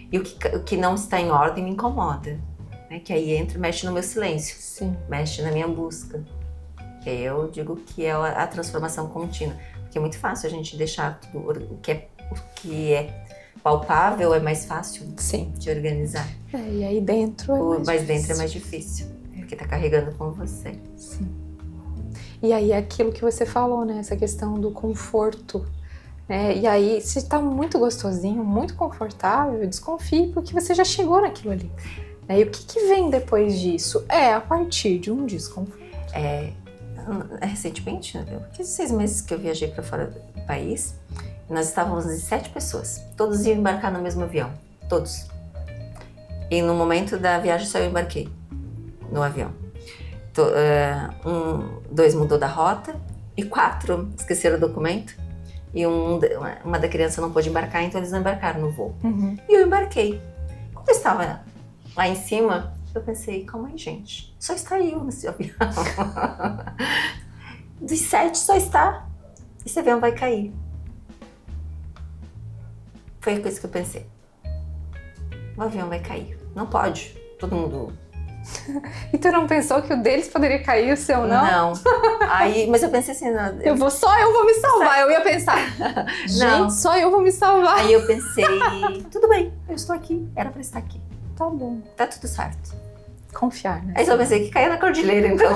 [SPEAKER 3] E o que não está em ordem me incomoda. Né? Que aí entra e mexe no meu silêncio.
[SPEAKER 2] Sim.
[SPEAKER 3] Mexe na minha busca. Que eu digo que é a transformação contínua. Porque é muito fácil a gente deixar tudo o que é palpável, é mais fácil
[SPEAKER 2] Sim.
[SPEAKER 3] de organizar.
[SPEAKER 2] E aí dentro
[SPEAKER 3] Mas dentro é mais difícil. Porque tá carregando com você.
[SPEAKER 2] Sim. E aí é aquilo que você falou, né? Essa questão do conforto. E aí, se tá muito gostosinho, muito confortável, desconfie, porque você já chegou naquilo ali. E o que vem depois disso? A partir de um desconforto.
[SPEAKER 3] Recentemente, fiz 6 meses que eu viajei para fora do país, nós estávamos em 7 pessoas. Todos iam embarcar no mesmo avião. Todos. E no momento da viagem só eu embarquei no avião. 2 mudou da rota e 4 esqueceram o documento. E uma da criança não pôde embarcar, então eles não embarcaram no voo.
[SPEAKER 2] Uhum.
[SPEAKER 3] E eu embarquei. Quando eu estava lá em cima, eu pensei, calma aí, gente. Só está eu nesse avião. Dos 7 só está. Esse avião vai cair. Foi a coisa que eu pensei. O avião vai cair. Não pode. Todo mundo...
[SPEAKER 2] E tu não pensou que o deles poderia cair, o seu não?
[SPEAKER 3] Não. Mas eu pensei assim...
[SPEAKER 2] Só eu vou me salvar. Eu ia pensar,
[SPEAKER 3] Não.
[SPEAKER 2] gente, só eu vou me salvar.
[SPEAKER 3] Aí eu pensei, tudo bem, eu estou aqui. Era pra estar aqui.
[SPEAKER 2] Tá bom.
[SPEAKER 3] Tá tudo certo.
[SPEAKER 2] Confiar, né?
[SPEAKER 3] Aí só pensei que caía na cordilheira, então.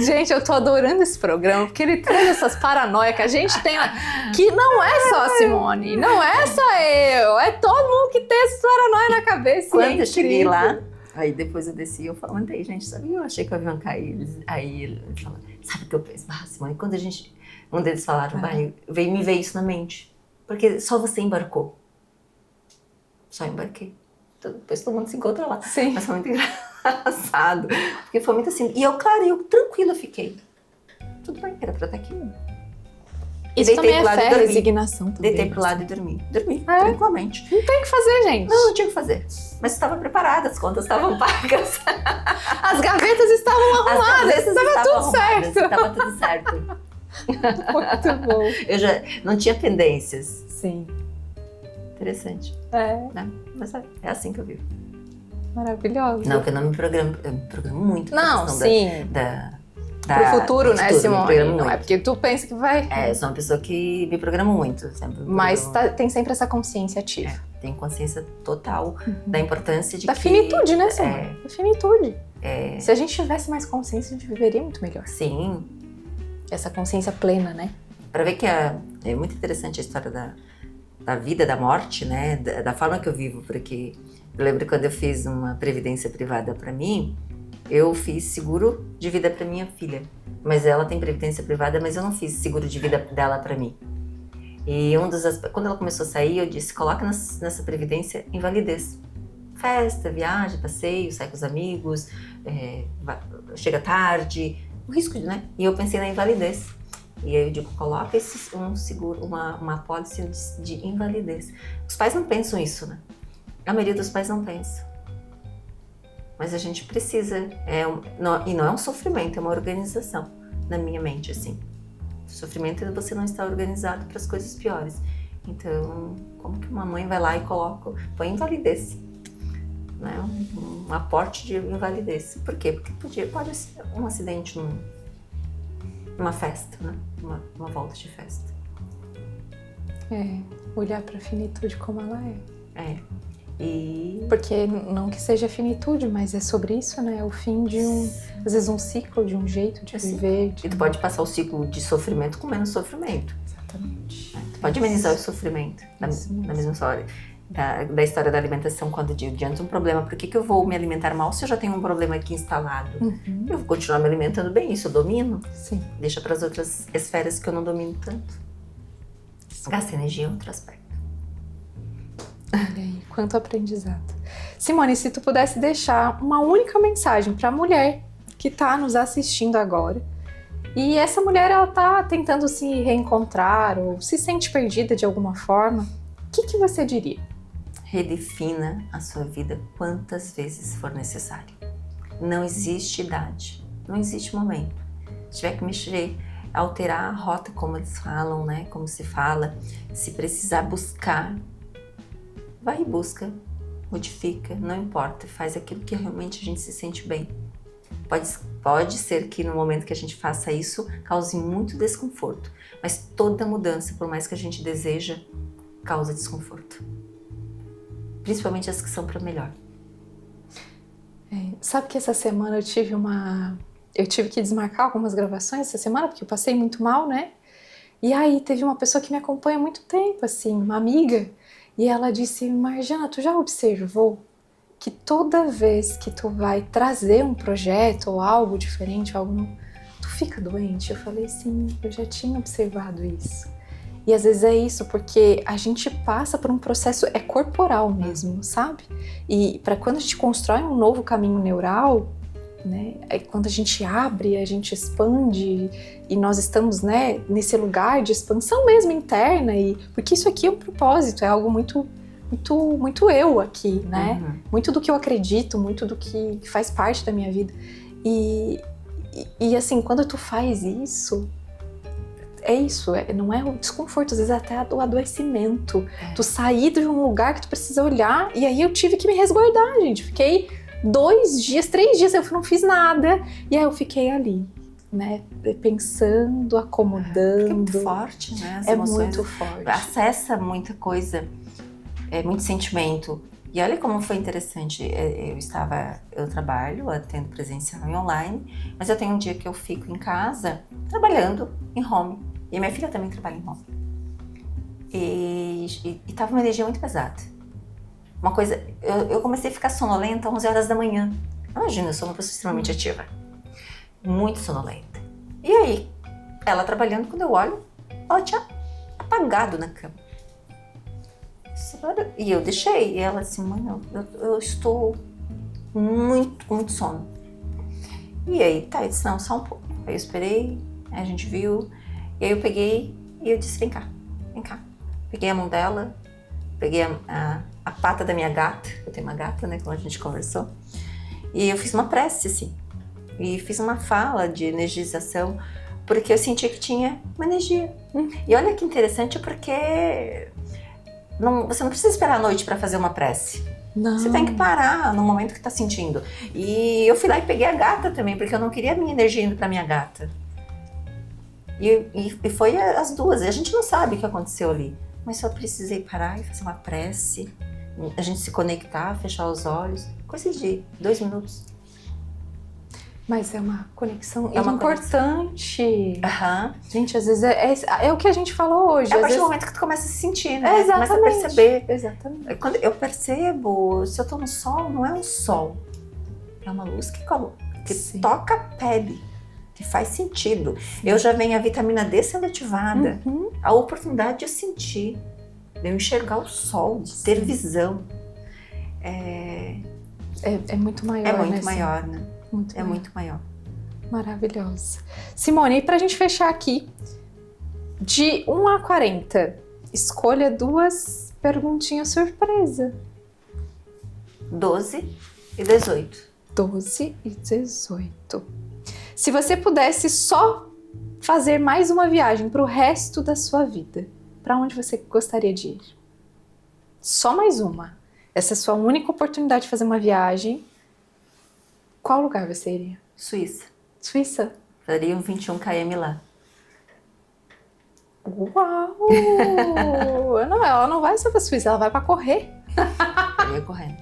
[SPEAKER 2] Gente, eu tô adorando esse programa, porque ele traz essas paranoias que a gente tem, que não é só a Simone, não é só eu, é todo mundo que tem essa paranoia na cabeça.
[SPEAKER 3] Quando eu cheguei lá, aí depois eu desci e eu falei, gente, sabe, eu achei que o avião cair. Aí ele falou, sabe o que eu penso? Simone, quando um deles falaram, me veio isso na mente, porque só você embarcou. Só embarquei. Depois todo mundo se encontra lá.
[SPEAKER 2] Sim.
[SPEAKER 3] Mas foi muito engraçado. Porque foi muito assim. E eu tranquila fiquei. Tudo bem, era pra eu estar aqui.
[SPEAKER 2] Isso também é fé, resignação também.
[SPEAKER 3] Deitei pro lado e dormi. Dormi, tranquilamente.
[SPEAKER 2] Não tem o que fazer, gente.
[SPEAKER 3] Não tinha o que fazer. Mas estava preparada, as contas estavam pagas.
[SPEAKER 2] As gavetas estavam arrumadas. Estava tudo certo.
[SPEAKER 3] Estava tudo certo.
[SPEAKER 2] Muito bom.
[SPEAKER 3] Eu já não tinha pendências.
[SPEAKER 2] Sim.
[SPEAKER 3] Interessante. Né? Mas é assim que eu vivo.
[SPEAKER 2] Maravilhoso.
[SPEAKER 3] Não, que eu não me programo. Eu me programo muito.
[SPEAKER 2] Não, sim. Pro futuro, né, Simone? Não é porque tu pensa que vai...
[SPEAKER 3] Eu sou uma pessoa que me programa muito.
[SPEAKER 2] Mas tem sempre essa consciência ativa.
[SPEAKER 3] Tem consciência total da importância de
[SPEAKER 2] da finitude, né, Simone? Da finitude. Se a gente tivesse mais consciência, a gente viveria muito melhor.
[SPEAKER 3] Sim.
[SPEAKER 2] Essa consciência plena, né?
[SPEAKER 3] Pra ver que é muito interessante a história da vida, da morte, né? Da forma que eu vivo, porque Eu lembro quando eu fiz uma previdência privada para mim, eu fiz seguro de vida para minha filha. Mas ela tem previdência privada, mas eu não fiz seguro de vida dela para mim. E quando ela começou a sair, eu disse, coloca nessa previdência invalidez. Festa, viagem, passeio, sai com os amigos, chega tarde, o risco, né? E eu pensei na invalidez. E aí eu digo, coloca um seguro, uma apólice de invalidez. Os pais não pensam isso, né? A maioria dos pais não pensa. Mas a gente precisa, e não é um sofrimento, é uma organização, na minha mente, assim. O sofrimento é você não estar organizado para as coisas piores. Então, como que uma mãe vai lá e põe invalidez? Né? Um aporte de invalidez. Por quê? Porque pode ser um acidente numa festa, né? Uma volta de festa.
[SPEAKER 2] Olhar para a finitude como ela é. Porque não que seja finitude, mas é sobre isso, né? O fim de às vezes um ciclo, de um jeito de viver.
[SPEAKER 3] E tu pode passar o ciclo de sofrimento com menos sofrimento.
[SPEAKER 2] Exatamente.
[SPEAKER 3] Tu pode amenizar o sofrimento na mesma história. Da história da alimentação, quando eu digo, diante de um problema, por que eu vou me alimentar mal se eu já tenho um problema aqui instalado? Eu vou continuar me alimentando bem, isso eu domino.
[SPEAKER 2] Sim.
[SPEAKER 3] Deixa para as outras esferas que eu não domino tanto. Gasta energia em outro aspecto.
[SPEAKER 2] Olha aí, quanto aprendizado. Simone, se tu pudesse deixar uma única mensagem para a mulher que está nos assistindo agora, e essa mulher ela está tentando se reencontrar ou se sente perdida de alguma forma, o que você diria?
[SPEAKER 3] Redefina a sua vida quantas vezes for necessário. Não existe idade, não existe momento. Se tiver que mexer, alterar a rota, como eles falam, né? Como se fala, se precisar buscar, vai e busca, modifica, não importa, faz aquilo que realmente a gente se sente bem. Pode ser que no momento que a gente faça isso, cause muito desconforto, mas toda mudança, por mais que a gente deseja, causa desconforto. Principalmente as que são para melhor.
[SPEAKER 2] Sabe que essa semana eu tive que desmarcar algumas gravações essa semana, porque eu passei muito mal, né? E aí teve uma pessoa que me acompanha há muito tempo, assim, uma amiga, e ela disse, Marjana, tu já observou que toda vez que tu vai trazer um projeto ou algo diferente, algo novo, tu fica doente? Eu falei, sim, eu já tinha observado isso. E às vezes é isso, porque a gente passa por um processo, corporal mesmo, sabe? E para quando a gente constrói um novo caminho neural, né? Quando a gente abre, a gente expande e nós estamos, né, nesse lugar de expansão mesmo interna, porque isso aqui é um propósito, é algo muito, muito, muito eu aqui, né? Muito do que eu acredito, muito do que faz parte da minha vida. E assim, quando tu faz isso, não é o desconforto, às vezes é até o adoecimento. Tu sair de um lugar que tu precisa olhar, e aí eu tive que me resguardar, gente. Fiquei 2 dias, 3 dias, eu não fiz nada, e aí eu fiquei ali, né, pensando, acomodando.
[SPEAKER 3] É muito forte, né? As emoções,
[SPEAKER 2] muito forte.
[SPEAKER 3] Acessa muita coisa, muito sentimento. E olha como foi interessante, eu trabalho, atendo presencial e online, mas eu tenho um dia que eu fico em casa, trabalhando em home. E minha filha também trabalha em home. E tava uma energia muito pesada. Uma coisa, eu comecei a ficar sonolenta às 11 horas da manhã. Imagina, eu sou uma pessoa extremamente ativa. Muito sonolenta. E aí, ela trabalhando, quando eu olho, ela tinha apagado na cama. E eu deixei. E ela assim, mãe, eu estou muito, muito sono. E aí, eu disse, não, só um pouco. Aí eu esperei, aí a gente viu. E aí eu peguei e eu disse, vem cá. Peguei a mão dela, peguei a pata da minha gata. Eu tenho uma gata, né, como a gente conversou. E eu fiz uma prece, assim. E fiz uma fala de energização, porque eu senti que tinha uma energia. E olha que interessante, porque você não precisa esperar a noite para fazer uma prece.
[SPEAKER 2] Não.
[SPEAKER 3] Você tem que parar no momento que tá sentindo. E eu fui lá e peguei a gata também, porque eu não queria a minha energia indo pra minha gata. E foi as duas. E a gente não sabe o que aconteceu ali. Mas só precisei parar e fazer uma prece. A gente se conectar, fechar os olhos. Coisa de 2 minutos.
[SPEAKER 2] Mas é uma conexão
[SPEAKER 3] É uma
[SPEAKER 2] importante.
[SPEAKER 3] Aham.
[SPEAKER 2] Gente, às vezes é o que a gente falou hoje.
[SPEAKER 3] É a
[SPEAKER 2] às
[SPEAKER 3] partir
[SPEAKER 2] vezes...
[SPEAKER 3] do momento que tu começa a se sentir, né?
[SPEAKER 2] Exatamente.
[SPEAKER 3] Começa a perceber.
[SPEAKER 2] Exatamente.
[SPEAKER 3] Quando eu percebo, se eu tô no sol, não é um sol. É uma luz que
[SPEAKER 2] Sim.
[SPEAKER 3] toca a pele, que faz sentido. Eu já venho a vitamina D sendo ativada.
[SPEAKER 2] Uhum.
[SPEAKER 3] A oportunidade de eu sentir, de eu enxergar o sol, de ter visão.
[SPEAKER 2] É muito maior,
[SPEAKER 3] É muito
[SPEAKER 2] né?
[SPEAKER 3] maior, né?
[SPEAKER 2] Muito
[SPEAKER 3] É
[SPEAKER 2] maior.
[SPEAKER 3] muito maior.
[SPEAKER 2] Maravilhosa. Simone, e pra gente fechar aqui, de 1 a 40, escolha 2 perguntinhas surpresa.
[SPEAKER 3] 12 e 18.
[SPEAKER 2] 12 e 18. Se você pudesse só fazer mais uma viagem pro resto da sua vida, pra onde você gostaria de ir? Só mais uma. Essa é a sua única oportunidade de fazer uma viagem. Qual lugar você iria?
[SPEAKER 3] Suíça.
[SPEAKER 2] Suíça?
[SPEAKER 3] Faria um 21 km lá.
[SPEAKER 2] Uau! Não, ela não vai só pra Suíça, ela vai pra correr.
[SPEAKER 3] Faria correndo.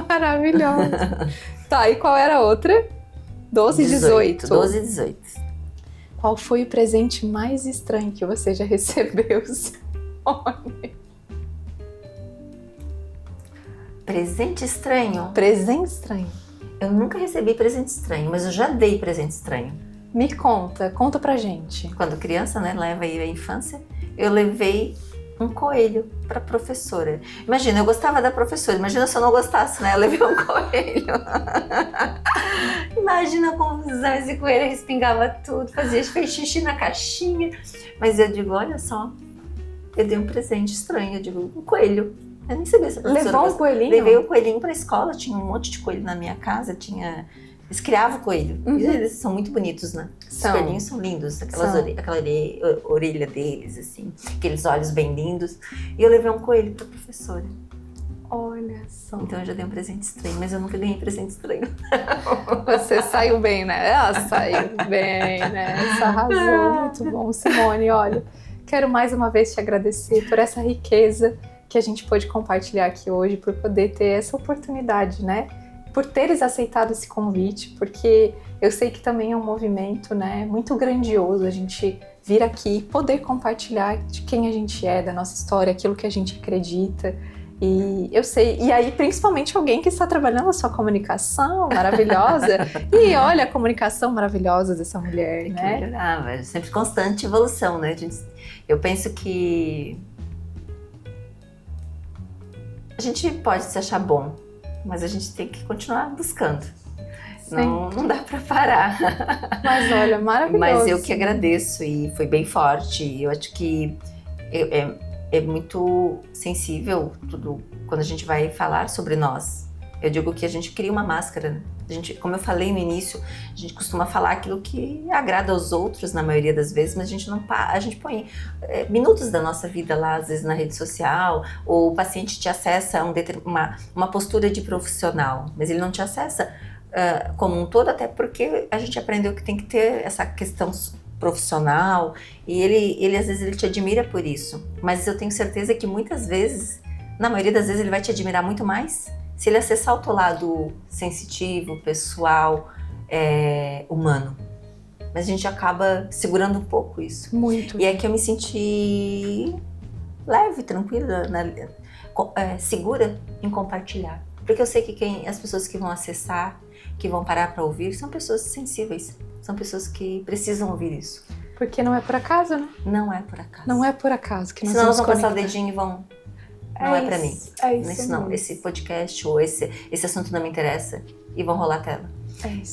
[SPEAKER 2] Maravilhosa. Tá, e qual era a outra? 12 e 18.
[SPEAKER 3] 12 e 18.
[SPEAKER 2] Qual foi o presente mais estranho que você já recebeu, Simone?
[SPEAKER 3] Presente estranho?
[SPEAKER 2] Presente estranho.
[SPEAKER 3] Eu nunca recebi presente estranho, mas eu já dei presente estranho.
[SPEAKER 2] Me conta pra gente.
[SPEAKER 3] Quando criança, né, leva aí a infância, eu levei um coelho pra professora. Imagina, eu gostava da professora, imagina se eu não gostasse, né, eu levei um coelho. Imagina a confusão, esse coelho respingava tudo, fez xixi na caixinha. Mas eu digo, olha só, eu dei um presente estranho, eu digo, um coelho. Eu nem sabia se a professora
[SPEAKER 2] Levou um
[SPEAKER 3] gostava.
[SPEAKER 2] coelhinho?
[SPEAKER 3] Levei o coelhinho pra escola, tinha um monte de coelho na minha casa, eles criavam coelho.
[SPEAKER 2] Uhum.
[SPEAKER 3] E eles são muito bonitos, né?
[SPEAKER 2] São.
[SPEAKER 3] Os coelhinhos são lindos, aquela orelha deles, assim, aqueles olhos bem lindos. E eu levei um coelho pra professora.
[SPEAKER 2] Olha só.
[SPEAKER 3] Então eu já dei um presente estranho, mas eu nunca ganhei presente estranho.
[SPEAKER 2] Você saiu bem, né? Ela saiu bem, né? Você arrasou. Muito bom, Simone. Olha, quero mais uma vez te agradecer por essa riqueza que a gente pôde compartilhar aqui hoje, por poder ter essa oportunidade, né? Por teres aceitado esse convite, porque eu sei que também é um movimento, né, muito grandioso a gente vir aqui e poder compartilhar de quem a gente é, da nossa história, aquilo que a gente acredita. E eu sei, e aí principalmente alguém que está trabalhando a sua comunicação maravilhosa. E olha a comunicação maravilhosa dessa mulher,
[SPEAKER 3] Tem que
[SPEAKER 2] né?
[SPEAKER 3] melhorar, é sempre constante evolução, né? Eu penso que a gente pode se achar bom, mas a gente tem que continuar buscando. Não dá pra parar.
[SPEAKER 2] Mas olha, maravilhoso.
[SPEAKER 3] Mas eu que agradeço e foi bem forte. Eu acho que é muito sensível tudo quando a gente vai falar sobre nós. Eu digo que a gente cria uma máscara, né? Como eu falei no início, a gente costuma falar aquilo que agrada aos outros na maioria das vezes, mas a gente põe minutos da nossa vida lá, às vezes na rede social, ou o paciente te acessa uma postura de profissional, mas ele não te acessa como um todo, até porque a gente aprendeu que tem que ter essa questão profissional, e ele às vezes ele te admira por isso, mas eu tenho certeza que muitas vezes, na maioria das vezes, ele vai te admirar muito mais se ele acessar o teu lado sensitivo, pessoal, humano. Mas a gente acaba segurando um pouco isso.
[SPEAKER 2] Muito.
[SPEAKER 3] E é que eu me senti leve, tranquila, segura em compartilhar. Porque eu sei que as pessoas que vão acessar, que vão parar para ouvir, são pessoas sensíveis. São pessoas que precisam ouvir isso.
[SPEAKER 2] Porque não é por acaso, né?
[SPEAKER 3] Não é por acaso.
[SPEAKER 2] Não é por acaso que nós
[SPEAKER 3] Senão elas
[SPEAKER 2] vamos
[SPEAKER 3] vão passar o
[SPEAKER 2] conectar.
[SPEAKER 3] dedinho e vão... Não é pra mim.
[SPEAKER 2] É isso.
[SPEAKER 3] Isso não. Esse podcast ou esse assunto não me interessa. E vão rolar a tela.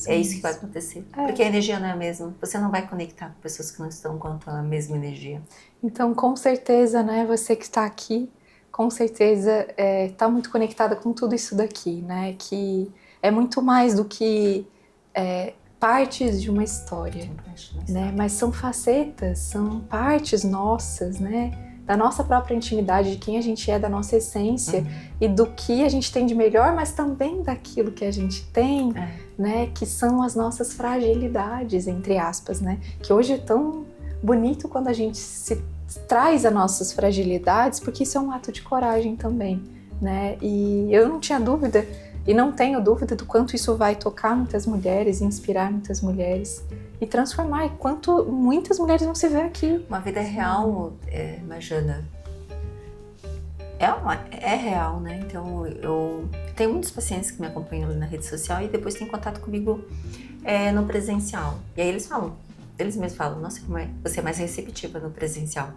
[SPEAKER 3] É isso que vai acontecer. Porque a energia não é a mesma. Você não vai conectar com pessoas que não estão com a mesma energia.
[SPEAKER 2] Então, com certeza, né? Você que está aqui, com certeza está muito conectada com tudo isso daqui, né? Que é muito mais do que partes de uma história, né? Mas são facetas, são partes nossas, né? Da nossa própria intimidade, de quem a gente é, da nossa essência e do que a gente tem de melhor, mas também daquilo que a gente tem, né? Que são as nossas fragilidades, entre aspas, né? Que hoje é tão bonito quando a gente se traz as nossas fragilidades, porque isso é um ato de coragem também, né? E eu não tinha dúvida E não tenho dúvida do quanto isso vai tocar muitas mulheres, inspirar muitas mulheres e transformar. E quanto muitas mulheres vão se ver aqui.
[SPEAKER 3] Uma vida real, Marjana, é real, né? Então, eu tenho muitos pacientes que me acompanham ali na rede social e depois têm contato comigo no presencial. E aí eles mesmos falam, nossa, como você é mais receptiva no presencial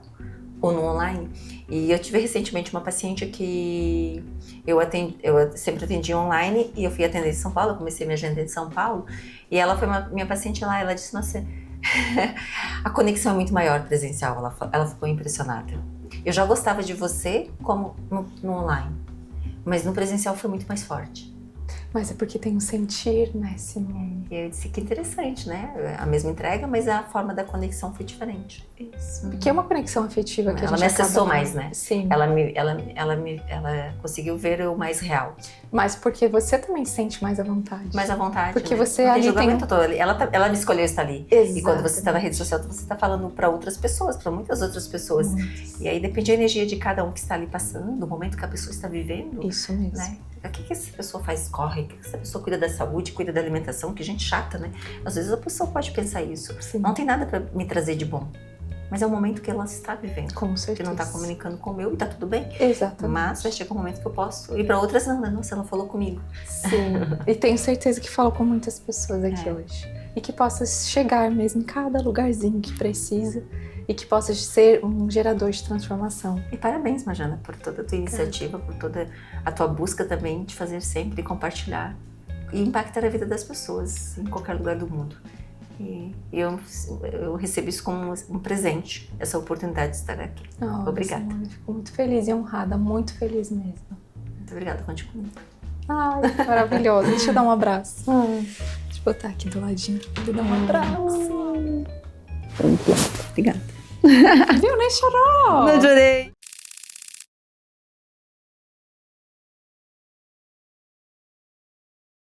[SPEAKER 3] ou no online. E eu tive recentemente uma paciente que eu sempre atendi online e eu fui atender em São Paulo, eu comecei minha agenda em São Paulo e ela foi minha paciente lá, ela disse, nossa, a conexão é muito maior presencial, ela ficou impressionada. Eu já gostava de você como no online, mas no presencial foi muito mais forte.
[SPEAKER 2] Mas é porque tem um sentir, né, Simone?
[SPEAKER 3] E eu disse que interessante, né? A mesma entrega, mas a forma da conexão foi diferente.
[SPEAKER 2] Isso. Porque é uma conexão afetiva que a
[SPEAKER 3] Ela
[SPEAKER 2] gente
[SPEAKER 3] me acessou
[SPEAKER 2] acaba...
[SPEAKER 3] mais, né?
[SPEAKER 2] Sim.
[SPEAKER 3] Ela conseguiu ver o mais real.
[SPEAKER 2] Mas porque você também sente mais à vontade.
[SPEAKER 3] Mais à vontade,
[SPEAKER 2] porque
[SPEAKER 3] né?
[SPEAKER 2] você
[SPEAKER 3] não
[SPEAKER 2] ali
[SPEAKER 3] tem julgamento
[SPEAKER 2] tem...
[SPEAKER 3] todo. Ela me escolheu estar ali.
[SPEAKER 2] Exatamente.
[SPEAKER 3] E quando você está na rede social, você está falando para outras pessoas, para muitas outras pessoas.
[SPEAKER 2] Muitos.
[SPEAKER 3] E aí depende da energia de cada um que está ali passando, do momento que a pessoa está vivendo.
[SPEAKER 2] Isso mesmo.
[SPEAKER 3] Né? O que essa pessoa faz? Corre? O que essa pessoa cuida da saúde, cuida da alimentação? Que gente chata, né? Às vezes a pessoa pode pensar isso.
[SPEAKER 2] Sim.
[SPEAKER 3] Não tem nada para me trazer de bom. Mas é o momento que ela está vivendo.
[SPEAKER 2] Com
[SPEAKER 3] Que
[SPEAKER 2] certeza.
[SPEAKER 3] não está comunicando com o meu e tá tudo bem.
[SPEAKER 2] Exatamente.
[SPEAKER 3] Mas vai chegar um momento que eu posso ir para outras, não, né? Nossa, ela falou comigo.
[SPEAKER 2] Sim. E tenho certeza que falo com muitas pessoas aqui hoje. E que possa chegar mesmo em cada lugarzinho que precisa. E que possa ser um gerador de transformação.
[SPEAKER 3] E parabéns, Marjana, por toda a tua iniciativa, por toda a tua busca também de fazer sempre, compartilhar e impactar a vida das pessoas em qualquer lugar do mundo. E eu recebo isso como um presente, essa oportunidade de estar aqui. Obrigada.
[SPEAKER 2] Simone, eu fico muito feliz e honrada, muito feliz mesmo.
[SPEAKER 3] Muito obrigada, conte comigo.
[SPEAKER 2] Ai, maravilhosa. Deixa eu dar um abraço. Deixa eu botar aqui do ladinho pra poder dar um abraço.
[SPEAKER 3] Obrigada.
[SPEAKER 2] Viu? Nem chorou.
[SPEAKER 3] Não chorei.